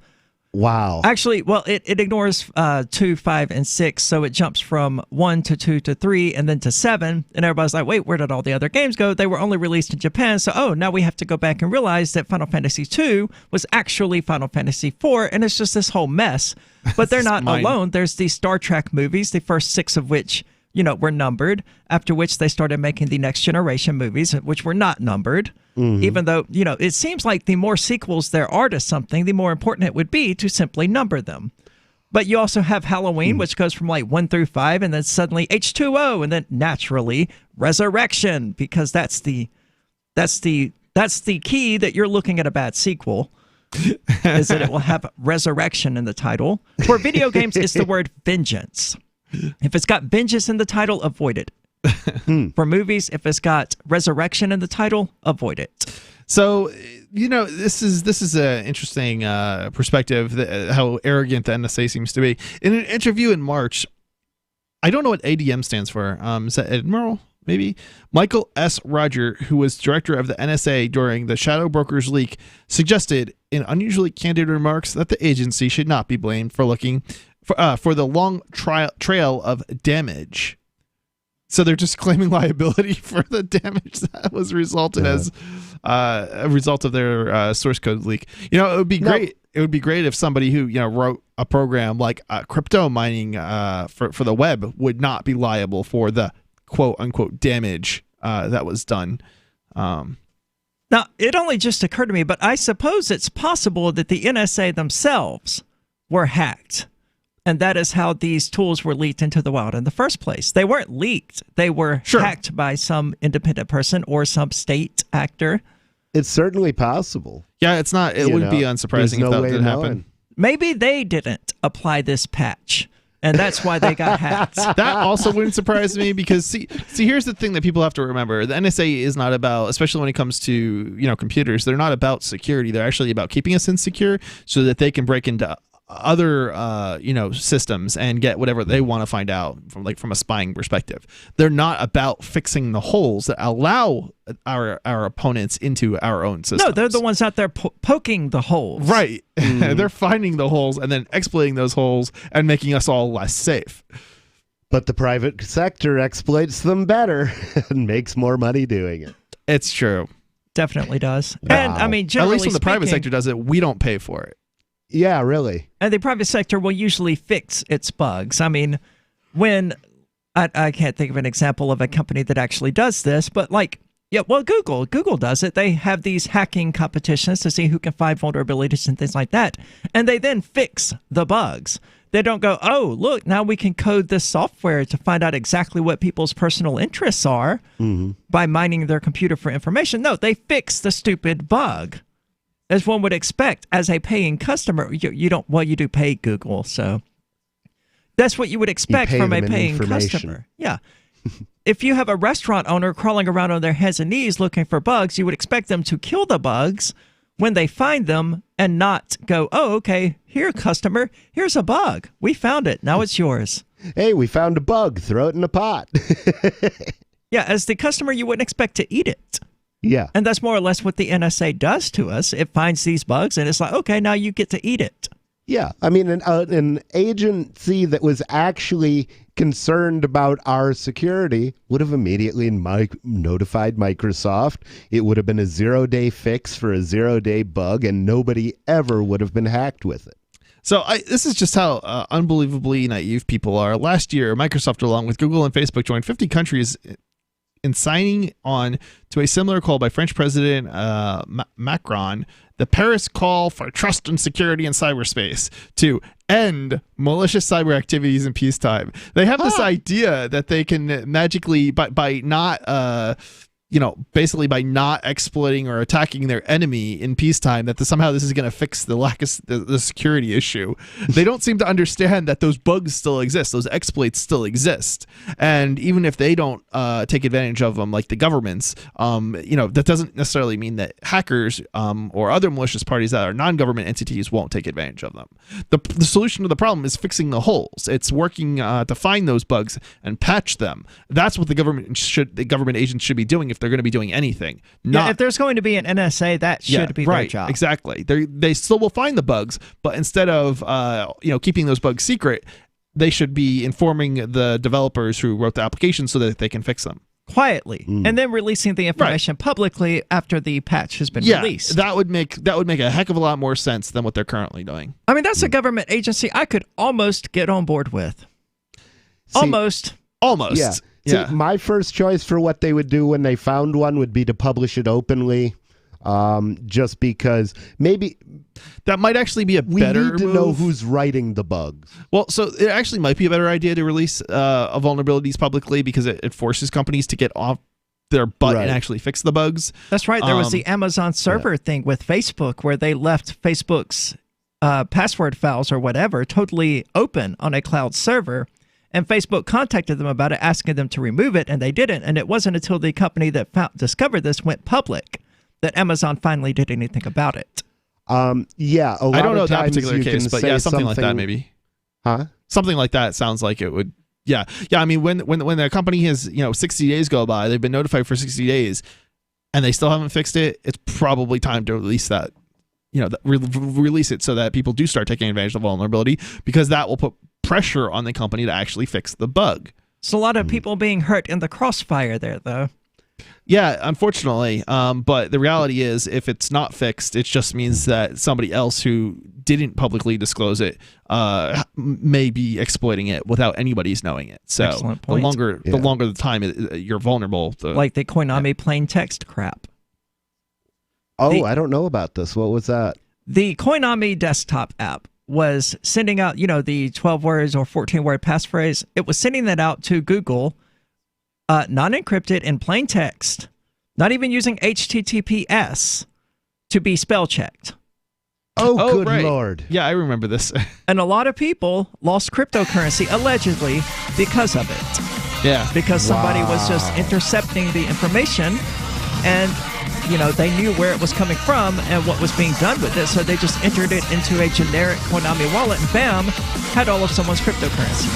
Wow. Actually, well, it ignores 2, 5, and 6, so it jumps from 1 to 2 to 3 and then to 7, and everybody's like, wait, where did all the other games go? They were only released in Japan, so now we have to go back and realize that Final Fantasy 2 was actually Final Fantasy 4, and it's just this whole mess. But they're not alone. There's these Star Trek movies, the first 6 of which, were numbered, after which they started making the Next Generation movies, which were not numbered. Even though, it seems like the more sequels there are to something, the more important it would be to simply number them. But you also have Halloween, which goes from like 1 through 5, and then suddenly H2O, and then naturally Resurrection, because that's the key that you're looking at a bad sequel, is that it will have resurrection in the title. For video games, it's the word vengeance. If it's got vengeance in the title, avoid it. For movies, if it's got resurrection in the title, avoid it. So, this is an interesting perspective, how arrogant the NSA seems to be. In an interview in March, I don't know what ADM stands for. Is that Admiral? Maybe? Michael S. Roger, who was director of the NSA during the Shadow Brokers leak, suggested in unusually candid remarks that the agency should not be blamed for looking for the long trail of damage. So they're just claiming liability for the damage that was resulted as a result of their source code leak. It would be great. It would be great if somebody who wrote a program like crypto mining for the web would not be liable for the quote unquote damage that was done. Now, it only just occurred to me, but I suppose it's possible that the NSA themselves were hacked. And that is how these tools were leaked into the wild in the first place. They weren't leaked. They were hacked by some independent person or some state actor. It's certainly possible. Yeah, it's not. It wouldn't be unsurprising if that did happen. Maybe they didn't apply this patch, and that's why they got hacked. That also wouldn't surprise me because see, here's the thing that people have to remember: the NSA is not about, especially when it comes to computers, they're not about security. They're actually about keeping us insecure so that they can break into other systems and get whatever they want to find out from a spying perspective. They're not about fixing the holes that allow our opponents into our own systems. No, they're the ones out there poking the holes. Right. They're finding the holes and then exploiting those holes and making us all less safe. But the private sector exploits them better and makes more money doing it. It's true. Definitely does. Wow. And I mean, At generally least when the private speaking- sector does it, we don't pay for it. Yeah, really. And the private sector will usually fix its bugs. I mean, when I can't think of an example of a company that actually does this, but like, yeah, well, Google does it. They have these hacking competitions to see who can find vulnerabilities and things like that. And they then fix the bugs. They don't go, oh, look, now we can code this software to find out exactly what people's personal interests are by mining their computer for information. No, they fix the stupid bug, as one would expect as a paying customer. You don't, well, you do pay Google, so that's what you would expect from a paying customer. Yeah. If you have a restaurant owner crawling around on their hands and knees looking for bugs, you would expect them to kill the bugs when they find them and not go, oh, okay, here, customer, here's a bug. We found it. Now it's yours. Hey, we found a bug. Throw it in a pot. Yeah, as the customer, you wouldn't expect to eat it. Yeah. And that's more or less what the NSA does to us. It finds these bugs and it's like, okay, now you get to eat it. Yeah. I mean, an agency that was actually concerned about our security would have immediately notified Microsoft. It would have been a 0-day fix for a 0-day bug, and nobody ever would have been hacked with it. So this is just how unbelievably naive people are. Last year, Microsoft, along with Google and Facebook, joined 50 countries in signing on to a similar call by French President Macron, the Paris Call for Trust and Security in Cyberspace, to end malicious cyber activities in peacetime. They have this idea that they can magically, by not basically by not exploiting or attacking their enemy in peacetime, that somehow this is going to fix the lack of the security issue. They don't seem to understand that those bugs still exist, those exploits still exist, and even if they don't take advantage of them, like the governments, that doesn't necessarily mean that hackers or other malicious parties that are non-government entities won't take advantage of them. The solution to the problem is fixing the holes. It's working to find those bugs and patch them. That's what the government agents should be doing if they're going to be doing anything. If there's going to be an NSA, that should be their job. Exactly. They still will find the bugs, but instead of keeping those bugs secret, they should be informing the developers who wrote the application so that they can fix them quietly, and then releasing the information publicly after the patch has been released. That would make a heck of a lot more sense than what they're currently doing. I mean, that's a government agency I could almost get on board with. Almost. Yeah. See, my first choice for what they would do when they found one would be to publish it openly, just because maybe that might actually be we need to know who's writing the bugs. Well, so it actually might be a better idea to release vulnerabilities publicly, because it forces companies to get off their butt and actually fix the bugs. That's right. There was the Amazon server thing with Facebook where they left Facebook's password files or whatever totally open on a cloud server. And Facebook contacted them about it, asking them to remove it, and they didn't. And it wasn't until the company that discovered this went public that Amazon finally did anything about it. A lot I don't know of that times particular you case, can but say something like that maybe. Huh? Something like that sounds like it would. Yeah. I mean, when the company has 60 days go by, they've been notified for 60 days, and they still haven't fixed it. It's probably time to release that. Release it so that people do start taking advantage of the vulnerability, because that will put pressure on the company to actually fix the bug. So a lot of people being hurt in the crossfire there, though. Yeah, unfortunately. But the reality is, if it's not fixed, it just means that somebody else who didn't publicly disclose it may be exploiting it without anybody's knowing it. So the longer the time you're vulnerable. Like the Konami plain text crap. Oh, I don't know about this. What was that? The Konami desktop app was sending out, the 12 words or 14-word passphrase. It was sending that out to Google, non-encrypted in plain text, not even using HTTPS to be spell checked. Oh, good Lord. Yeah, I remember this. And a lot of people lost cryptocurrency, allegedly, because of it. Yeah. Because somebody was just intercepting the information, and they knew where it was coming from and what was being done with it, so they just entered it into a generic Konami wallet, and bam, had all of someone's cryptocurrency.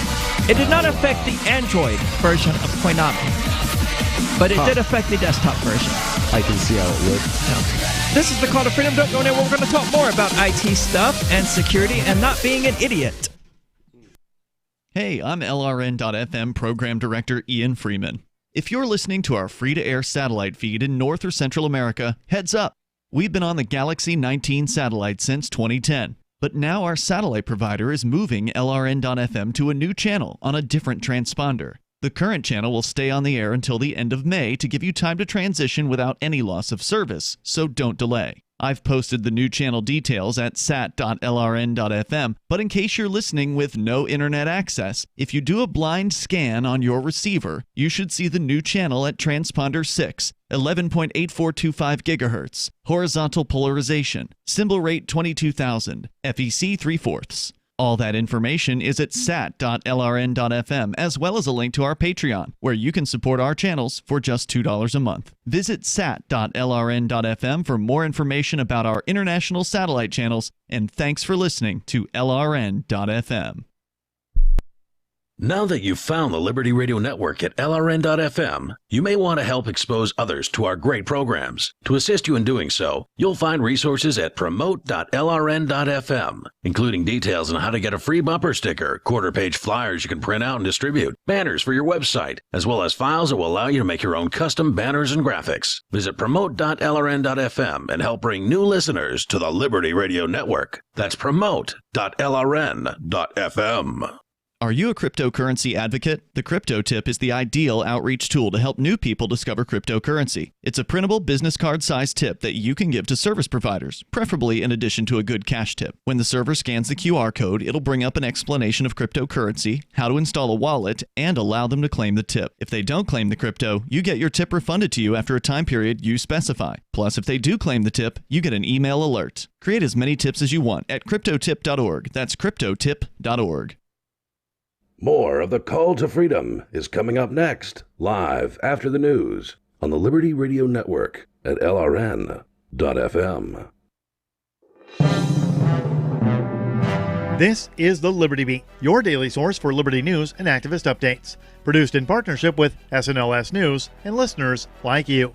It did not affect the Android version of Konami, but it did affect the desktop version. I can see how it would. Yeah. This is the Call to Freedom. Don't go anywhere. We're going to talk more about IT stuff and security and not being an idiot. Hey, I'm LRN.FM Program Director Ian Freeman. If you're listening to our free-to-air satellite feed in North or Central America, heads up. We've been on the Galaxy 19 satellite since 2010, but now our satellite provider is moving LRN.FM to a new channel on a different transponder. The current channel will stay on the air until the end of May to give you time to transition without any loss of service, so don't delay. I've posted the new channel details at sat.lrn.fm, but in case you're listening with no internet access, if you do a blind scan on your receiver, you should see the new channel at transponder 6, 11.8425 GHz, horizontal polarization, symbol rate 22,000, FEC 3/4. All that information is at sat.lrn.fm, as well as a link to our Patreon, where you can support our channels for just $2 a month. Visit sat.lrn.fm for more information about our international satellite channels, and thanks for listening to LRN.fm. Now that you've found the Liberty Radio Network at LRN.FM, you may want to help expose others to our great programs. To assist you in doing so, you'll find resources at promote.lrn.fm, including details on how to get a free bumper sticker, quarter-page flyers you can print out and distribute, banners for your website, as well as files that will allow you to make your own custom banners and graphics. Visit promote.lrn.fm and help bring new listeners to the Liberty Radio Network. That's promote.lrn.fm. Are you a cryptocurrency advocate? The Crypto Tip is the ideal outreach tool to help new people discover cryptocurrency. It's a printable business card-sized tip that you can give to service providers, preferably in addition to a good cash tip. When the server scans the QR code, it'll bring up an explanation of cryptocurrency, how to install a wallet, and allow them to claim the tip. If they don't claim the crypto, you get your tip refunded to you after a time period you specify. Plus, if they do claim the tip, you get an email alert. Create as many tips as you want at cryptotip.org. That's cryptotip.org. More of the Call to Freedom is coming up next, live after the news on the Liberty Radio Network at LRN.FM. This is the Liberty Beat, your daily source for liberty news and activist updates. Produced in partnership with SNLS News and listeners like you.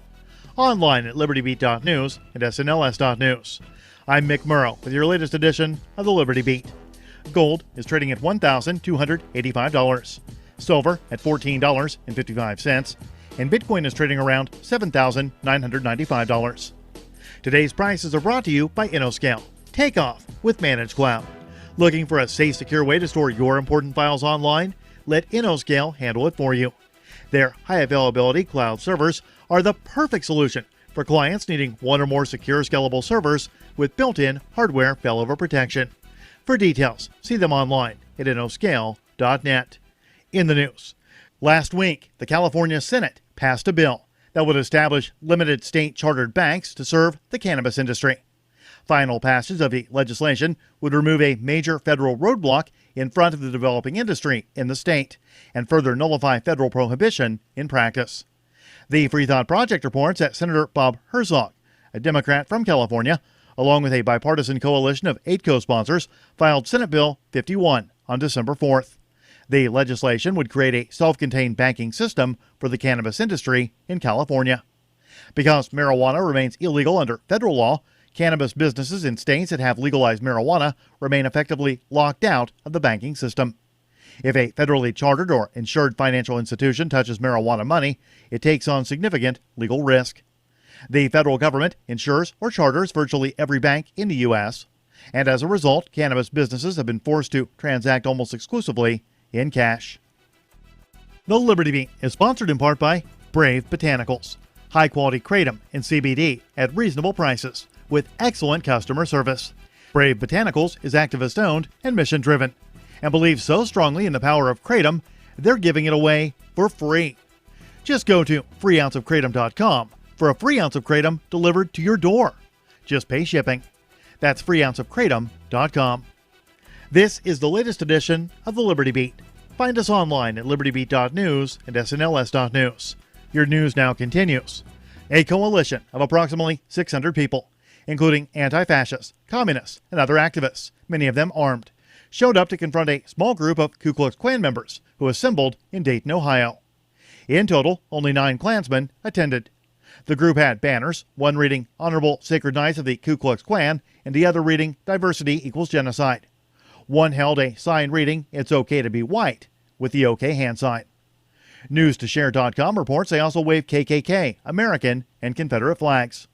Online at libertybeat.news and snls.news. I'm Mick Murrow with your latest edition of the Liberty Beat. Gold is trading at $1,285. Silver at $14.55. And Bitcoin is trading around $7,995. Today's prices are brought to you by InnoScale. Take off with Managed Cloud. Looking for a safe, secure way to store your important files online? Let InnoScale handle it for you. Their high availability cloud servers are the perfect solution for clients needing one or more secure, scalable servers with built-in hardware failover protection. For details, see them online at innoscale.net. In the news, last week, the California Senate passed a bill that would establish limited state-chartered banks to serve the cannabis industry. Final passage of the legislation would remove a major federal roadblock in front of the developing industry in the state and further nullify federal prohibition in practice. The Free Thought Project reports that Senator Bob Herzog, a Democrat from California, along with a bipartisan coalition of 8 co-sponsors, filed Senate Bill 51 on December 4th. The legislation would create a self-contained banking system for the cannabis industry in California. Because marijuana remains illegal under federal law, cannabis businesses in states that have legalized marijuana remain effectively locked out of the banking system. If a federally chartered or insured financial institution touches marijuana money, it takes on significant legal risk. The federal government insures or charters virtually every bank in the U.S., and as a result, cannabis businesses have been forced to transact almost exclusively in cash. The Liberty Beat is sponsored in part by Brave Botanicals, high-quality kratom and CBD at reasonable prices with excellent customer service. Brave Botanicals is activist-owned and mission-driven and believes so strongly in the power of kratom, they're giving it away for free. Just go to freeounceofkratom.com for a free ounce of kratom delivered to your door. Just pay shipping. That's freeounceofkratom.com. This is the latest edition of the Liberty Beat. Find us online at libertybeat.news and snls.news. Your news now continues. A coalition of approximately 600 people, including anti-fascists, communists, and other activists, many of them armed, showed up to confront a small group of Ku Klux Klan members who assembled in Dayton, Ohio. In total, only 9 Klansmen attended. The group had banners, one reading Honorable Sacred Knights of the Ku Klux Klan and the other reading Diversity Equals Genocide. One held a sign reading, "It's okay to be white," with the OK hand sign. News2Share.com reports they also waved KKK, American, and Confederate flags.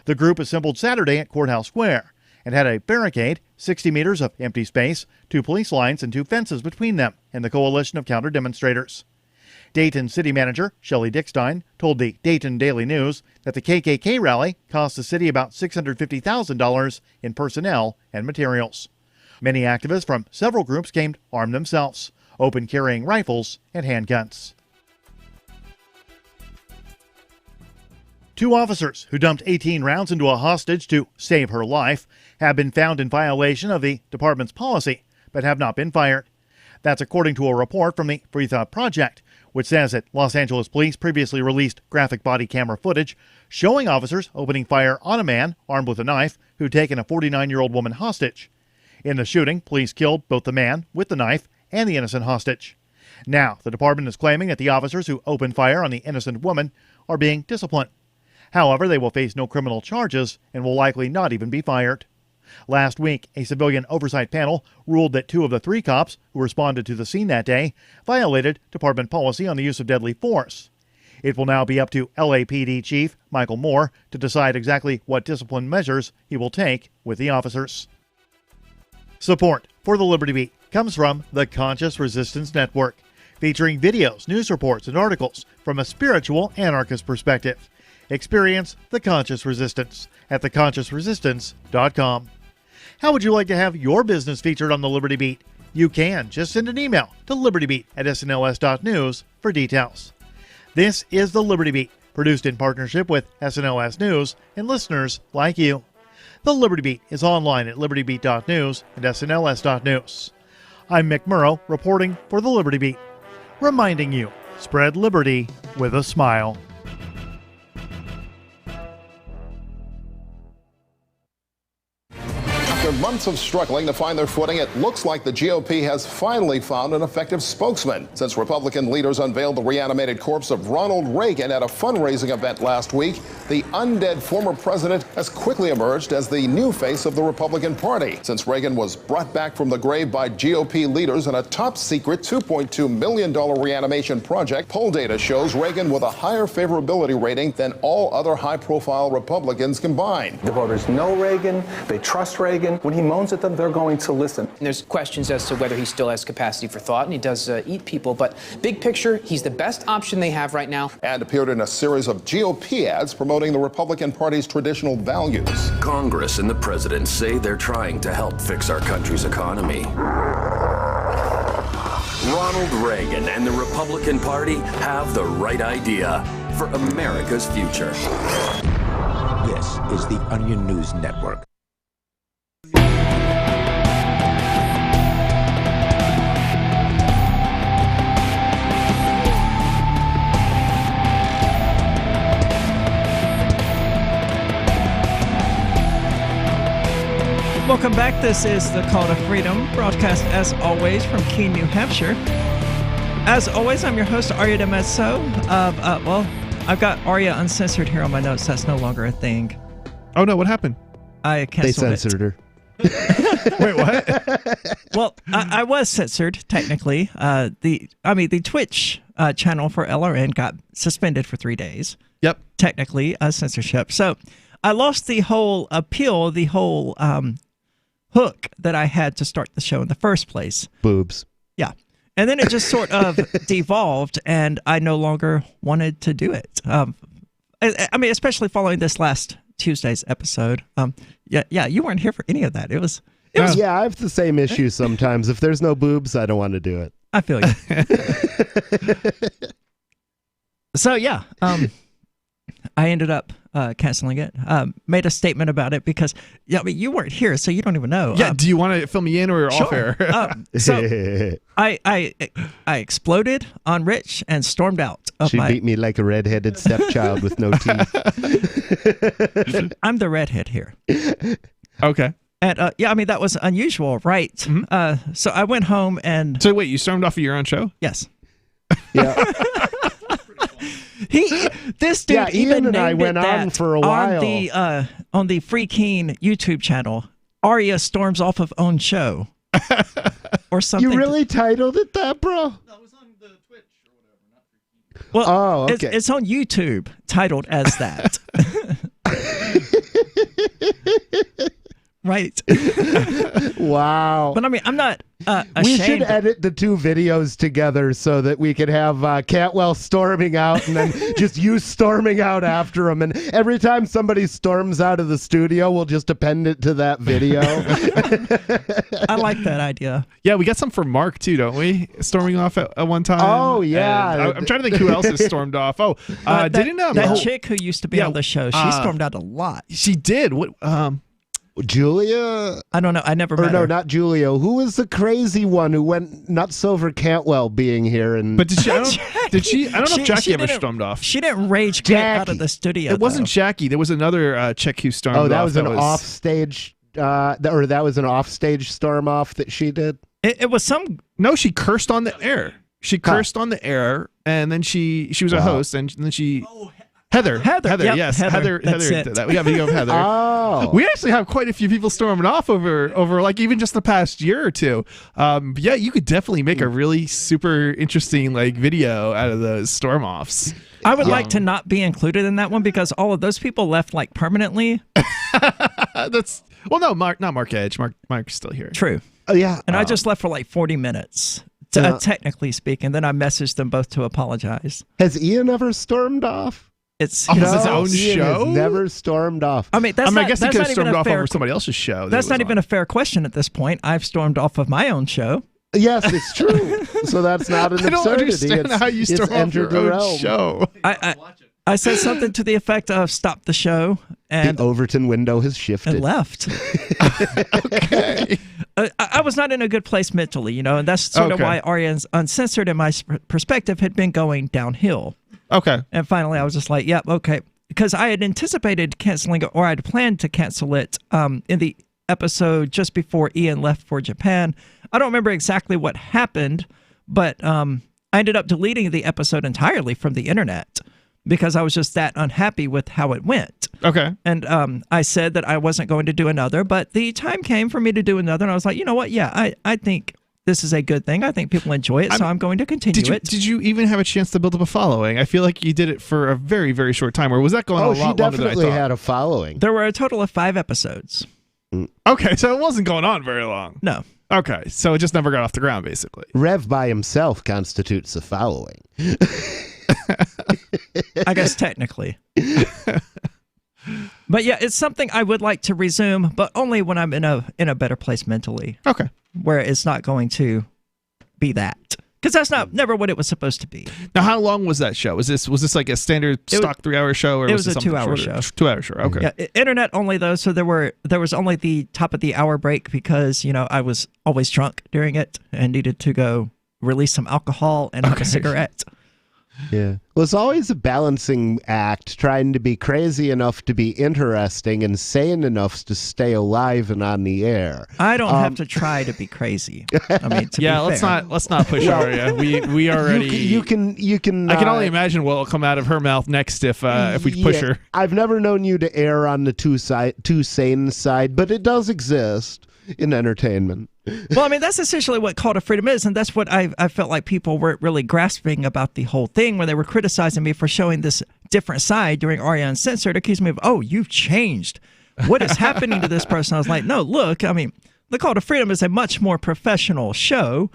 The group assembled Saturday at Courthouse Square and had a barricade, 60 meters of empty space, 2 police lines, and 2 fences between them and the coalition of counter-demonstrators. Dayton City Manager Shelley Dickstein told the Dayton Daily News that the KKK rally cost the city about $650,000 in personnel and materials. Many activists from several groups came armed themselves, open carrying rifles and handguns. 2 officers who dumped 18 rounds into a hostage to save her life have been found in violation of the department's policy, but have not been fired. That's according to a report from the Free Thought Project, which says that Los Angeles police previously released graphic body camera footage showing officers opening fire on a man armed with a knife who'd taken a 49-year-old woman hostage. In the shooting, police killed both the man with the knife and the innocent hostage. Now, the department is claiming that the officers who opened fire on the innocent woman are being disciplined. However, they will face no criminal charges and will likely not even be fired. Last week, a civilian oversight panel ruled that 2 of the 3 cops who responded to the scene that day violated department policy on the use of deadly force. It will now be up to LAPD Chief Michael Moore to decide exactly what discipline measures he will take with the officers. Support for the Liberty Beat comes from the Conscious Resistance Network, featuring videos, news reports, and articles from a spiritual anarchist perspective. Experience the Conscious Resistance at theconsciousresistance.com. How would you like to have your business featured on the Liberty Beat? You can. Just send an email to libertybeat@snls.news for details. This is the Liberty Beat, produced in partnership with SNLS News and listeners like you. The Liberty Beat is online at libertybeat.news and snls.news. I'm Mick Murrow, reporting for the Liberty Beat, reminding you, spread liberty with a smile. After months of struggling to find their footing, it looks like the GOP has finally found an effective spokesman. Since Republican leaders unveiled the reanimated corpse of Ronald Reagan at a fundraising event last week, the undead former president has quickly emerged as the new face of the Republican Party. Since Reagan was brought back from the grave by GOP leaders in a top-secret $2.2 million reanimation project, poll data shows Reagan with a higher favorability rating than all other high-profile Republicans combined. The voters know Reagan. They trust Reagan. When he moans at them, they're going to listen. There's questions as to whether he still has capacity for thought, and he does eat people, but big picture, he's the best option they have right now. And appeared in a series of GOP ads promoting the Republican Party's traditional values. Congress and the president say they're trying to help fix our country's economy. Ronald Reagan and the Republican Party have the right idea for America's future. This is the Onion News Network. Welcome back. This is the Call to Freedom, broadcast as always from Keene, New Hampshire. As always, I'm your host, Arya DeMezzo. I've got Arya Uncensored here on my notes. That's no longer a thing. Oh no, what happened? I canceled They censored her. Wait, what? Well, I was censored technically. The Twitch channel for LRN got suspended for 3 days. Yep. Technically, censorship. So I lost the whole appeal, the whole hook that I had to start the show in the first place. Boobs. Yeah. And then it just sort of devolved, and I no longer wanted to do it. Especially following this last Tuesday's episode. Yeah, you weren't here for any of that. It was. Yeah, I have the same issue sometimes. If there's no boobs, I don't want to do it. I feel you. So yeah, I ended up canceling it. Made a statement about it because you weren't here, so you don't even know. Yeah. Do you want to fill me in or off air? So I exploded on Rich and stormed out. She beat me like a redheaded stepchild with no teeth. I'm the redhead here. Okay. And that was unusual, right? Mm-hmm. So I went home and. So wait, you stormed off of your own show? Yes. Yeah. This dude even Ian and I went on for a while on the Free Keene YouTube channel. Arya storms off of own show. or something. You really titled it that, bro? Well, okay. it's on YouTube, titled as that. Right. Wow. But I mean, I'm not ashamed. We should edit the two videos together so that we could have Cantwell storming out and then just you storming out after him. And every time somebody storms out of the studio, we'll just append it to that video. I like that idea. Yeah, we got some for Mark too, don't we? Storming off at one time. Oh, yeah. I'm trying to think who else has stormed off. Oh, didn't that chick who used to be on the show? She stormed out a lot. She did. What? Julia? I don't know. I never met her. No, not Julia. Who was the crazy one who went nuts over Cantwell being here? And But did she? I don't know if Jackie ever stormed off. She didn't rage quit out of the studio. It wasn't Jackie. There was another chick who stormed off. Oh, that was an offstage, or that was an offstage storm off that she did? It was some... No, she cursed on the air. She cursed on the air, and then she was a host, and then she... Heather, yep, yes, Heather did that. We got video of Heather. Oh, we actually have quite a few people storming off over like even just the past year or two. Yeah, you could definitely make a really super interesting like video out of those storm offs. I would like to not be included in that one because all of those people left like permanently. No, not Mark Edge. Mark's still here. True. Oh yeah, and I just left for like 40 minutes. Technically speaking, then I messaged them both to apologize. Has Ian ever stormed off? It's his own Ian show. Has never stormed off. I mean, I guess he could have stormed off over somebody else's show. That's not even a fair question at this point. I've stormed off of my own show. Yes, it's true. So that's not an absurdity. I don't understand how you storm off your own show. I said something to the effect of "stop the show," and the Overton window has shifted and left. Okay. I was not in a good place mentally, and that's sort of why Arian's Uncensored, in my perspective, had been going downhill. Okay. And finally, I was just like, yep, okay. Because I had anticipated canceling it, or I had planned to cancel it in the episode just before Ian left for Japan. I don't remember exactly what happened, but I ended up deleting the episode entirely from the internet because I was just that unhappy with how it went. Okay. And I said that I wasn't going to do another, but the time came for me to do another, and I was like, you know what? Yeah, I think this is a good thing. I think people enjoy it, so I'm going to continue it. Did you even have a chance to build up a following? I feel like you did it for a very, very short time, or was that going on a lot longer than I thought? Oh, she definitely had a following. There were a total of 5 episodes. Okay, so it wasn't going on very long. No. Okay, so it just never got off the ground, basically. Rev by himself constitutes a following. I guess technically. But yeah, it's something I would like to resume, but only when I'm in a better place mentally. Okay. Where it's not going to be that. Because that's never what it was supposed to be. Now, how long was that show? Was this like a standard stock 3-hour show, or it was a 2-hour show? 2-hour show. Okay. Yeah, internet only though, so there was only the top of the hour break because I was always drunk during it and needed to go release some alcohol and have a cigarette. Yeah. Well, it's always a balancing act, trying to be crazy enough to be interesting and sane enough to stay alive and on the air. I don't have to try to be crazy. I mean, to be let's fair. not push Aria. We already. You can. I can only imagine what will come out of her mouth next if we push her. I've never known you to err on the too sane side, but it does exist in entertainment. Well, I mean, that's essentially what Call to Freedom is, and that's what I felt like people weren't really grasping about the whole thing when they were criticizing me for showing this different side during Aria Uncensored, accusing me of, oh, you've changed. What is happening to this person? I was like, no, look, I mean, the Call to Freedom is a much more professional show.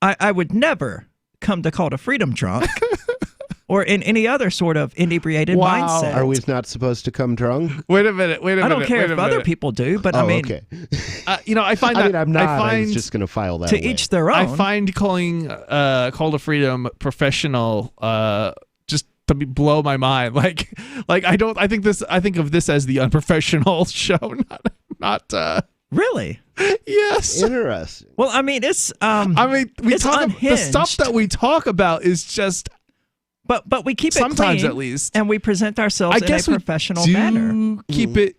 I would never come to Call to Freedom drunk. Or in any other sort of inebriated mindset. Are we not supposed to come drunk? Wait a minute. I don't care if other people do, but I mean... Okay. I find that... I'm not. I was just going to file that to away. each their own. I find calling Call to Freedom professional just to blow my mind. Like I think of this as the unprofessional show, not Really? Yes. Interesting. Well, I mean, it's it's unhinged. The stuff that we talk about is just... But we keep it sometimes clean, at least, and we present ourselves in a professional manner. Keep it.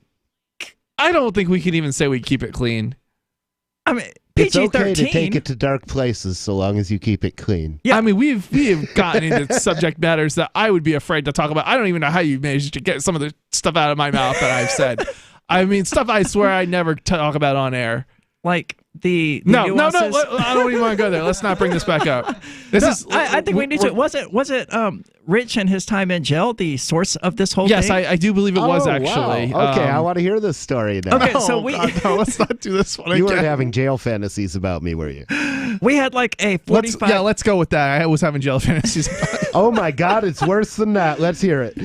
I don't think we can even say we keep it clean. I mean, It's PG-13. okay to take it to dark places so long as you keep it clean. Yeah, I mean we have gotten into subject matters that I would be afraid to talk about. I don't even know how you managed to get some of the stuff out of my mouth that I've said. I mean, stuff I swear I never talk about on air. Like the No, nuances. I don't even want to go there. Let's not bring this back up. I think we need to. Was it Rich and his time in jail the source of this whole thing? Yes, I do believe it was actually. Wow. Okay, I want to hear this story now. Okay, so no, let's not do this one again. You weren't having jail fantasies about me, were you? We had like a 45. Let's go with that. I was having jail fantasies. Oh my God, it's worse than that. Let's hear it.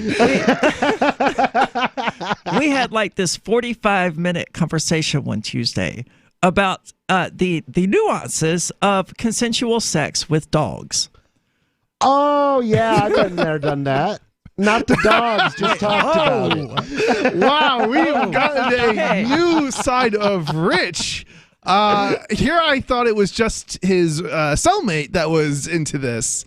We had like this 45-minute conversation one Tuesday about the nuances of consensual sex with dogs. Oh yeah, I've been there, done that. Not the dogs, just talked about it. Wow, we've gotten a new side of Rich. Here I thought it was just his cellmate that was into this.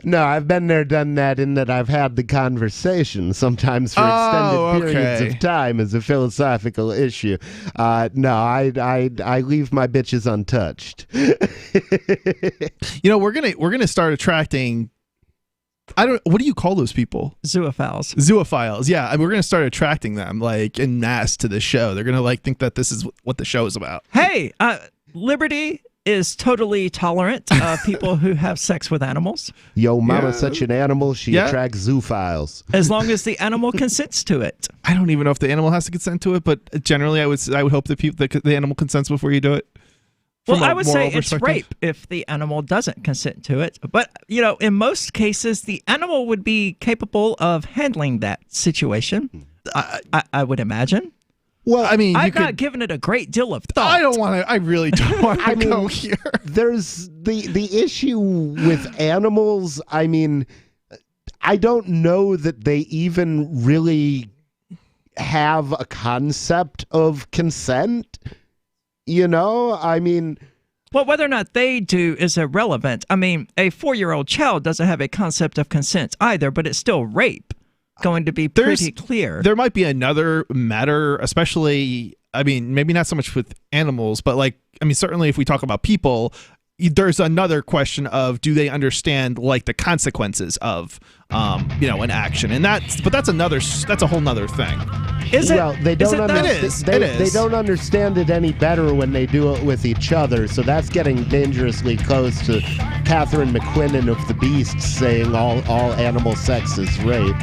No, I've been there, done that, in that I've had the conversation, sometimes for extended periods of time, as a philosophical issue. No, I leave my bitches untouched. You know, we're gonna start attracting. What do you call those people? Zoophiles. Zoophiles, yeah. We're gonna start attracting them like en masse to the show. They're gonna like think that this is what the show is about. Hey, Liberty is totally tolerant of people who have sex with animals. Yo, mama's such an animal, she attracts zoophiles. As long as the animal consents to it. I don't even know if the animal has to consent to it, but generally I would hope that the animal consents before you do it. Well, I would say it's rape if the animal doesn't consent to it. But, you know, in most cases, the animal would be capable of handling that situation, I would imagine. Well, I mean, I've not given it a great deal of thought. I really don't want to go here. There's the issue with animals. I mean, I don't know that they even really have a concept of consent. You know, I mean... Well, whether or not they do is irrelevant. I mean, a 4-year-old child doesn't have a concept of consent either, but it's still rape. Going to be pretty clear. There might be another matter, especially, I mean, maybe not so much with animals, but like, I mean, certainly if we talk about people, there's another question of, do they understand like the consequences of, you know, an action? And that's a whole nother thing. Well, they don't understand. They don't understand it any better when they do it with each other. So that's getting dangerously close to Catherine McQuinnan of The Beast saying all animal sex is rape.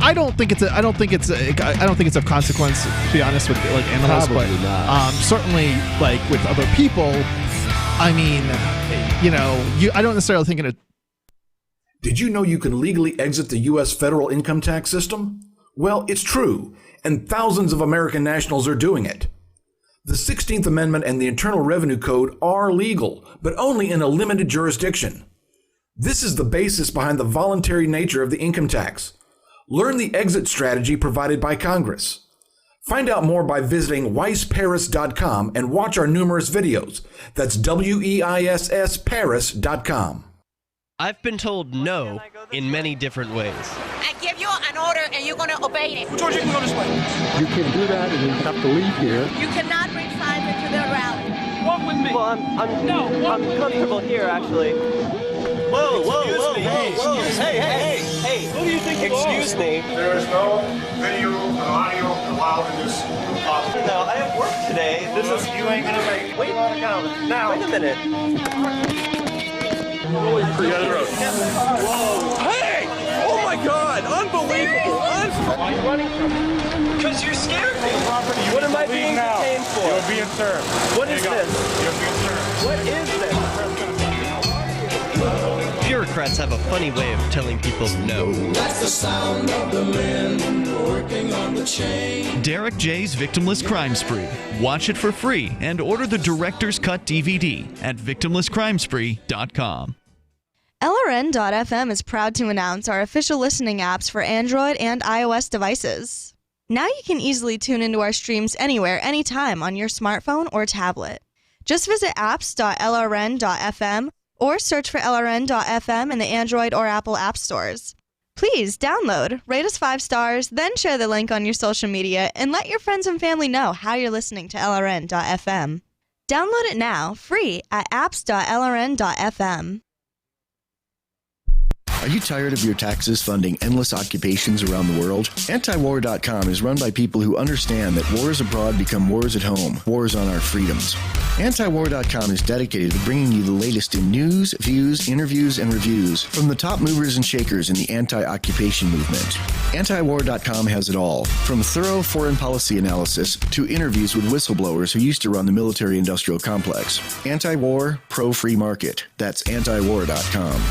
I don't think it's of consequence, to be honest, with like animals. Probably but not. Certainly, like with other people, I mean, you know, I don't necessarily think in a. Did you know you can legally exit the U.S. federal income tax system? Well, it's true, and thousands of American nationals are doing it. The 16th Amendment and the Internal Revenue Code are legal, but only in a limited jurisdiction. This is the basis behind the voluntary nature of the income tax. Learn the exit strategy provided by Congress. Find out more by visiting weissparis.com and watch our numerous videos. That's WEISS Paris.com. I've been told no in many different ways. I give you an order and you're going to obey it. George, you can go this way. You can do that and you have to leave here. You cannot bring signs into the rally. Walk with me. Well, I'm comfortable here, actually. Whoa, Hey, who do you think you are? Excuse me. There is no video and audio allowed in this office. No, I have work today. You ain't gonna make it. Wait a minute. Hey! Oh my God! Unbelievable! Why are you running from me? Because you're scared me. What am I being detained for? You're being served. What is this? You're being served. What is this? Bureaucrats have a funny way of telling people no. That's the sound of the men working on the chain. Derek J's Victimless Crime Spree. Watch it for free and order the Director's Cut DVD at victimlesscrimespree.com. LRN.FM is proud to announce our official listening apps for Android and iOS devices. Now you can easily tune into our streams anywhere, anytime on your smartphone or tablet. Just visit apps.lrn.fm or search for LRN.FM in the Android or Apple app stores. Please download, rate us 5 stars, then share the link on your social media and let your friends and family know how you're listening to LRN.FM. Download it now, free at apps.lrn.fm. Are you tired of your taxes funding endless occupations around the world? Antiwar.com is run by people who understand that wars abroad become wars at home, wars on our freedoms. Antiwar.com is dedicated to bringing you the latest in news, views, interviews, and reviews from the top movers and shakers in the anti-occupation movement. Antiwar.com has it all, from thorough foreign policy analysis to interviews with whistleblowers who used to run the military-industrial complex. Anti-war, pro-free market. That's antiwar.com.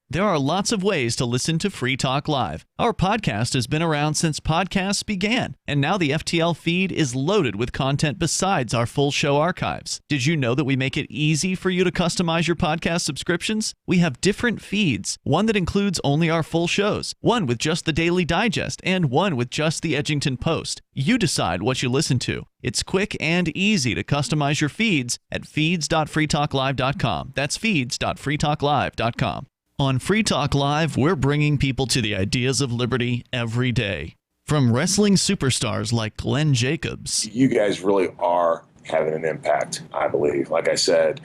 There are lots of ways to listen to Free Talk Live. Our podcast has been around since podcasts began, and now the FTL feed is loaded with content besides our full show archives. Did you know that we make it easy for you to customize your podcast subscriptions? We have different feeds, one that includes only our full shows, one with just the Daily Digest, and one with just the Edgington Post. You decide what you listen to. It's quick and easy to customize your feeds at feeds.freetalklive.com. That's feeds.freetalklive.com. On Free Talk Live, we're bringing people to the ideas of liberty every day. From wrestling superstars like Glenn Jacobs. You guys really are having an impact, I believe. Like I said,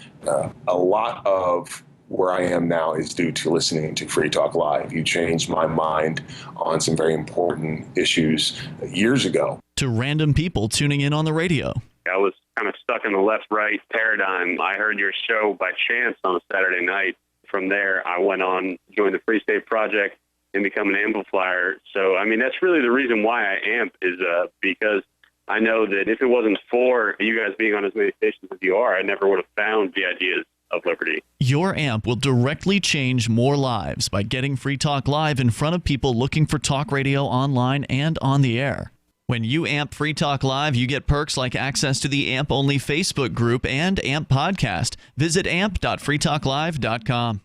a lot of where I am now is due to listening to Free Talk Live. You changed my mind on some very important issues years ago. To random people tuning in on the radio. I was kind of stuck in the left-right paradigm. I heard your show by chance on a Saturday night. From there, I went on, joined the Free State Project, and become an amplifier. So, I mean, that's really the reason why I amp is because I know that if it wasn't for you guys being on as many stations as you are, I never would have found the ideas of liberty. Your amp will directly change more lives by getting Free Talk Live in front of people looking for talk radio online and on the air. When you amp Free Talk Live, you get perks like access to the AMP-only Facebook group and AMP podcast. Visit amp.freetalklive.com.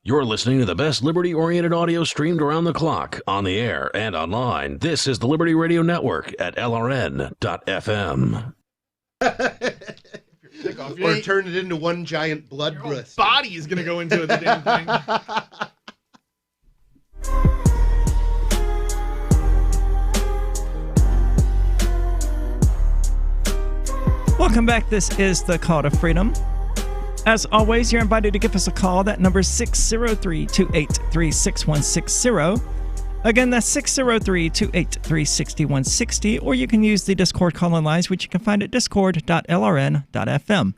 You're listening to the best liberty-oriented audio streamed around the clock, on the air, and online. This is the Liberty Radio Network at LRN.FM. Or turn it into one giant blood bristle. Body is going to go into the damn thing. Welcome back. This is the Call to Freedom. As always, you're invited to give us a call. That number is 603-283-6160. Again, that's 603-283-6160. Or you can use the Discord call-in lines, which you can find at discord.lrn.fm.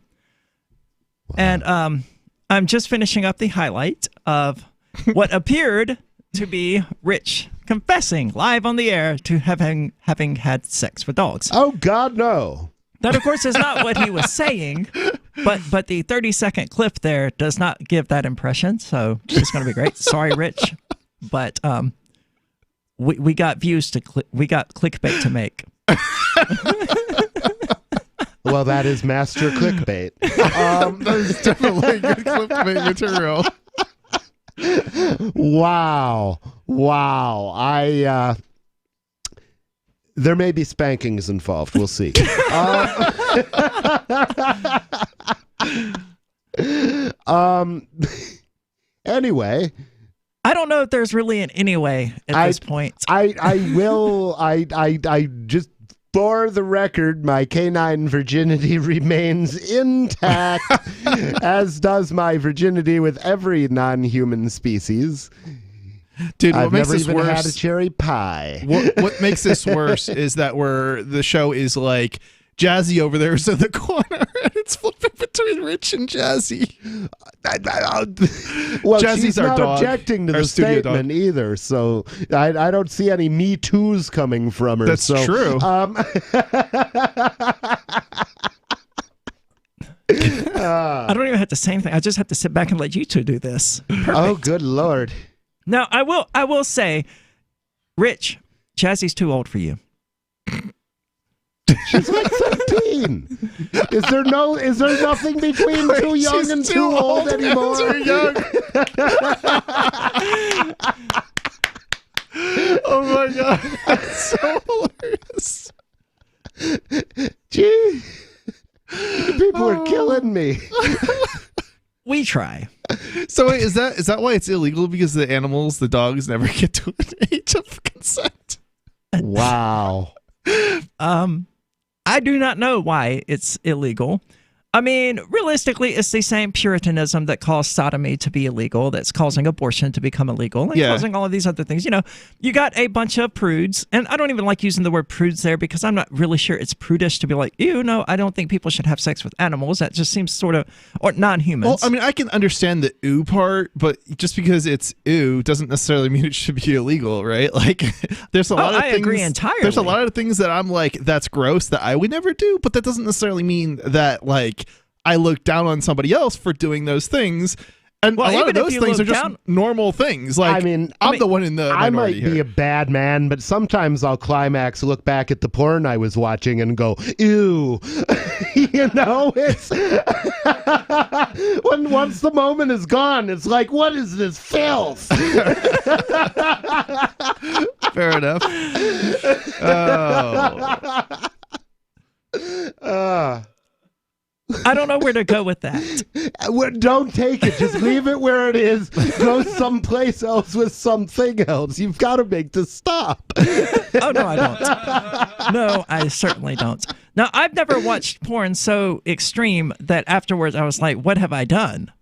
Wow. And I'm just finishing up the highlight of what appeared to be Rich confessing live on the air to having had sex with dogs. Oh, God, no. That, of course, is not what he was saying, but the 30-second clip there does not give that impression, so it's going to be great. Sorry, Rich, but we got views to we got clickbait to make. Well, that is master clickbait. That is definitely good clickbait material. Wow. There may be spankings involved. We'll see. Anyway. I don't know if there's really an anyway at this point. I just, for the record, my canine virginity remains intact, as does my virginity with every non-human species. Dude, what I've makes never this even worse, had a cherry pie. What makes this worse is that the show is like Jazzy over there is in the corner and it's flipping between Rich and Jazzy. Well, Jazzy's she's our not dog, objecting to our the studio statement dog. either, so I don't see any Me Too's coming from her. That's true. I don't even have to say anything. I just have to sit back and let you two do this. Perfect. Oh, good Lord. Now, I will say, Rich, Jazzy's too old for you. She's like 13. Is there nothing between too young She's and too old anymore? Too young. Oh my God. That's so hilarious. Gee. People are killing me. We try. So wait, is that why it's illegal? Because the dogs never get to an age of consent? Wow. I do not know why it's illegal. I mean, realistically, it's the same Puritanism that caused sodomy to be illegal, that's causing abortion to become illegal, and causing all of these other things. You know, you got a bunch of prudes, and I don't even like using the word prudes there because I'm not really sure it's prudish to be like, ew, no, I don't think people should have sex with animals. That just seems sort of, or non-humans. Well, I mean, I can understand the ew part, but just because it's ew doesn't necessarily mean it should be illegal, right? Like, there's a lot of things. I agree entirely. There's a lot of things that I'm like, that's gross that I would never do, but that doesn't necessarily mean that, like, I look down on somebody else for doing those things. And a lot of those things are just normal things. Like, I mean, I'm the one in the minority I might be here. a bad man, but sometimes I'll climax, look back at the porn I was watching and go, ew. You know, it's when once the moment is gone, it's like, what is this filth? Fair enough. I don't know where to go with that. Don't take it. Just leave it where it is. Go someplace else with something else. You've got to make this stop. Oh, no, I don't. No, I certainly don't. Now, I've never watched porn so extreme that afterwards I was like, what have I done?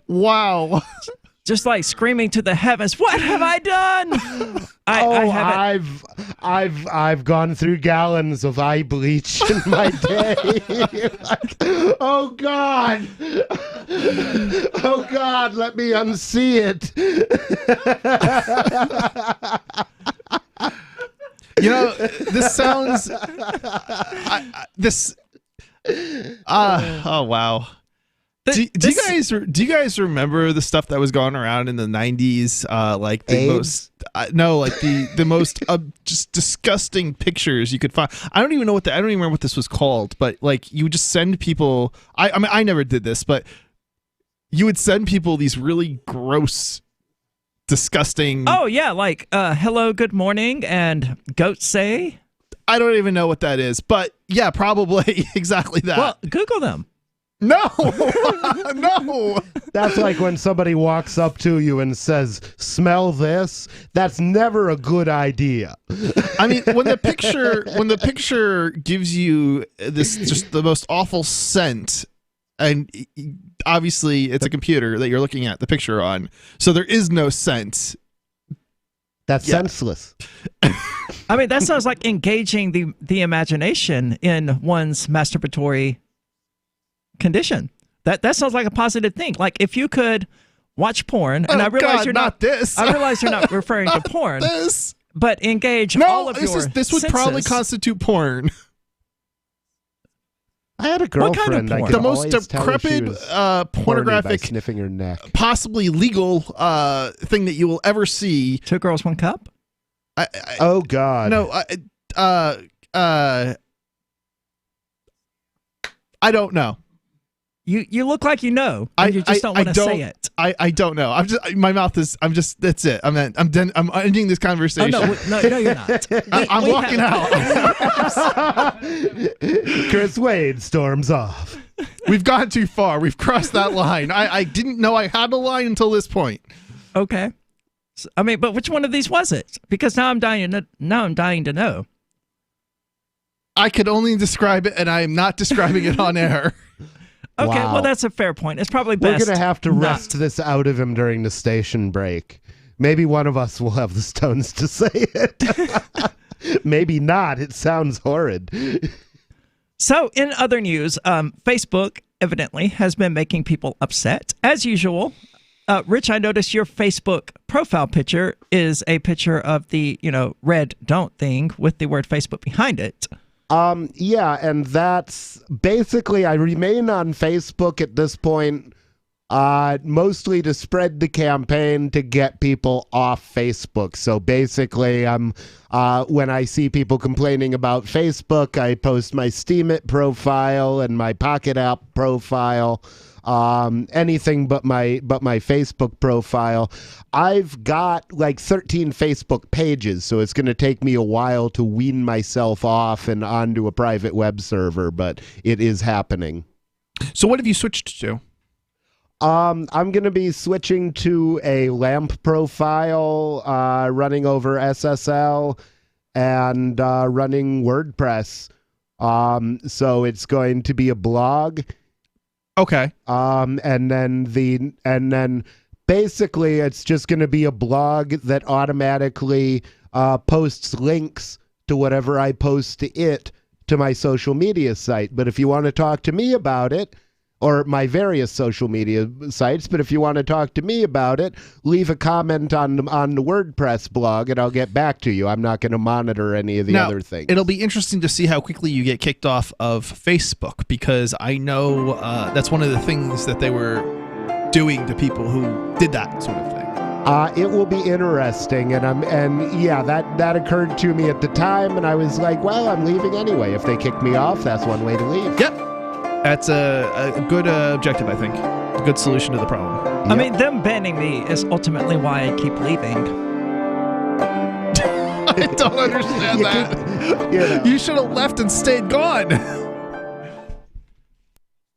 Wow. Just like screaming to the heavens, what have I done? I've gone through gallons of eye bleach in my day. Oh God, let me unsee it. You know, this sounds oh wow. Do you guys remember the stuff that was going around in the 90s? Like the AIDS? the most just disgusting pictures you could find. I don't even remember what this was called, but like you would just send people. I mean, I never did this, but you would send people these really gross, disgusting. Oh yeah, like hello, good morning, and goat say. I don't even know what that is, but yeah, probably exactly that. Well, Google them. No, no. That's like when somebody walks up to you and says, "Smell this." That's never a good idea. I mean, when the picture gives you this just the most awful scent, and obviously it's a computer that you're looking at the picture on, so there is no scent. That's senseless. I mean, that sounds like engaging the imagination in one's masturbatory condition. That sounds like a positive thing. Like if you could watch porn, and I realize you're not this. I realize you're not referring to porn. This. But engage all of your this would senses. probably constitute porn. I had a girlfriend. What kind of porn? The most decrepit, pornographic, by sniffing her neck. Possibly legal thing that you will ever see. 2 Girls, 1 Cup. Oh God. No. I don't know. You look like you know. And you just don't want to say it. I don't know. My mouth is. That's it. I'm done. I'm ending this conversation. Oh, no, you're not. I'm walking out. Chris Wade storms off. We've gone too far. We've crossed that line. I didn't know I had a line until this point. Okay. So, I mean, but which one of these was it? Because now I'm dying to know. I could only describe it, and I am not describing it on air. Okay, Wow. well, that's a fair point. It's probably best. We're going to have to wrest this out of him during the station break. Maybe one of us will have the stones to say it. Maybe not. It sounds horrid. So, in other news, Facebook evidently has been making people upset. As usual, Rich, I noticed your Facebook profile picture is a picture of the, red don't thing with the word Facebook behind it. Yeah, and that's basically, I remain on Facebook at this point, mostly to spread the campaign to get people off Facebook. So basically, when I see people complaining about Facebook, I post my Steam It profile and my Pocket App profile. Anything but my Facebook profile. I've got like 13 Facebook pages, so it's going to take me a while to wean myself off and onto a private web server, but it is happening. So what have you switched to? I'm going to be switching to a LAMP profile, running over SSL, and running WordPress. So it's going to be a blog. Okay. And then basically it's just going to be a blog that automatically posts links to whatever I post to my social media site. But if you want to talk to me about it, or my various social media sites, but if you want to talk to me about it, leave a comment on the WordPress blog and I'll get back to you. I'm not going to monitor any of the other things. It'll be interesting to see how quickly you get kicked off of Facebook, because I know that's one of the things that they were doing to people who did that sort of thing. It will be interesting, and yeah, that occurred to me at the time, and I was like, well, I'm leaving anyway. If they kick me off, that's one way to leave. Yep. That's a good objective, I think. A good solution to the problem. I mean, them banning me is ultimately why I keep leaving. I don't understand that. You should have left and stayed gone.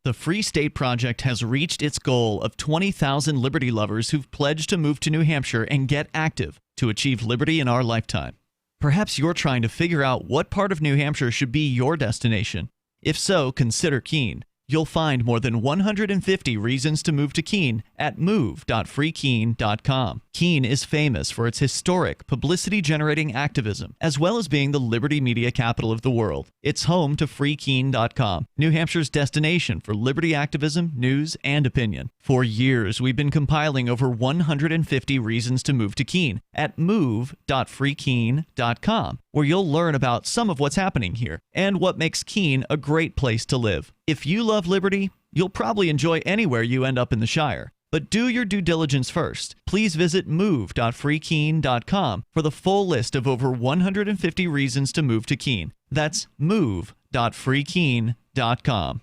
The Free State Project has reached its goal of 20,000 liberty lovers who've pledged to move to New Hampshire and get active to achieve liberty in our lifetime. Perhaps you're trying to figure out what part of New Hampshire should be your destination. If so, consider Keene. You'll find more than 150 reasons to move to Keene at move.freekeene.com. Keene is famous for its historic, publicity-generating activism, as well as being the liberty media capital of the world. It's home to freekeene.com, New Hampshire's destination for liberty activism, news, and opinion. For years, we've been compiling over 150 reasons to move to Keene at move.freekeene.com, where you'll learn about some of what's happening here and what makes Keene a great place to live. If you love liberty, you'll probably enjoy anywhere you end up in the Shire. But do your due diligence first. Please visit move.freekeene.com for the full list of over 150 reasons to move to Keene. That's move.freekeene.com.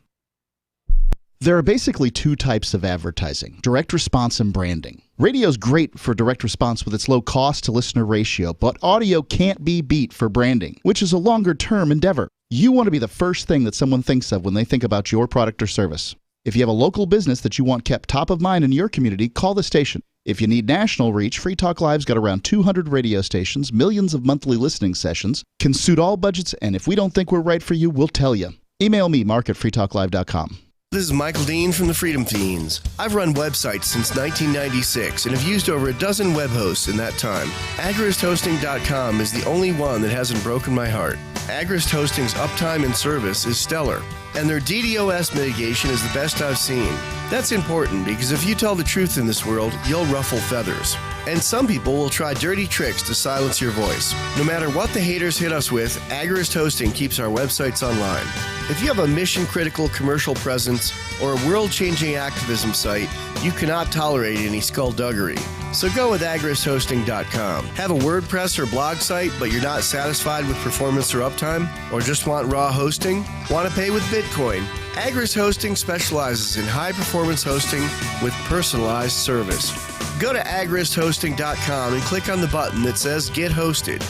There are basically two types of advertising: direct response and branding. Radio's great for direct response with its low cost to listener ratio, but audio can't be beat for branding, which is a longer term endeavor. You want to be the first thing that someone thinks of when they think about your product or service. If you have a local business that you want kept top of mind in your community, call the station. If you need national reach, Free Talk Live's got around 200 radio stations, millions of monthly listening sessions, can suit all budgets, and if we don't think we're right for you, we'll tell you. Email me, mark@freetalklive.com. This is Michael Dean from the Freedom Fiends. I've run websites since 1996 and have used over a dozen web hosts in that time. AgristHosting.com is the only one that hasn't broken my heart. Agrist Hosting's uptime and service is stellar, and their DDoS mitigation is the best I've seen. That's important because if you tell the truth in this world, you'll ruffle feathers. And some people will try dirty tricks to silence your voice. No matter what the haters hit us with, Agrist Hosting keeps our websites online. If you have a mission-critical commercial presence or a world-changing activism site, you cannot tolerate any skullduggery. So go with agristhosting.com. Have a WordPress or blog site, but you're not satisfied with performance or uptime? Or just want raw hosting? Want to pay with Bitcoin? Agrist Hosting specializes in high-performance hosting with personalized service. Go to agristhosting.com and click on the button that says Get Hosted.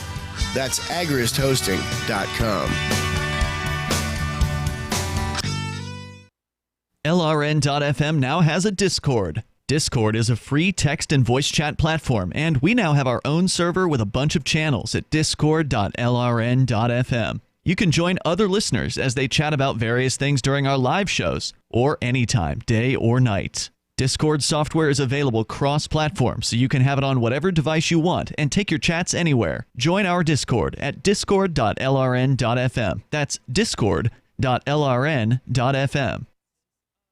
That's agristhosting.com. LRN.FM now has a Discord. Discord is a free text and voice chat platform, and we now have our own server with a bunch of channels at discord.lrn.fm. You can join other listeners as they chat about various things during our live shows, or anytime, day or night. Discord software is available cross-platform, so you can have it on whatever device you want and take your chats anywhere. Join our Discord at discord.lrn.fm. That's discord.lrn.fm.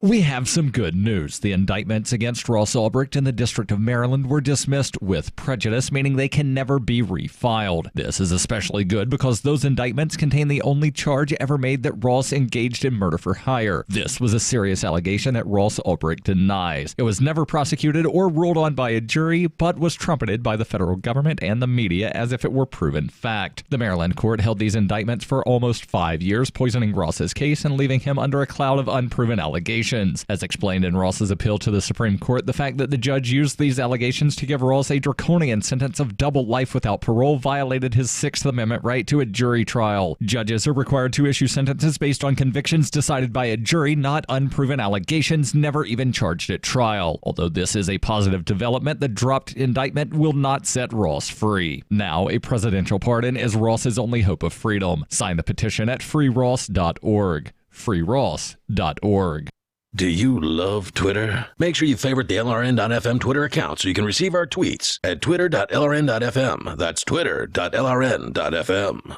We have some good news. The indictments against Ross Ulbricht in the District of Maryland were dismissed with prejudice, meaning they can never be refiled. This is especially good because those indictments contain the only charge ever made that Ross engaged in murder for hire. This was a serious allegation that Ross Ulbricht denies. It was never prosecuted or ruled on by a jury, but was trumpeted by the federal government and the media as if it were proven fact. The Maryland court held these indictments for almost 5 years, poisoning Ross's case and leaving him under a cloud of unproven allegations. allegations. As explained in Ross's appeal to the Supreme Court, the fact that the judge used these allegations to give Ross a draconian sentence of double life without parole violated his Sixth Amendment right to a jury trial. Judges are required to issue sentences based on convictions decided by a jury, not unproven allegations never even charged at trial. Although this is a positive development, the dropped indictment will not set Ross free. Now, a presidential pardon is Ross's only hope of freedom. Sign the petition at freeross.org. freeross.org. Do you love Twitter? Make sure you favorite the LRN.FM Twitter account so you can receive our tweets at twitter.lrn.fm. That's twitter.lrn.fm.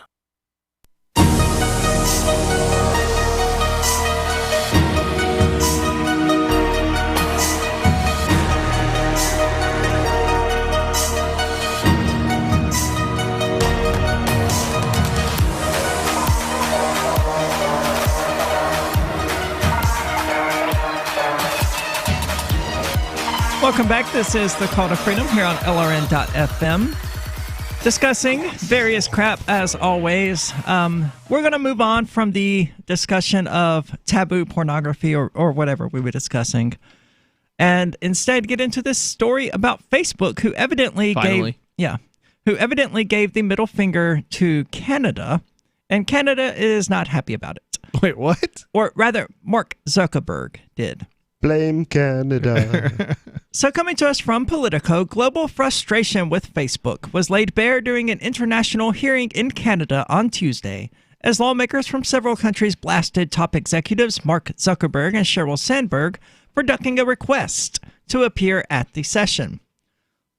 Welcome back. This is the Call to Freedom here on LRN.FM. Discussing various crap as always. We're going to move on from the discussion of taboo pornography or whatever we were discussing, and instead get into this story about Facebook, who evidently gave the middle finger to Canada, and Canada is not happy about it. Wait, what? Or rather, Mark Zuckerberg did. Blame Canada. So coming to us from Politico, global frustration with Facebook was laid bare during an international hearing in Canada on Tuesday, as lawmakers from several countries blasted top executives Mark Zuckerberg and Sheryl Sandberg for ducking a request to appear at the session.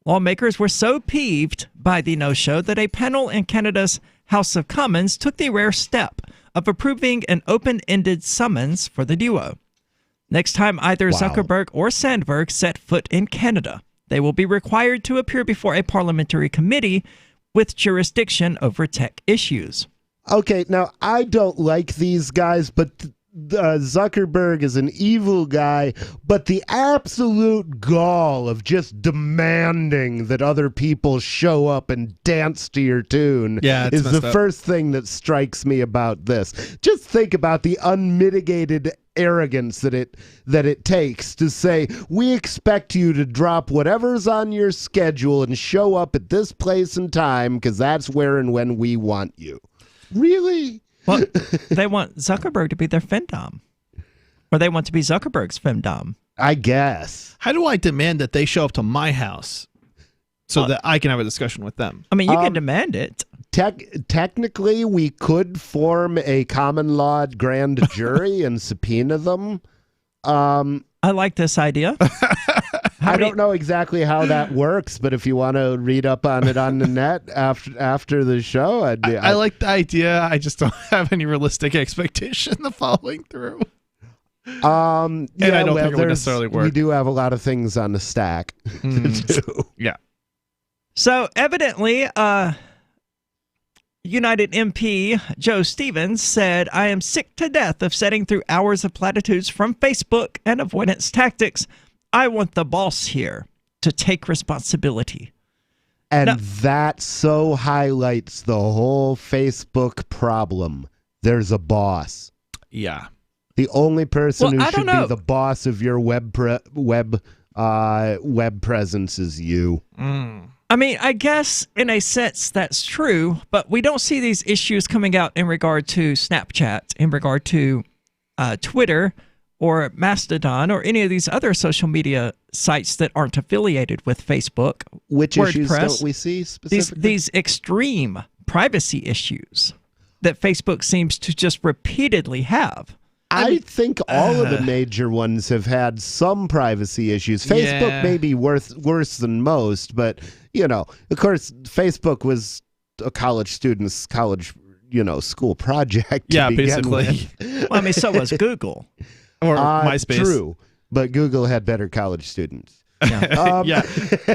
Lawmakers were so peeved by the no-show that a panel in Canada's House of Commons took the rare step of approving an open-ended summons for the duo. Next time either Zuckerberg or Sandberg set foot in Canada, they will be required to appear before a parliamentary committee with jurisdiction over tech issues. Okay, now I don't like these guys, but Zuckerberg is an evil guy, but the absolute gall of just demanding that other people show up and dance to your tune is the first thing that strikes me about this. Just think about the unmitigated arrogance that it takes to say, we expect you to drop whatever's on your schedule and show up at this place and time because that's where and when we want you. Really? Well, they want Zuckerberg to be their femdom. Or they want to be Zuckerberg's femdom. I guess. How do I demand that they show up to my house so that I can have a discussion with them? I mean, you can demand it. Technically, we could form a common law grand jury and subpoena them. I like this idea. I don't know exactly how that works, but if you want to read up on it on the net after the show, I like the idea. I just don't have any realistic expectation of following through. And I don't think it would necessarily work. We do have a lot of things on the stack to do. Yeah. So evidently, United MP Joe Stevens said, "I am sick to death of sitting through hours of platitudes from Facebook and avoidance tactics. I want the boss here to take responsibility." And that so highlights the whole Facebook problem. There's a boss. Yeah. The only person who should be the boss of your web presence is you. I mean, I guess in a sense that's true, but we don't see these issues coming out in regard to Snapchat, in regard to Twitter, or Mastodon, or any of these other social media sites that aren't affiliated with Facebook. Which issues don't we see specifically? These extreme privacy issues that Facebook seems to just repeatedly have. I think all of the major ones have had some privacy issues. Facebook may be worse than most, but, of course, Facebook was a college student's school project. Yeah, basically. Well, I mean, so was Google. Or MySpace. True, but Google had better college students. Yeah.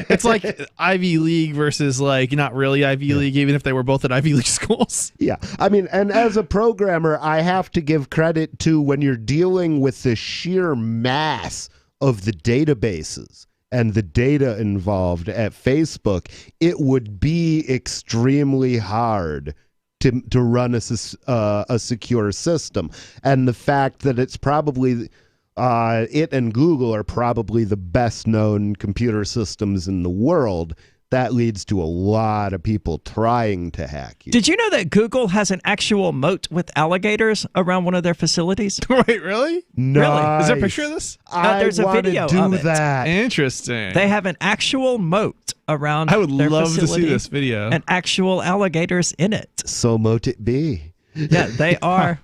It's like Ivy League versus not really Ivy League, even if they were both at Ivy League schools. Yeah. I mean, and as a programmer, I have to give credit to when you're dealing with the sheer mass of the databases and the data involved at Facebook, it would be extremely hard to run a secure system. And the fact that it's probably it and Google are probably the best known computer systems in the world. That leads to a lot of people trying to hack you. Did you know that Google has an actual moat with alligators around one of their facilities? Wait, really? Nice. Really? Is there a picture of this? There's a video of it. That. Interesting. They have an actual moat around I would their love to see facility this video. and actual alligators in it. So mote it be. Yeah, they are.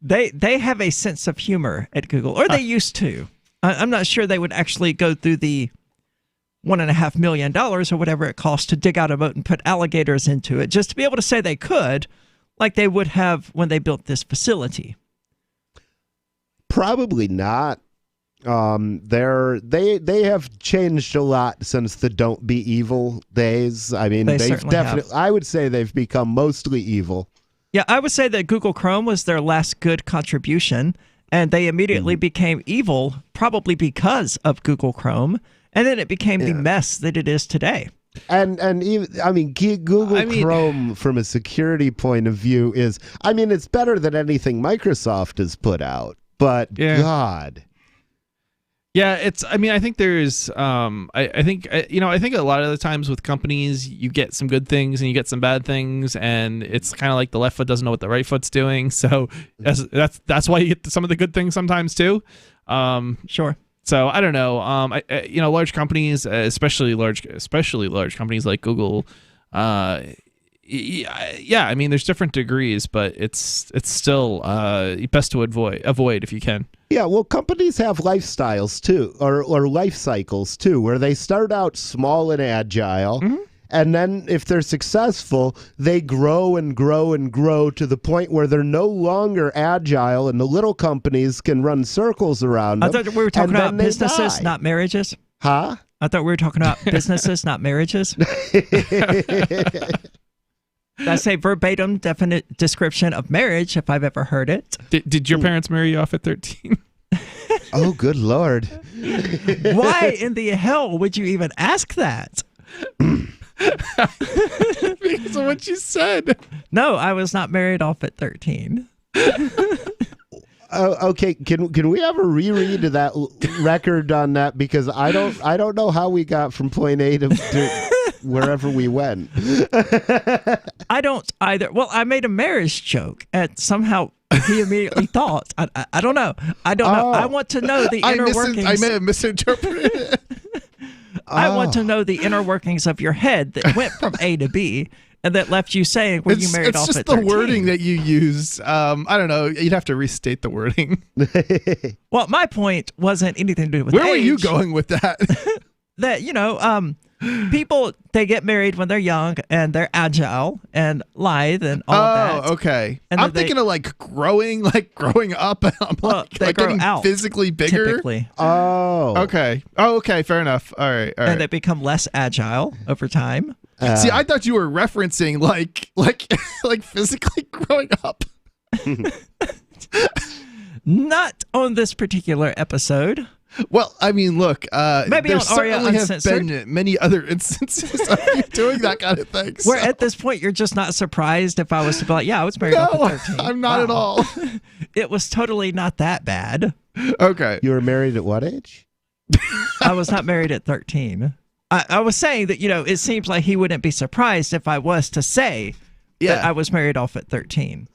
They have a sense of humor at Google, or they used to. I'm not sure they would actually go through the $1.5 million or whatever it costs to dig out a moat and put alligators into it, just to be able to say they could, like they would have when they built this facility. Probably not. They have changed a lot since the "Don't Be Evil" days. I mean, they've definitely. I would say they've become mostly evil. Yeah, I would say that Google Chrome was their last good contribution, and they immediately became evil, probably because of Google Chrome, and then it became the mess that it is today. And even, I mean, Google Chrome from a security point of view is, I mean, it's better than anything Microsoft has put out, but God. Yeah, I think there's, I think a lot of the times with companies, you get some good things and you get some bad things, and it's kind of like the left foot doesn't know what the right foot's doing. So that's why you get some of the good things sometimes too. Sure. So I don't know. Large companies, especially large companies like Google, yeah, I mean, there's different degrees, but it's still best to avoid if you can. Yeah, well, companies have lifestyles too, or life cycles too, where they start out small and agile, and then if they're successful, they grow and grow and grow to the point where they're no longer agile, and the little companies can run circles around them. I thought we were talking about businesses, not marriages. Huh? I thought we were talking about businesses, not marriages. That's a verbatim, definite description of marriage, if I've ever heard it. Did your parents marry you off at 13? Oh, good Lord. Why in the hell would you even ask that? Because of what you said. No, I was not married off at 13. Okay, can we have a reread of that record on that? Because I don't know how we got from point A to wherever we went. I don't either. Well, I made a marriage joke, and somehow he immediately thought. I don't know. I don't know. I want to know the inner workings. I may have misinterpreted it. I want to know the inner workings of your head that went from A to B. And that left you saying, were you married off at 13? It's just the wording that you use. I don't know. You'd have to restate the wording. Well, my point wasn't anything to do with Where age. were you going with that? That, people, they get married when they're young and they're agile and lithe and all of that. Oh, okay. And I'm thinking of growing up. Well, they grow getting out physically bigger. Typically. Oh. Okay. Oh, okay. Fair enough. All right. And they become less agile over time. See, I thought you were referencing like physically growing up. Not on this particular episode. Well, I mean, look, maybe there on Aria certainly have Uncensored. been many other instances of you doing that kind of thing. Where at this point, you're just not surprised if I was to be like, yeah, I was married off at 13. I'm not at all. It was totally not that bad. Okay. You were married at what age? I was not married at 13. I was saying that, it seems like he wouldn't be surprised if I was to say that I was married off at 13.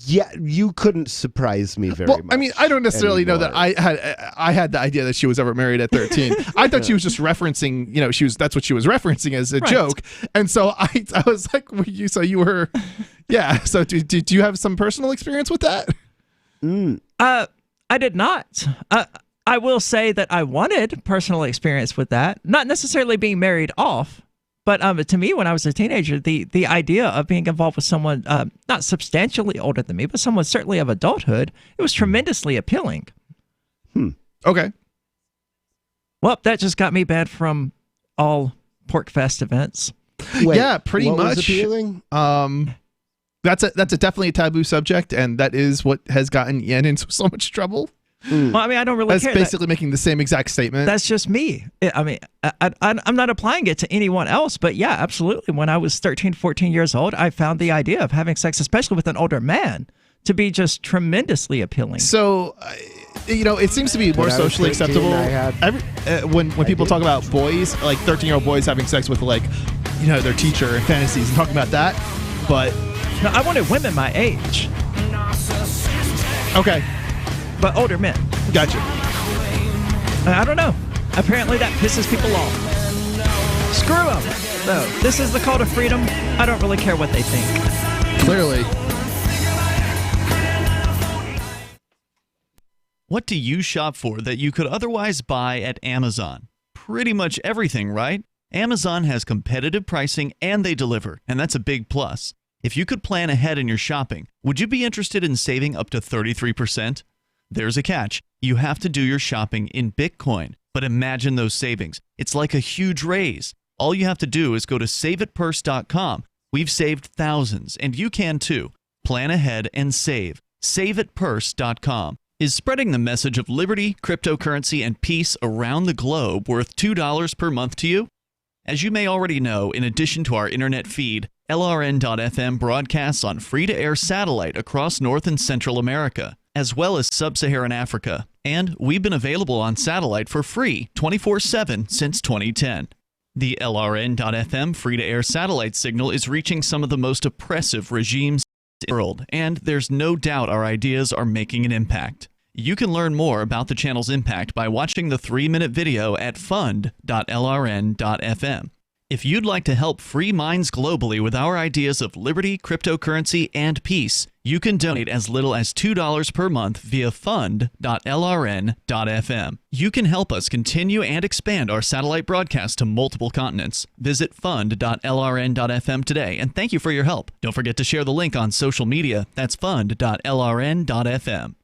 Yeah, you couldn't surprise me very much. I mean, I don't necessarily know that I had the idea that she was ever married at 13. I thought she was just referencing, that's what she was referencing as a joke. And so I was like, so you were, yeah. So do you have some personal experience with that? I did not. I will say that I wanted personal experience with that, not necessarily being married off, but to me, when I was a teenager, the idea of being involved with someone not substantially older than me, but someone certainly of adulthood, it was tremendously appealing. Okay. Well, that just got me banned from all PorkFest events. Wait, yeah, pretty what much. Was appealing? That's definitely a taboo subject, and that is what has gotten Yen into so much trouble. Well, I mean, I don't really care. That's basically making the same exact statement. That's just me. I mean, I'm not applying it to anyone else, but yeah, absolutely. When I was 13, 14 years old, I found the idea of having sex, especially with an older man, to be just tremendously appealing. So, it seems to be more socially acceptable. When people talk about boys, like 13-year-old boys having sex with their teacher and fantasies and talking about that, but no, I wanted women my age. Okay, but older men. Gotcha. I don't know. Apparently that pisses people off. Screw them. So this is the call to freedom. I don't really care what they think. Clearly. What do you shop for that you could otherwise buy at Amazon? Pretty much everything, right? Amazon has competitive pricing and they deliver, and that's a big plus. If you could plan ahead in your shopping, would you be interested in saving up to 33%? There's a catch. You have to do your shopping in Bitcoin. But imagine those savings. It's like a huge raise. All you have to do is go to saveatpurse.com. We've saved thousands, and you can too. Plan ahead and save. Saveatpurse.com. Is spreading the message of liberty, cryptocurrency, and peace around the globe worth $2 per month to you? As you may already know, in addition to our internet feed, LRN.FM broadcasts on free-to-air satellite across North and Central America, as well as Sub-Saharan Africa. And we've been available on satellite for free 24/7 since 2010. The LRN.FM free-to-air satellite signal is reaching some of the most oppressive regimes in the world, and there's no doubt our ideas are making an impact. You can learn more about the channel's impact by watching the 3-minute video at fund.lrn.fm. If you'd like to help free minds globally with our ideas of liberty, cryptocurrency, and peace, you can donate as little as $2 per month via fund.lrn.fm. You can help us continue and expand our satellite broadcast to multiple continents. Visit fund.lrn.fm today, and thank you for your help. Don't forget to share the link on social media. That's fund.lrn.fm.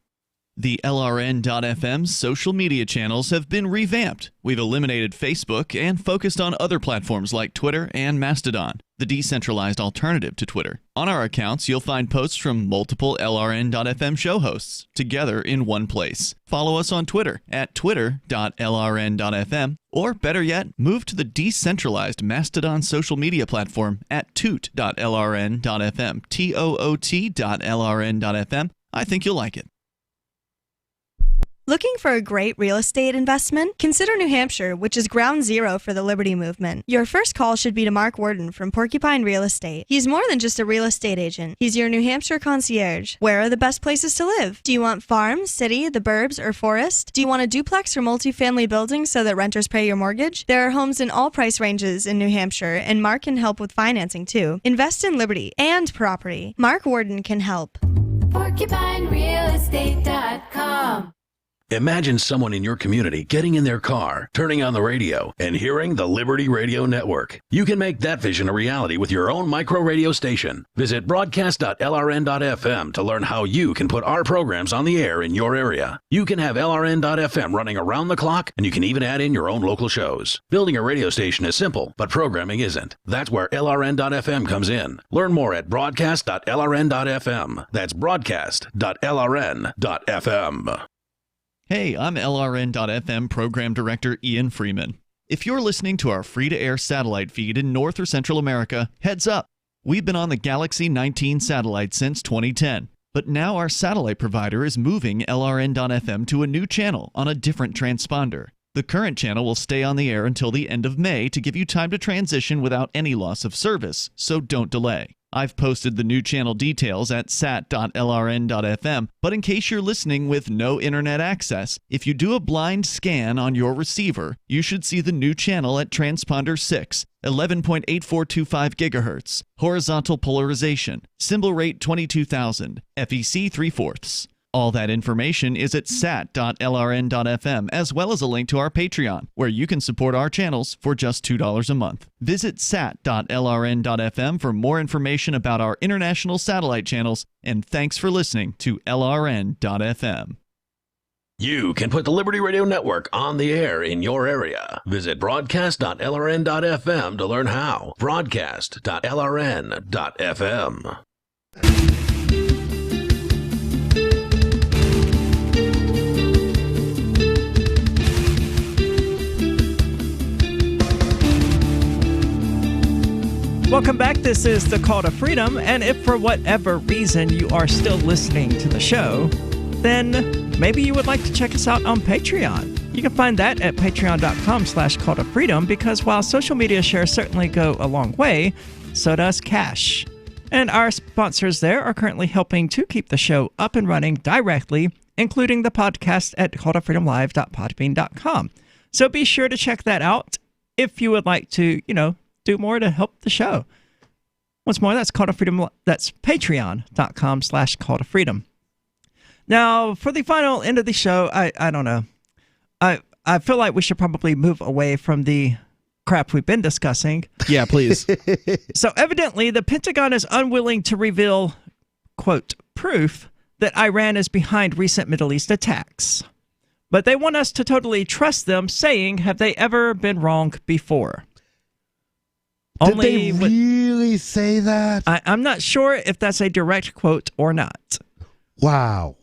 The LRN.FM's social media channels have been revamped. We've eliminated Facebook and focused on other platforms like Twitter and Mastodon, the decentralized alternative to Twitter. On our accounts, you'll find posts from multiple LRN.FM show hosts together in one place. Follow us on Twitter at twitter.lrn.fm, or better yet, move to the decentralized Mastodon social media platform at toot.lrn.fm, toot.lrn.fm. I think you'll like it. Looking for a great real estate investment? Consider New Hampshire, which is ground zero for the Liberty Movement. Your first call should be to Mark Worden from Porcupine Real Estate. He's more than just a real estate agent. He's your New Hampshire concierge. Where are the best places to live? Do you want farm, city, the burbs, or forest? Do you want a duplex or multifamily building so that renters pay your mortgage? There are homes in all price ranges in New Hampshire, and Mark can help with financing too. Invest in liberty and property. Mark Worden can help. PorcupineRealEstate.com. Imagine someone in your community getting in their car, turning on the radio, and hearing the Liberty Radio Network. You can make that vision a reality with your own micro radio station. Visit broadcast.lrn.fm to learn how you can put our programs on the air in your area. You can have LRN.FM running around the clock, and you can even add in your own local shows. Building a radio station is simple, but programming isn't. That's where LRN.FM comes in. Learn more at broadcast.lrn.fm. That's broadcast.lrn.fm. Hey, I'm LRN.FM Program Director Ian Freeman. If you're listening to our free-to-air satellite feed in North or Central America, heads up! We've been on the Galaxy 19 satellite since 2010, but now our satellite provider is moving LRN.FM to a new channel on a different transponder. The current channel will stay on the air until the end of May to give you time to transition without any loss of service, so don't delay. I've posted the new channel details at sat.lrn.fm, but in case you're listening with no internet access, if you do a blind scan on your receiver, you should see the new channel at transponder 6, 11.8425 GHz, horizontal polarization, symbol rate 22,000, FEC 3/4. All that information is at sat.lrn.fm, as well as a link to our Patreon, where you can support our channels for just $2 a month. Visit sat.lrn.fm for more information about our international satellite channels, and thanks for listening to LRN.fm. You can put the Liberty Radio Network on the air in your area. Visit broadcast.lrn.fm to learn how. Broadcast.lrn.fm. Welcome back. This is the Call to Freedom. And if for whatever reason you are still listening to the show, then maybe you would like to check us out on Patreon. You can find that at patreon.com/call to freedom, because while social media shares certainly go a long way, so does cash. And our sponsors there are currently helping to keep the show up and running directly, including the podcast at calltofreedomlive.podbean.com. So be sure to check that out if you would like to, do more to help the show. Once more, that's Call to Freedom. That's patreon.com/call to freedom. Now, for the final end of the show, I don't know. I feel like we should probably move away from the crap we've been discussing. Yeah, please. So evidently, the Pentagon is unwilling to reveal, quote, proof that Iran is behind recent Middle East attacks. But they want us to totally trust them, saying, have they ever been wrong before? Did they really say that? I'm not sure if that's a direct quote or not. Wow.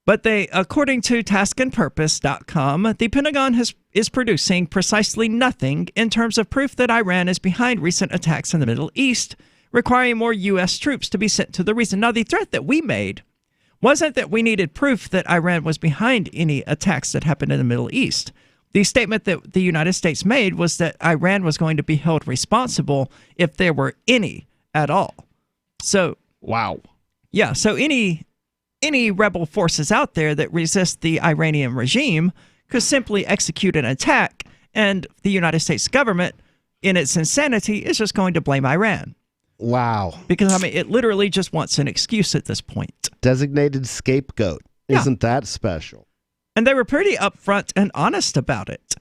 But according to taskandpurpose.com, the Pentagon is producing precisely nothing in terms of proof that Iran is behind recent attacks in the Middle East, requiring more U.S. troops to be sent to the region. Now, the threat that we made wasn't that we needed proof that Iran was behind any attacks that happened in the Middle East. The statement that the United States made was that Iran was going to be held responsible if there were any at all. So, wow. Yeah, so any rebel forces out there that resist the Iranian regime could simply execute an attack, and the United States government, in its insanity, is just going to blame Iran. Wow. Because, it literally just wants an excuse at this point. Designated scapegoat. Yeah. Isn't that special? And they were pretty upfront and honest about it.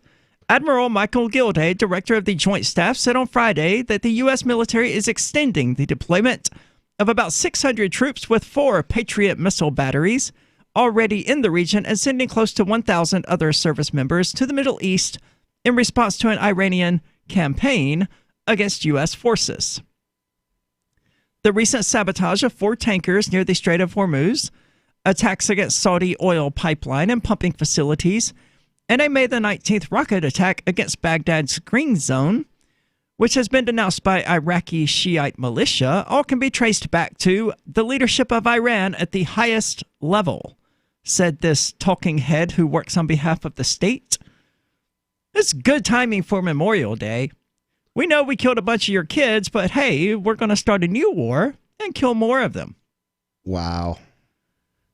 Admiral Michael Gilday, director of the Joint Staff, said on Friday that the U.S. military is extending the deployment of about 600 troops with 4 Patriot missile batteries already in the region, and sending close to 1,000 other service members to the Middle East in response to an Iranian campaign against U.S. forces. The recent sabotage of 4 tankers near the Strait of Hormuz, attacks against Saudi oil pipeline and pumping facilities, and a May the 19th rocket attack against Baghdad's Green Zone, which has been denounced by Iraqi Shiite militia, all can be traced back to the leadership of Iran at the highest level, said this talking head who works on behalf of the state. It's good timing for Memorial Day. We know we killed a bunch of your kids, but hey, we're going to start a new war and kill more of them. Wow.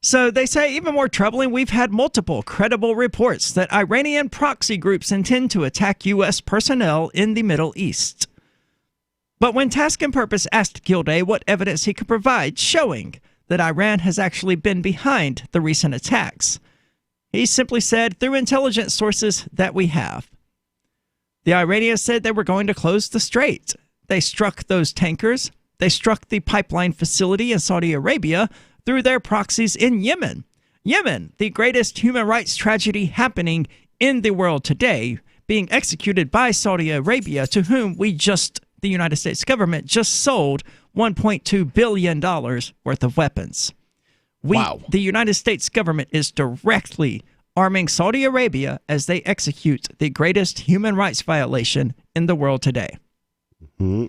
So they say, even more troubling, we've had multiple credible reports that Iranian proxy groups intend to attack U.S. personnel in the Middle East. But when Task and Purpose asked Gilday what evidence he could provide showing that Iran has actually been behind the recent attacks, he simply said, through intelligence sources that we have. The Iranians said they were going to close the strait. They struck those tankers. They struck the pipeline facility in Saudi Arabia through their proxies in Yemen. Yemen, the greatest human rights tragedy happening in the world today, being executed by Saudi Arabia, to whom the United States government just sold $1.2 billion worth of weapons. Wow. The United States government is directly arming Saudi Arabia as they execute the greatest human rights violation in the world today. Mm-hmm.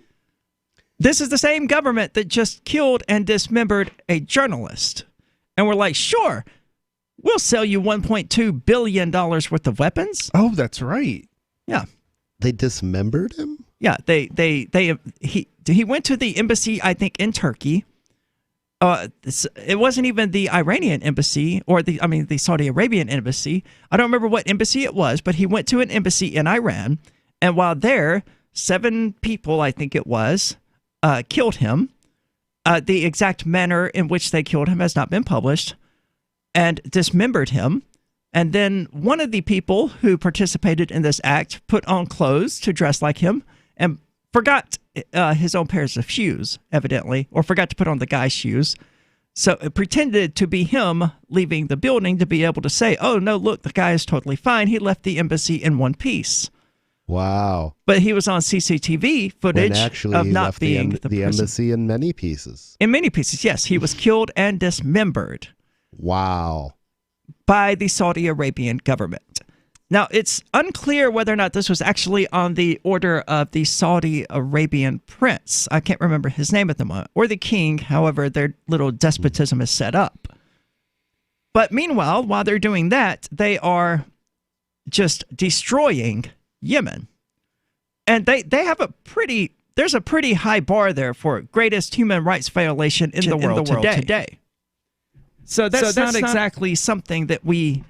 This is the same government that just killed and dismembered a journalist. And we're like, sure, we'll sell you $1.2 billion worth of weapons. Oh, that's right. Yeah. They dismembered him? Yeah, he went to the embassy, I think, in Turkey. It wasn't even the Iranian embassy or the Saudi Arabian embassy. I don't remember what embassy it was, but he went to an embassy in Iran. And while there, 7 people, I think it was, killed him. The exact manner in which they killed him has not been published, and dismembered him. And then one of the people who participated in this act put on clothes to dress like him and forgot his own pairs of shoes, evidently, or forgot to put on the guy's shoes. So it pretended to be him leaving the building to be able to say, oh, no, look, the guy is totally fine. He left the embassy in one piece. Wow. But he was on CCTV footage of not being the embassy in many pieces. In many pieces, yes. He was killed and dismembered. Wow. By the Saudi Arabian government. Now, it's unclear whether or not this was actually on the order of the Saudi Arabian prince. I can't remember his name at the moment, or the king, however their little despotism is set up. But meanwhile, while they're doing that, they are just destroying Yemen. And they have there's a pretty high bar there for greatest human rights violation in the world today. So that's not exactly something that we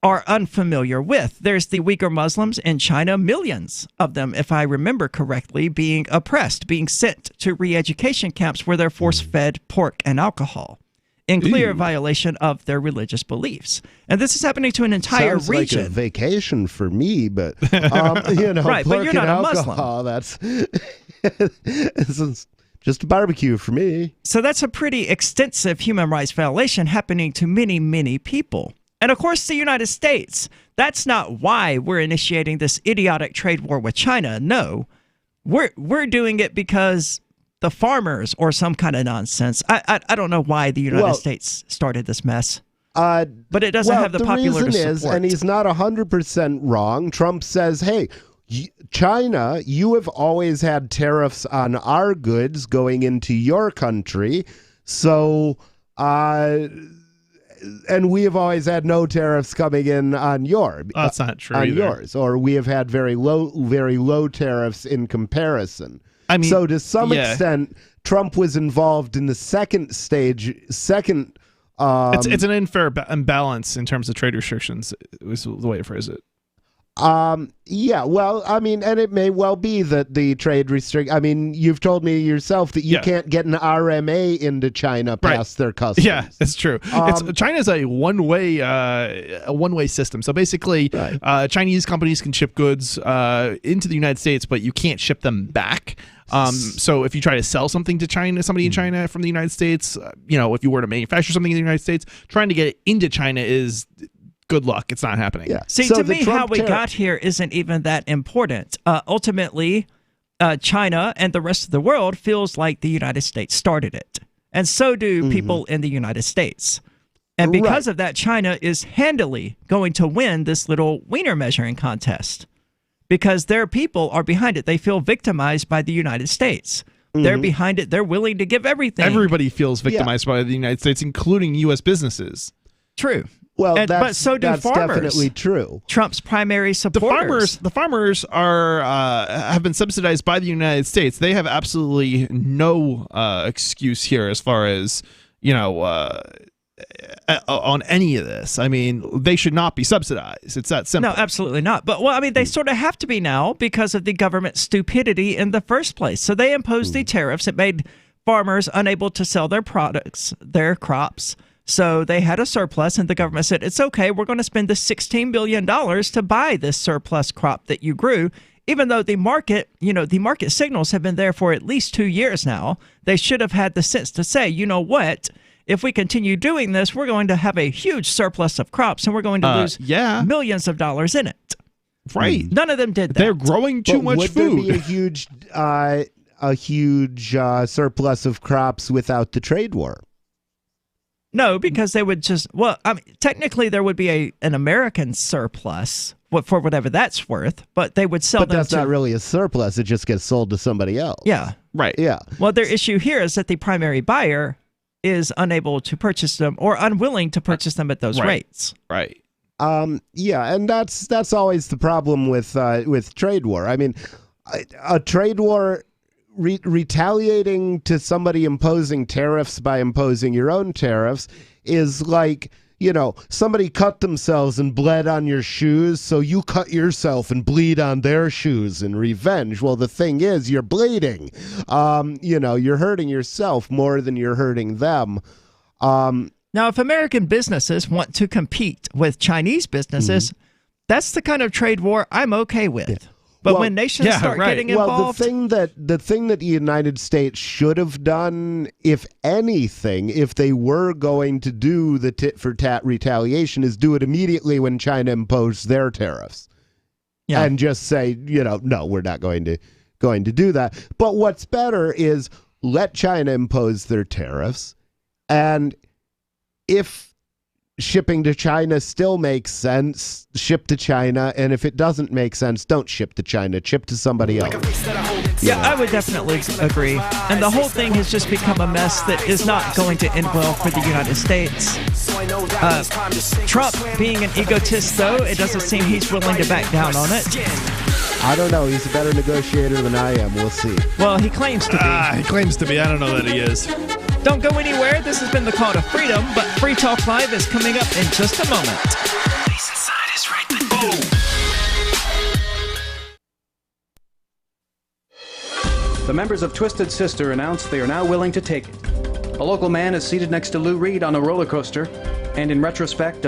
are unfamiliar with. There's the Uyghur Muslims in China, millions of them, if I remember correctly, being oppressed, being sent to re-education camps where they're force-fed pork and alcohol in clear violation of their religious beliefs. And this is happening to an entire Sounds region. like a vacation for me, but you know, right, but you're not a alcohol, Muslim. That's this is just a barbecue for me. So that's a pretty extensive human rights violation happening to many, many people. And of course, the United States, that's not why we're initiating this idiotic trade war with China. No, we're doing it because the farmers or some kind of nonsense. I don't know why the United States started this mess. But it doesn't have the popular reason support. And he's not 100% wrong. Trump says, hey, China, you have always had tariffs on our goods going into your country. So, and we have always had no tariffs coming in on that's not true on either. yours, or we have had very low tariffs in comparison. I mean, so to some extent, Trump was involved in the second stage. It's an unfair imbalance in terms of trade restrictions. Was the way to phrase it. Yeah, well, I mean, and it may well be that the trade I mean, you've told me yourself that you can't get an RMA into China past their customs. Yeah, it's true. China's a one-way system. So basically, Chinese companies can ship goods into the United States, but you can't ship them back. So if you try to sell something to China, somebody in China from the United States, if you were to manufacture something in the United States, trying to get it into China is good luck. It's not happening. Yeah. See, to me, how we got here isn't even that important. Ultimately, China and the rest of the world feels like the United States started it. And so do people in the United States. And because of that, China is handily going to win this little wiener measuring contest because their people are behind it. They feel victimized by the United States. They're behind it. They're willing to give everything. Everybody feels victimized by the United States, including U.S. businesses. True. Well, but so do that's farmers. Definitely true. Trump's primary supporters. The farmers are have been subsidized by the United States. They have absolutely no excuse here as far as on any of this. I mean, they should not be subsidized. It's that simple. No, absolutely not. But they sort of have to be now because of the government stupidity in the first place. So they imposed the tariffs. It made farmers unable to sell their products, their crops. So they had a surplus, and the government said, it's okay, we're going to spend the $16 billion to buy this surplus crop that you grew, even though the market signals have been there for at least 2 years now. They should have had the sense to say, you know what, if we continue doing this, we're going to have a huge surplus of crops, and we're going to lose millions of dollars in it. Right. None of them did that. They're growing too much food. Would there be a huge surplus of crops without the trade war? No, because they would just technically there would be an American surplus for whatever that's worth, but they would sell them. But that's not really a surplus; it just gets sold to somebody else. Yeah, right. Yeah. Well, their issue here is that the primary buyer is unable to purchase them or unwilling to purchase them at those rates. Right. Yeah, and that's always the problem with trade war. I mean, a trade war. Retaliating to somebody imposing tariffs by imposing your own tariffs is like, somebody cut themselves and bled on your shoes, so you cut yourself and bleed on their shoes in revenge. Well, the thing is, you're bleeding. You're hurting yourself more than you're hurting them. Now, if American businesses want to compete with Chinese businesses, that's the kind of trade war I'm okay with. Yeah. But when nations start getting involved... Well, the thing that the United States should have done, if anything, if they were going to do the tit-for-tat retaliation, is do it immediately when China imposed their tariffs. Yeah. And just say, no, we're not going to do that. But what's better is let China impose their tariffs, and if shipping to China still makes sense, ship to China. And if it doesn't make sense, don't ship to China. Ship to somebody else. Yeah, I would definitely agree. And the whole thing has just become a mess that is not going to end well for the United States. Trump being an egotist, though, it doesn't seem he's willing to back down on it. I don't know. He's a better negotiator than I am. We'll see. Well, he claims to be. He claims to be. I don't know that he is. Don't go anywhere. This has been the Call to Freedom, but Free Talk Live is coming up in just a moment. Place inside is right with The members of Twisted Sister announced they are now willing to take it. A local man is seated next to Lou Reed on a roller coaster, and in retrospect,